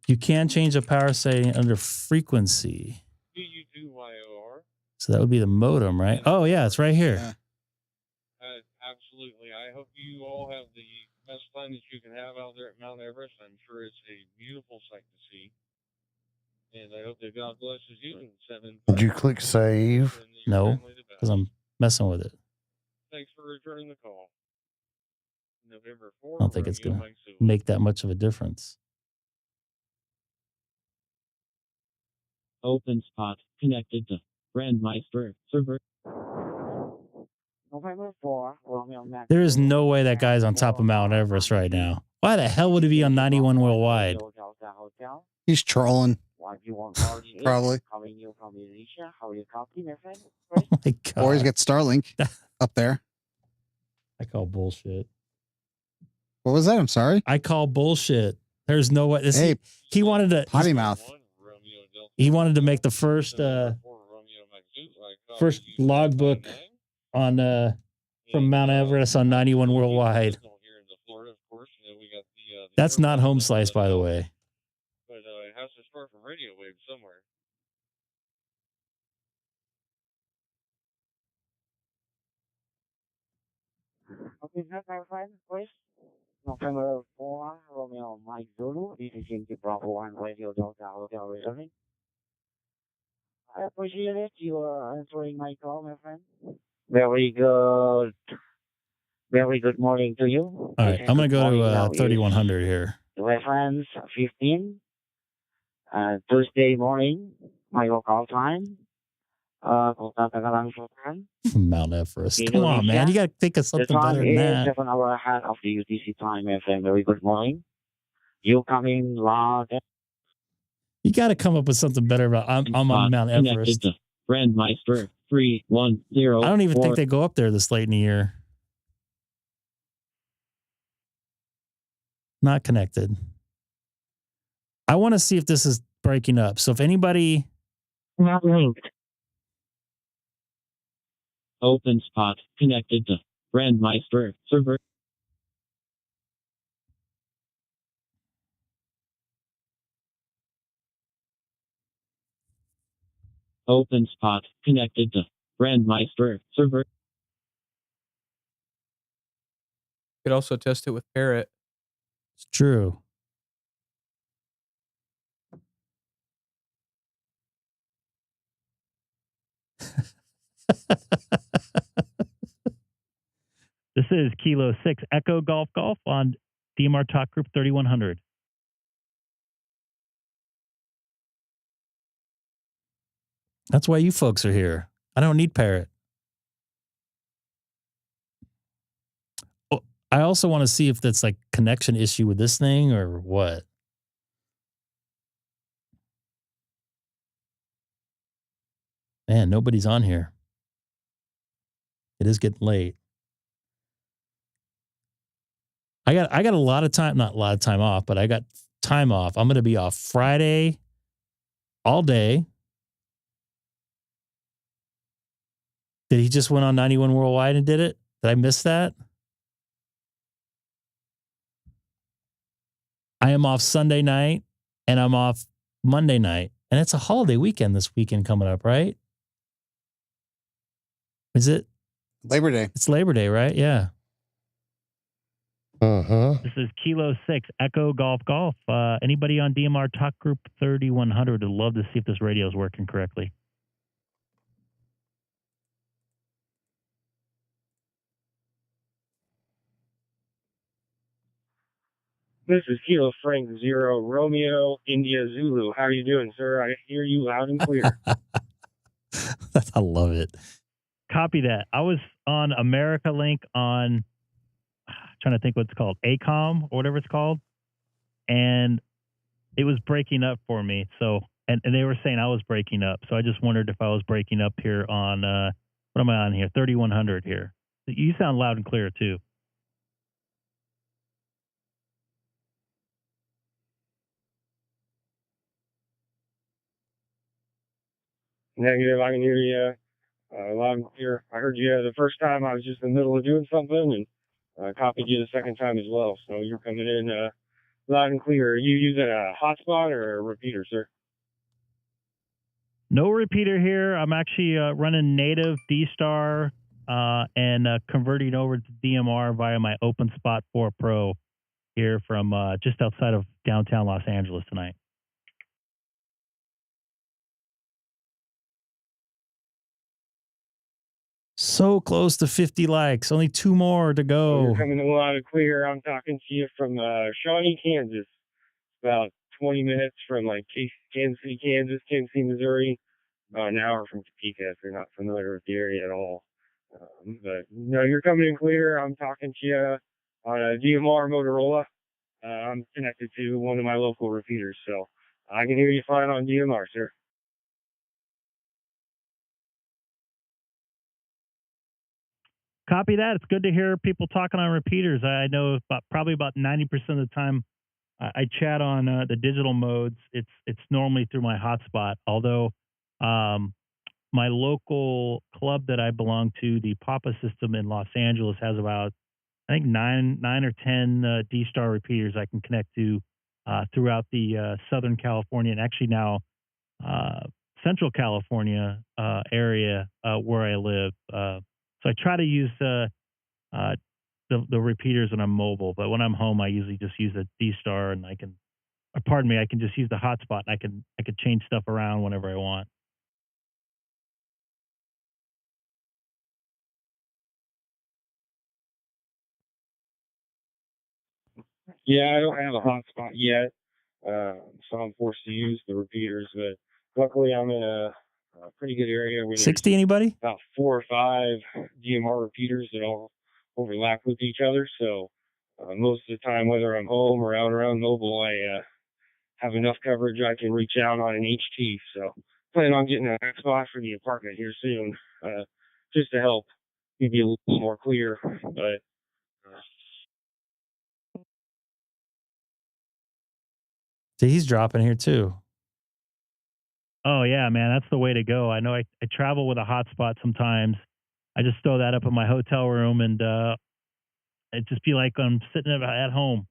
You can change the power setting under frequency. VU2YOR. So that would be the modem, right? Oh, yeah, it's right here. Absolutely. I hope you all have the best time that you can have out there at Mount Everest. I'm sure it's a beautiful sight to see. And I hope that God blesses you in 7. Did you click save? No, because I'm messing with it. Thanks for returning the call. November 4. I don't think it's going to make that much of a difference. Openspot connected to Brandmeister server. November 4, Romeo Max. There is no way that guy's on top of Mount Everest right now. Why the hell would he be on 91 worldwide? He's trolling. Probably. Oh my God. Or he's got Starlink up there. I call bullshit. What was that? I'm sorry. I call bullshit. There's no way. This, Hey, he wanted to potty mouth. He wanted to make the first logbook on from Mount Everest on 91 worldwide. That's not home slice, by the way. But it has to start from radio waves somewhere. Okay, is that clarified, please? November 4, Romeo Mike Zulu. This is Yankee Bravo 1 Radio Delta Hotel returning. I appreciate it. You are answering my call, my friend. Very good. Very good morning to you. All right, I'm going to go to 3100 here. Reference 15. Tuesday morning, my local time. Mount Everest. Come on, man. You got to think of something better than that. 7 hours ahead of the UTC time, FM. Very good morning. You coming loud. You got to come up with something better about I'm on Mount Everest. Brandmeister 310. I don't even think they go up there this late in the year. Not connected. I want to see if this is breaking up. So if anybody... Not linked. Openspot connected to Brandmeister server. Openspot connected to Brandmeister server. You could also test it with Parrot. It's true. This is Kilo 6 Echo Golf Golf on DMR Talk Group 3100. That's why you folks are here. I don't need Parrot. Oh, I also want to see if that's like connection issue with this thing or what. Man, nobody's on here. It is getting late. I got a lot of time, not a lot of time off, but I got time off. I'm going to be off Friday all day. Did he just went on 91 Worldwide and did it? Did I miss that? I am off Sunday night and I'm off Monday night. And it's a holiday weekend this weekend coming up, right? Is it? Labor Day. It's Labor Day, right? Yeah. This is Kilo 6 Echo Golf Golf. Anybody on DMR Talk Group 3100 would love to see if this radio is working correctly. This is Kilo Frank 0 Romeo India Zulu. How are you doing, sir? I hear you loud and clear. I love it. Copy that. I was on America Link on, trying to think what it's called, Acom or whatever it's called, and it was breaking up for me. So, and they were saying I was breaking up. So I just wondered if I was breaking up here on, what am I on here? 3100 here. You sound loud and clear too. Negative, I can hear you loud and clear. I heard you the first time. I was just in the middle of doing something, and copied you the second time as well. So you're coming in loud and clear. Are you using a hotspot or a repeater, sir? No repeater here. I'm actually running native DStar and converting over to DMR via my Openspot 4 Pro here from just outside of downtown Los Angeles tonight. So close to 50 likes. Only 2 more to go. You're coming in loud and clear. I'm talking to you from Shawnee, Kansas. About 20 minutes from like Kansas City, Kansas, Kansas City, Missouri. About an hour from Topeka if you're not familiar with the area at all. But no, you're coming in clear. I'm talking to you on a DMR Motorola. I'm connected to one of my local repeaters, so I can hear you fine on DMR, sir. Copy that. It's good to hear people talking on repeaters. I know probably about 90% of the time I chat on the digital modes. It's normally through my hotspot. Although my local club that I belong to, the Papa System in Los Angeles, has about I think nine or 10 DStar repeaters I can connect to throughout the Southern California and actually now Central California area where I live. So I try to use the repeaters when I'm mobile, but when I'm home, I usually just use a DStar, and I can just use the hotspot, and I can change stuff around whenever I want. Yeah, I don't have a hotspot yet, so I'm forced to use the repeaters. But luckily, I'm in a pretty good area where 60 anybody? About 4 or 5 DMR repeaters that all overlap with each other. So most of the time, whether I'm home or out around mobile, I have enough coverage I can reach out on an HT. So plan on getting a spot for the apartment here soon, just to help be a little more clear. But See, he's dropping here too. Oh yeah, man, that's the way to go. I know I travel with a hotspot sometimes. I just throw that up in my hotel room, and it just be like I'm sitting at home.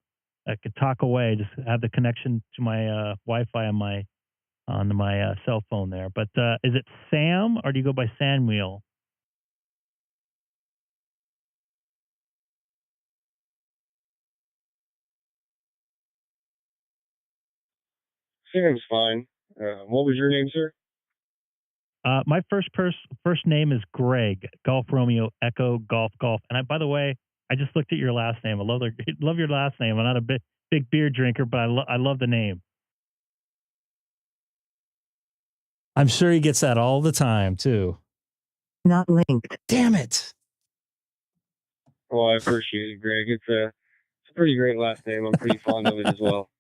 I could talk away, just have the connection to my Wi-Fi on my cell phone there. But is it Sam or do you go by Samuel? Sam's fine. What was your name, sir? My first name is Greg. Golf Romeo Echo Golf Golf. And by the way, I just looked at your last name. I love your last name. I'm not a big beer drinker, but I love the name. I'm sure he gets that all the time too. Not linked. Damn it. Well, I appreciate it, Greg. It's a pretty great last name. I'm pretty fond of it as well.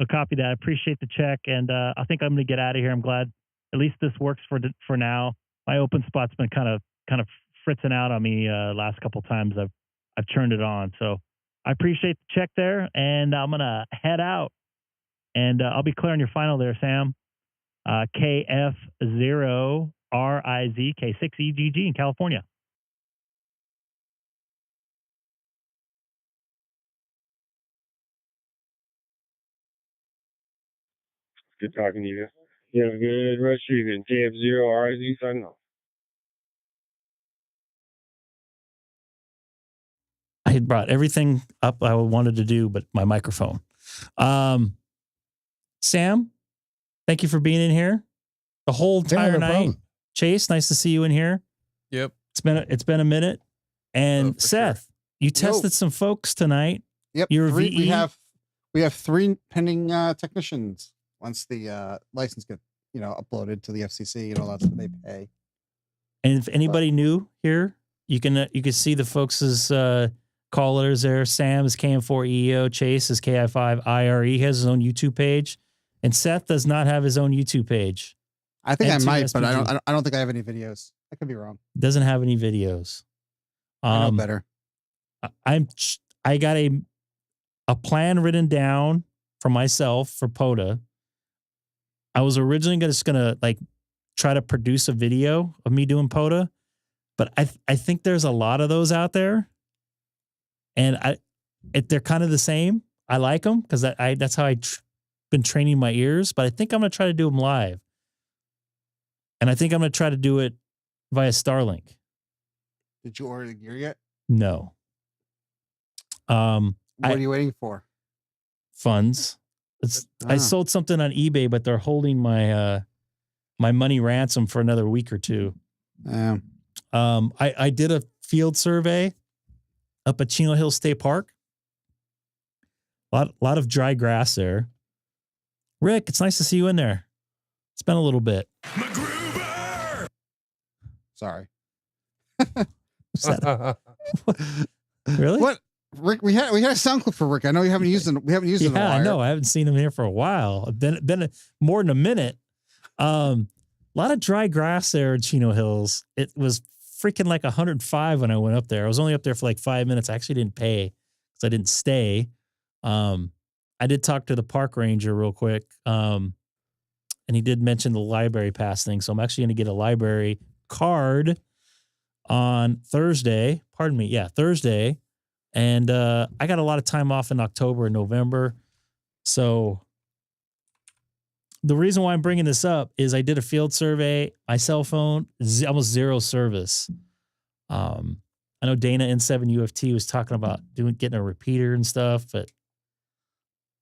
I'll copy that. I appreciate the check, and I think I'm going to get out of here. I'm glad at least this works for now. My Openspot's been kind of fritzing out on me last couple times. I've turned it on, so I appreciate the check there, and I'm gonna head out, and I'll be clearing your final there, Sam. KF0RIZ K6EGG in California. Good talking to you. You have a good rest of your evening. KF0RIZ signing off. I had brought everything up I wanted to do, but my microphone. Sam, thank you for being in here the whole entire night. Problem. Chase, nice to see you in here. Yep. It's been a minute. And Seth, you tested some folks tonight. Yep. Your we VE. have 3 pending technicians once the license get uploaded to the FCC and all that stuff they pay. And if anybody new here, you can see the folks' call letters there. Sam is KM4EO, Chase is KI5IRE. He has his own YouTube page, and Seth does not have his own YouTube page. I think I might, but SPG. I don't think I have any videos. I could be wrong. Doesn't have any videos. I know better. I got a plan written down for myself for POTA. I was originally just gonna like try to produce a video of me doing POTA, but I think there's a lot of those out there, and they're kind of the same. I like them because that's how been training my ears. But I think I'm gonna try to do them live, and I think I'm gonna try to do it via Starlink. Did you order the gear yet? No. What are you waiting for? Funds. I sold something on eBay, but they're holding my my money ransom for another week or two. I did a field survey up at Chino Hill State Park. A lot of dry grass there. Rick, it's nice to see you in there. It's been a little bit. Sorry. Really? What? Rick, we had a sound clip for Rick. I know you haven't used it. We haven't used it in a while. Yeah, I know. I haven't seen him here for a while. Been more than a minute. A lot of dry grass there in Chino Hills. It was freaking like 105 when I went up there. I was only up there for like 5 minutes. I actually didn't pay because I didn't stay. I did talk to the park ranger real quick. And he did mention the library pass thing. So I'm actually going to get a library card on Thursday. Pardon me. Yeah, Thursday. And I got a lot of time off in October and November. So the reason why I'm bringing this up is I did a field survey. My cell phone, almost zero service. I know Dana N7UFT was talking about getting a repeater and stuff, but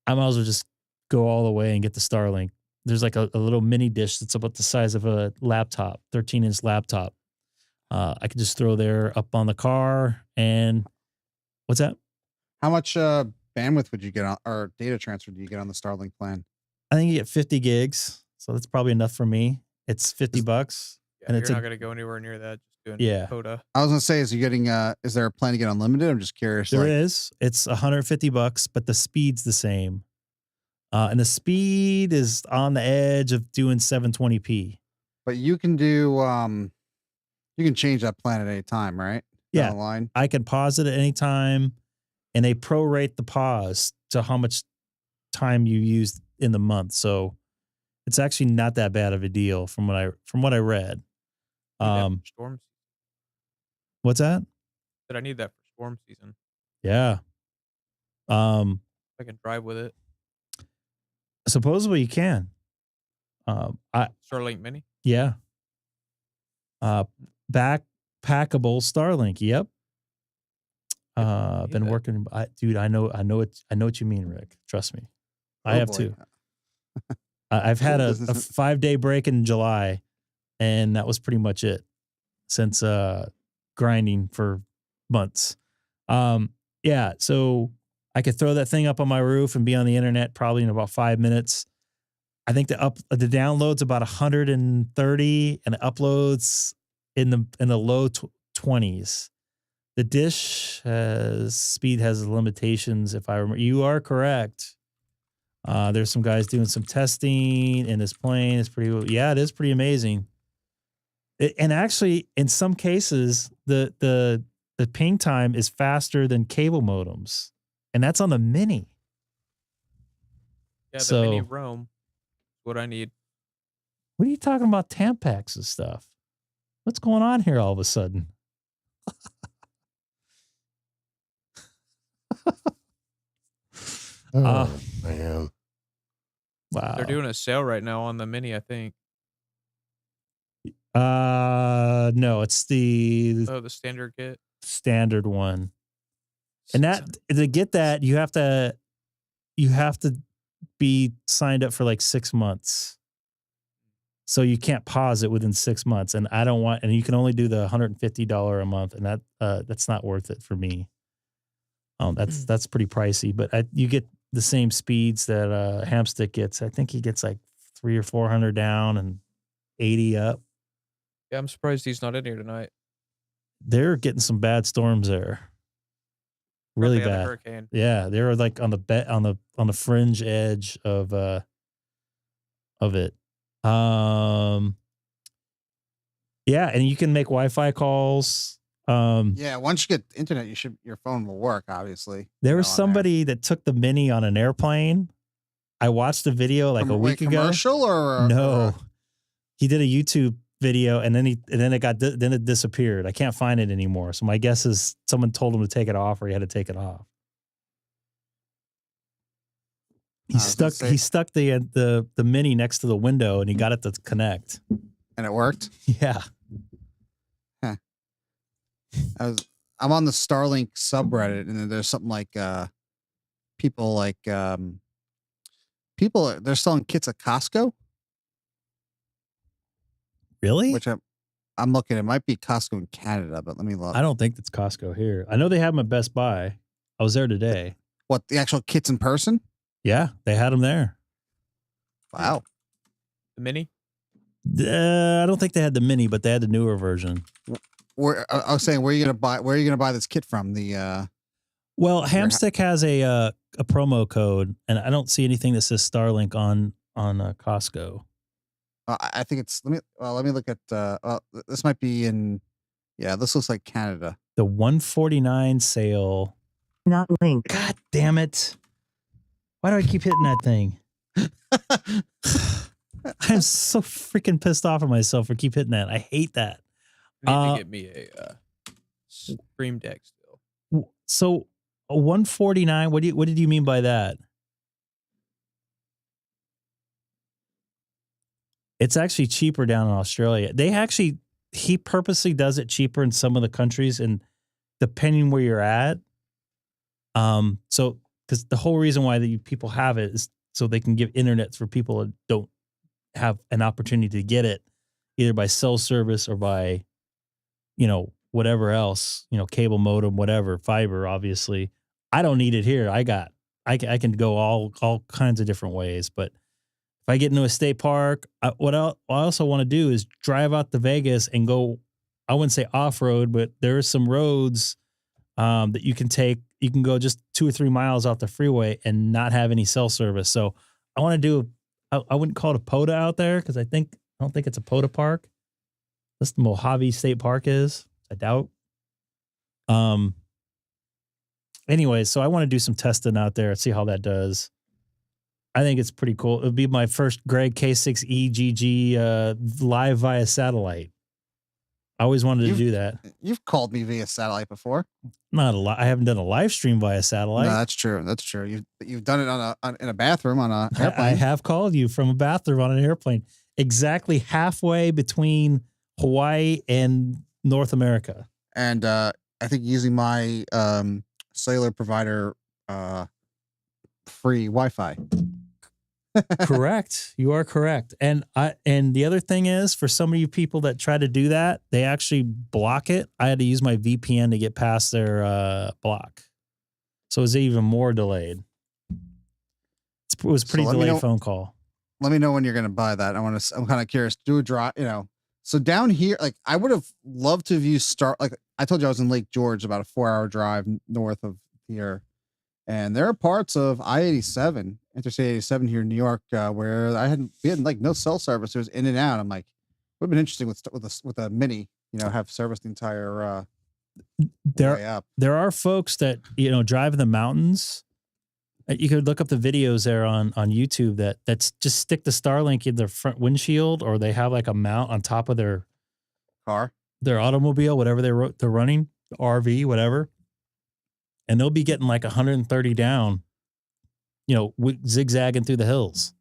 I might as well just go all the way and get the Starlink. There's like a little mini dish that's about the size of a laptop, 13-inch laptop. I could just throw there up on the car and... What's that? How much bandwidth would you get on, or data transfer do you get on the Starlink plan? I think you get 50 gigs. So that's probably enough for me. It's $50. Yeah, and you're not going to go anywhere near that. Just doing POTA. I was going to say, is there a plan to get unlimited? I'm just curious. There is. It's $150, but the speed's the same. And the speed is on the edge of doing 720p. But you can do, you can change that plan at any time, right? Yeah, line. I can pause it at any time, and they prorate the pause to how much time you used in the month. So it's actually not that bad of a deal from what I read. Storm. What's that? Did I need that for storm season? Yeah. I can drive with it. Supposedly you can. Starlink Mini. Yeah. Packable Starlink. Yep. Been working. Dude, I know what you mean, Rick. Trust me. I have too. I've had a 5-day break in July, and that was pretty much it since grinding for months. Yeah. So I could throw that thing up on my roof and be on the internet probably in about 5 minutes. I think the download's about 130 and the uploads in the low 20s. The dish speed has limitations. If I remember, you are correct. There's some guys doing some testing in this plane. It's pretty. Yeah, it is pretty amazing. And actually, in some cases, the ping time is faster than cable modems, and that's on the Mini. Yeah, the Mini Roam. What I need. What are you talking about? Tampax and stuff. What's going on here all of a sudden? Man. Wow. They're doing a sale right now on the Mini, I think. No, it's the standard kit. Standard one. And that to get that, you have to be signed up for like 6 months. So you can't pause it within 6 months. And I don't want, and you can only do the $150 a month, and that's not worth it for me. That's pretty pricey, but you get the same speeds that Hamstick gets. I think he gets like 300 or 400 down and 80 up. Yeah, I'm surprised he's not in here tonight. They're getting some bad storms there. Really Probably had a bad. hurricane. Yeah, they were like on the fringe edge of it. Yeah, and you can make Wi-Fi calls. Yeah, once you get internet, your phone will work. Obviously, there was somebody that took the Mini on an airplane. I watched a video like a week ago. Commercial or no? He did a YouTube video, and then it disappeared. I can't find it anymore. So my guess is someone told him to take it off, or he had to take it off. He stuck the Mini next to the window, and he got it to connect, and it worked. Yeah. Huh. I'm on the Starlink subreddit, and then there's something like people they're selling kits at Costco. Really? Which I'm looking. It might be Costco in Canada, but let me look. I don't think it's Costco here. I know they have them at Best Buy. I was there today. What, the actual kits in person? Yeah, they had them there. Wow. The Mini? I don't think they had the Mini, but they had the newer version. I was saying, where are you gonna buy this kit from? Well, Hamstick has a promo code, and I don't see anything that says Starlink on Costco. I think it's let me look at this might be in this looks like Canada. The 149 sale. Not linked. God damn it. Why do I keep hitting that thing? I'm so freaking pissed off at myself for keep hitting that. I hate that. I need to get me a Stream Deck still. So a 149, what did you mean by that? It's actually cheaper down in Australia. He purposely does it cheaper in some of the countries, and depending where you're at. So because the whole reason why people have it is so they can give internet for people that don't have an opportunity to get it, either by cell service or by, whatever else, cable modem, whatever, fiber, obviously. I don't need it here. I can go all kinds of different ways, but if I get into a state park, what I also want to do is drive out to Vegas and go, I wouldn't say off-road, but there are some roads that you can take. You can go just 2 or 3 miles off the freeway and not have any cell service. So I want to do, I wouldn't call it a POTA out there because I don't think it's a POTA park. That's the Mojave State Park is. I doubt. Anyway, so I want to do some testing out there and see how that does. I think it's pretty cool. It'll be my first Greg K6EGG live via satellite. I always wanted to do that. You've called me via satellite before. Not a lot. I haven't done a live stream via satellite. No, that's true. That's true. You've done it in a bathroom on an airplane. I have called you from a bathroom on an airplane, exactly halfway between Hawaii and North America. And I think using my cellular provider free Wi-Fi. Correct. You are correct. And the other thing is, for some of you people that try to do that, they actually block it. I had to use my VPN to get past their block. So it was even more delayed. It was a pretty delayed phone call. let me know when you're gonna buy that. I'm kind of curious. Do a drive, So down here, like I would have loved to have used like I told you I was in Lake George, about a 4-hour drive north of here. And there are parts of I-87, Interstate 87 here in New York, where we had like no cell service. It was in and out. I'm like, would have been interesting with a mini, have serviced the entire way up. There are folks that drive in the mountains. You could look up the videos there on YouTube that's just stick the Starlink in their front windshield, or they have like a mount on top of their car, their automobile, whatever they're running, the RV, whatever. And they'll be getting like 130 down, zigzagging through the hills.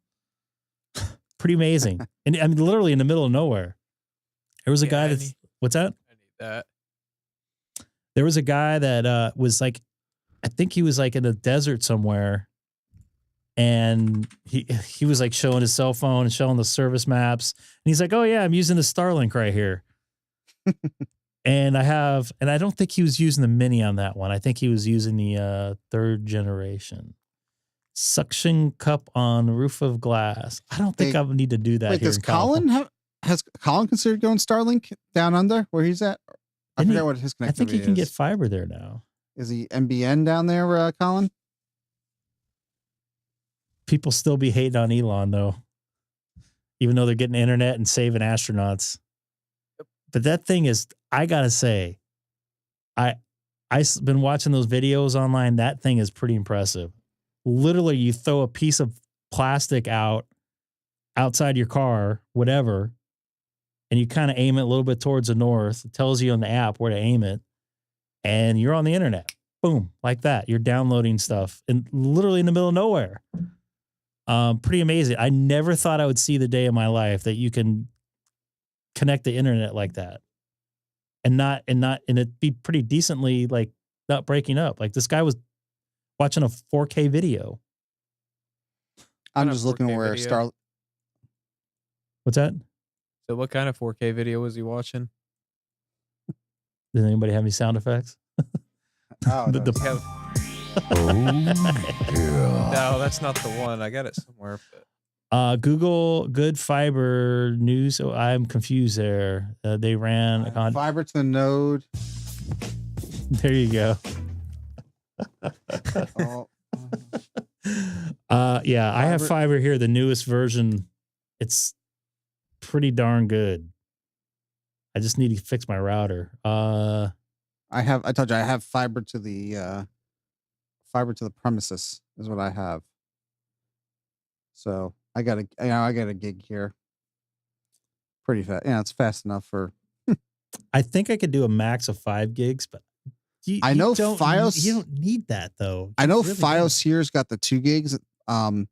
Pretty amazing. And I mean, literally in the middle of nowhere. There was a guy what's that? I need that. There was a guy that was like, I think he was like in a desert somewhere. And he was like showing his cell phone and showing the service maps. And he's like, oh yeah, I'm using the Starlink right here. And I don't think he was using the mini on that one. I think he was using the 3rd generation. Suction cup on roof of glass. I don't think I would need to do that. Wait, here does Colin has Colin considered going Starlink down under where he's at? I forget what his connectivity is. I think he can get fiber there now. Is he MBN down there, Colin? People still be hating on Elon though, even though they're getting internet and saving astronauts. But that thing is, I gotta say, I've been watching those videos online. That thing is pretty impressive. Literally, you throw a piece of plastic outside your car, whatever, and you kind of aim it a little bit towards the north. It tells you on the app where to aim it, and you're on the internet. Boom, like that. You're downloading stuff, and literally in the middle of nowhere. Pretty amazing. I never thought I would see the day in my life that you can connect the internet like that, and it'd be pretty decently like not breaking up. Like this guy was watching a 4K video. I'm just looking where video? What's that? So what kind of 4K video was he watching? Does anybody have any sound effects? Oh, No, that's not the one. I got it somewhere. But... Google good fiber news. Oh, I'm confused there. They ran on fiber to the node. There you go. Yeah, I have fiber here, the newest version. It's pretty darn good. I just need to fix my router. I told you I have fiber to the premises is what I have. So I got a gig here. Pretty fast. Yeah, it's fast enough for. I think I could do a max of 5 gigs, but I know Fios. You don't need that though. I know really Fios here's got the 2 gigs. Like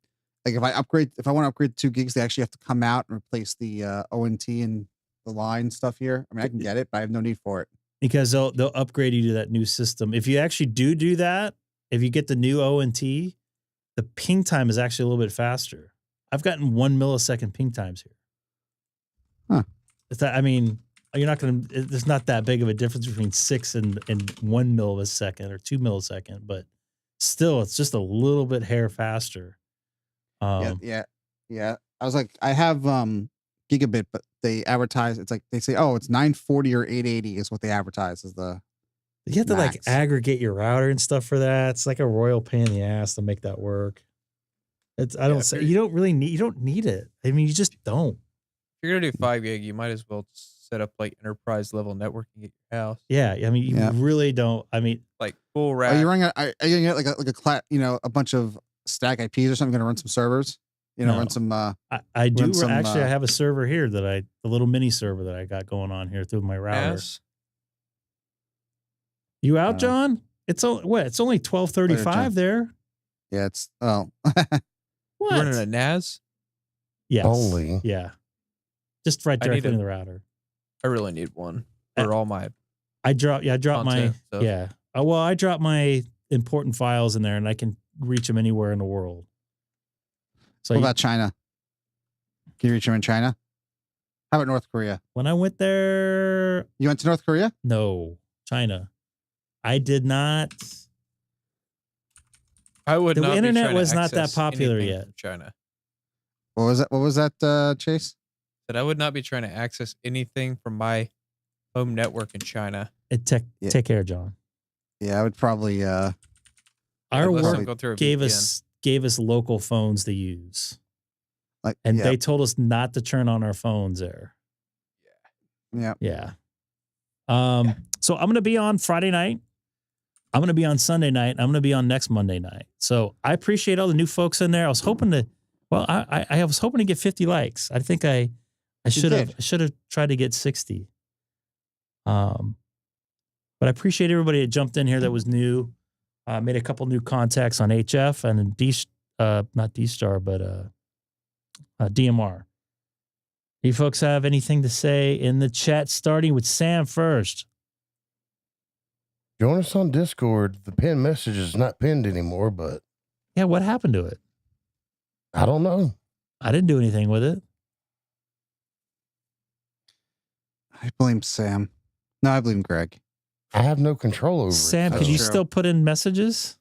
if I want to upgrade 2 gigs, they actually have to come out and replace the ONT and the line stuff here. I mean, I can get it, but I have no need for it. Because they'll upgrade you to that new system. If you actually do that, if you get the new ONT, the ping time is actually a little bit faster. I've gotten 1 millisecond ping times here. Huh. You're not going to, there's not that big of a difference between 6 and 1 millisecond or 2 millisecond, but still it's just a little bit hair faster. Yeah. I was like, I have gigabit, but they advertise, it's like, they say, oh, it's 940 or 880 is what they advertise as the You have to like aggregate your router and stuff for that. It's like a royal pain in the ass to make that work. You don't need it. I mean, you just don't. If you're going to do 5 gig, you might as well set up like enterprise level networking at your house. Yeah. I mean, you really don't. I mean, like full rack. Are you running are you going to get a bunch of stack IPs or something? Going to run some servers? Run some. I do actually. I have a server here the little mini server that I got going on here through my router. NAS? You out, John? It's only 12:35 there. Yeah, it's what? You're running a NAS? Yes. Only. Yeah. Just right directly in the router. I really need one for all my. I dropped my stuff. I dropped my important files in there, and I can reach them anywhere in the world. So what about China? Can you reach them in China? How about North Korea? When I went there, you went to North Korea? No, China. I did not. I would not. The internet was not that popular yet. China. What was that? What was that, Chase? That I would not be trying to access anything from my home network in China. Take care, John. Yeah, I would probably. Our Unless I'm work going through a gave VPN. us local phones to use, Like, and yeah. they told us not to turn on our phones there. Yeah. Yeah. So I'm gonna be on Friday night. I'm gonna be on Sunday night. I'm gonna be on next Monday night. So I appreciate all the new folks in there. I was hoping to. Well, I was hoping to get 50 likes. I think I should have tried to get 60. But I appreciate everybody that jumped in here that was new. Made a couple new contacts on HF and not DStar, but DMR. You folks have anything to say in the chat? Starting with Sam first. Join us on Discord. The pinned message is not pinned anymore, but Yeah, what happened to it? I don't know. I didn't do anything with it. I blame Sam. No, I blame Greg. I have no control over Sam, it. could you true. still put in messages?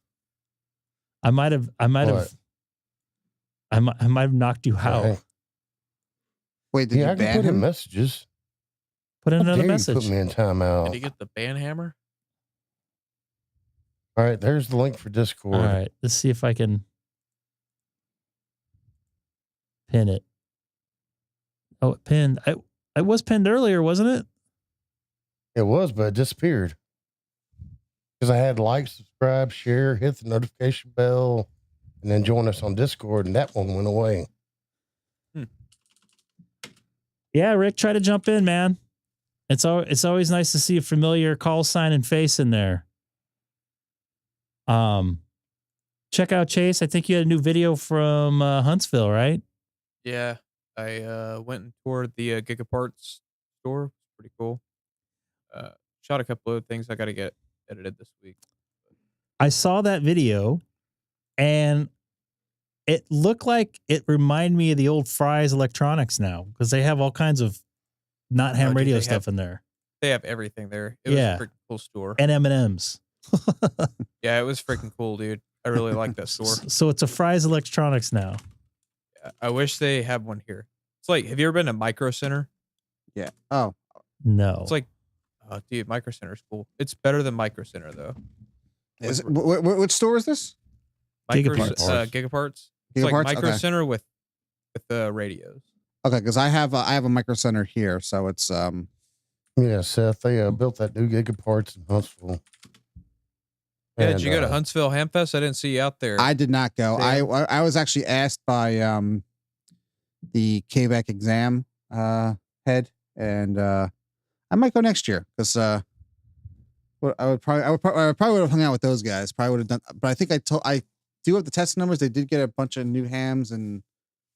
I might have knocked you out. Okay. Wait, did Yeah, I you can ban put in him? messages. Put in How another dare you message. put me in Did timeout. he get the ban hammer? All right, there's the link for Discord. All right, let's see if I can pin it. Oh, it pinned. It was pinned earlier, wasn't it? It was, but it disappeared. Because I had like, subscribe, share, hit the notification bell, and then join us on Discord, and that one went away. Yeah, Rick, try to jump in, man. It's always nice to see a familiar call sign and face in there. Check out Chase. I think you had a new video from Huntsville, right? Yeah, I went and toured the Gigaparts store. It's pretty cool. Shot a couple of things I got to get edited this week. I saw that video, and it looked like it reminded me of the old Fry's Electronics now, because they have all kinds of not ham dude, radio they stuff have- in there. They have everything there. It was Yeah. a freaking cool store. And M&Ms. Yeah, it was freaking cool, dude. I really like that store. So it's a Fry's Electronics now. Yeah, I wish they had one here. It's like, have you ever been to Micro Center? Yeah. Oh, No. It's like, oh, dude, Micro Center's cool. It's better than Micro Center though. is it, which store is this? Gigaparts. Gigaparts. It's like Gigaparts? Micro Okay. Center with the radios. Okay, because I have a micro center here, so it's Yeah, Seth, they built that new Gigaparts in Huntsville. Yeah, And, did you go to Huntsville Hamfest? I didn't see you out there. I did not go. Sam? I was actually asked by the KBEC exam head, and I might go next year because I probably would have hung out with those guys. Probably would have done, but I think I do have the test numbers. They did get a bunch of new hams and a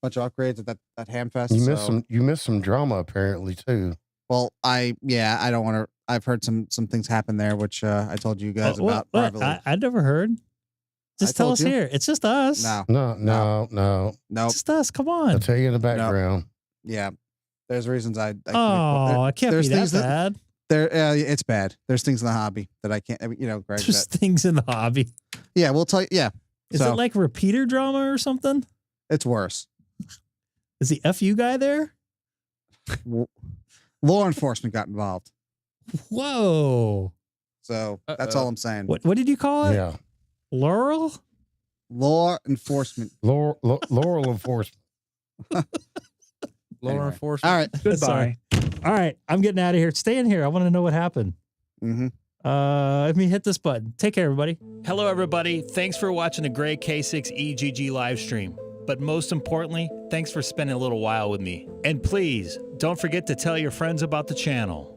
bunch of upgrades at that Hamfest. You missed some drama apparently too. Well, I don't want to. I've heard some things happen there, which I told you guys about. What? privately. I never heard. Just tell told us you. here. It's just us. No, No. It's just us. Come on. I'll tell you in the background. Yeah, there's reasons I Oh, it can't be there's that things bad. It's bad. There's things in the hobby that I can't. Greg. There's things in the hobby. Yeah, we'll tell you. Yeah, Is it like repeater drama or something? It's worse. Is the FU guy there? Law enforcement got involved. Whoa. So that's all I'm saying. What did you call it? Yeah. Laurel? Law enforcement. Laurel enforcement. Law enforcement. All right. Sorry. All right. I'm getting out of here. Stay in here. I want to know what happened. Mm-hmm. Let me hit this button. Take care, everybody. Hello, everybody. Thanks for watching the Greg K6EGG live stream. But most importantly, thanks for spending a little while with me. And please, don't forget to tell your friends about the channel.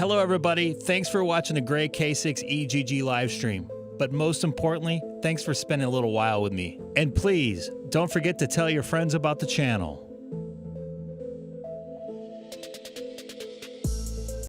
Hello, everybody. Thanks for watching the Greg K6EGG live stream. But most importantly, thanks for spending a little while with me. And please, don't forget to tell your friends about the channel.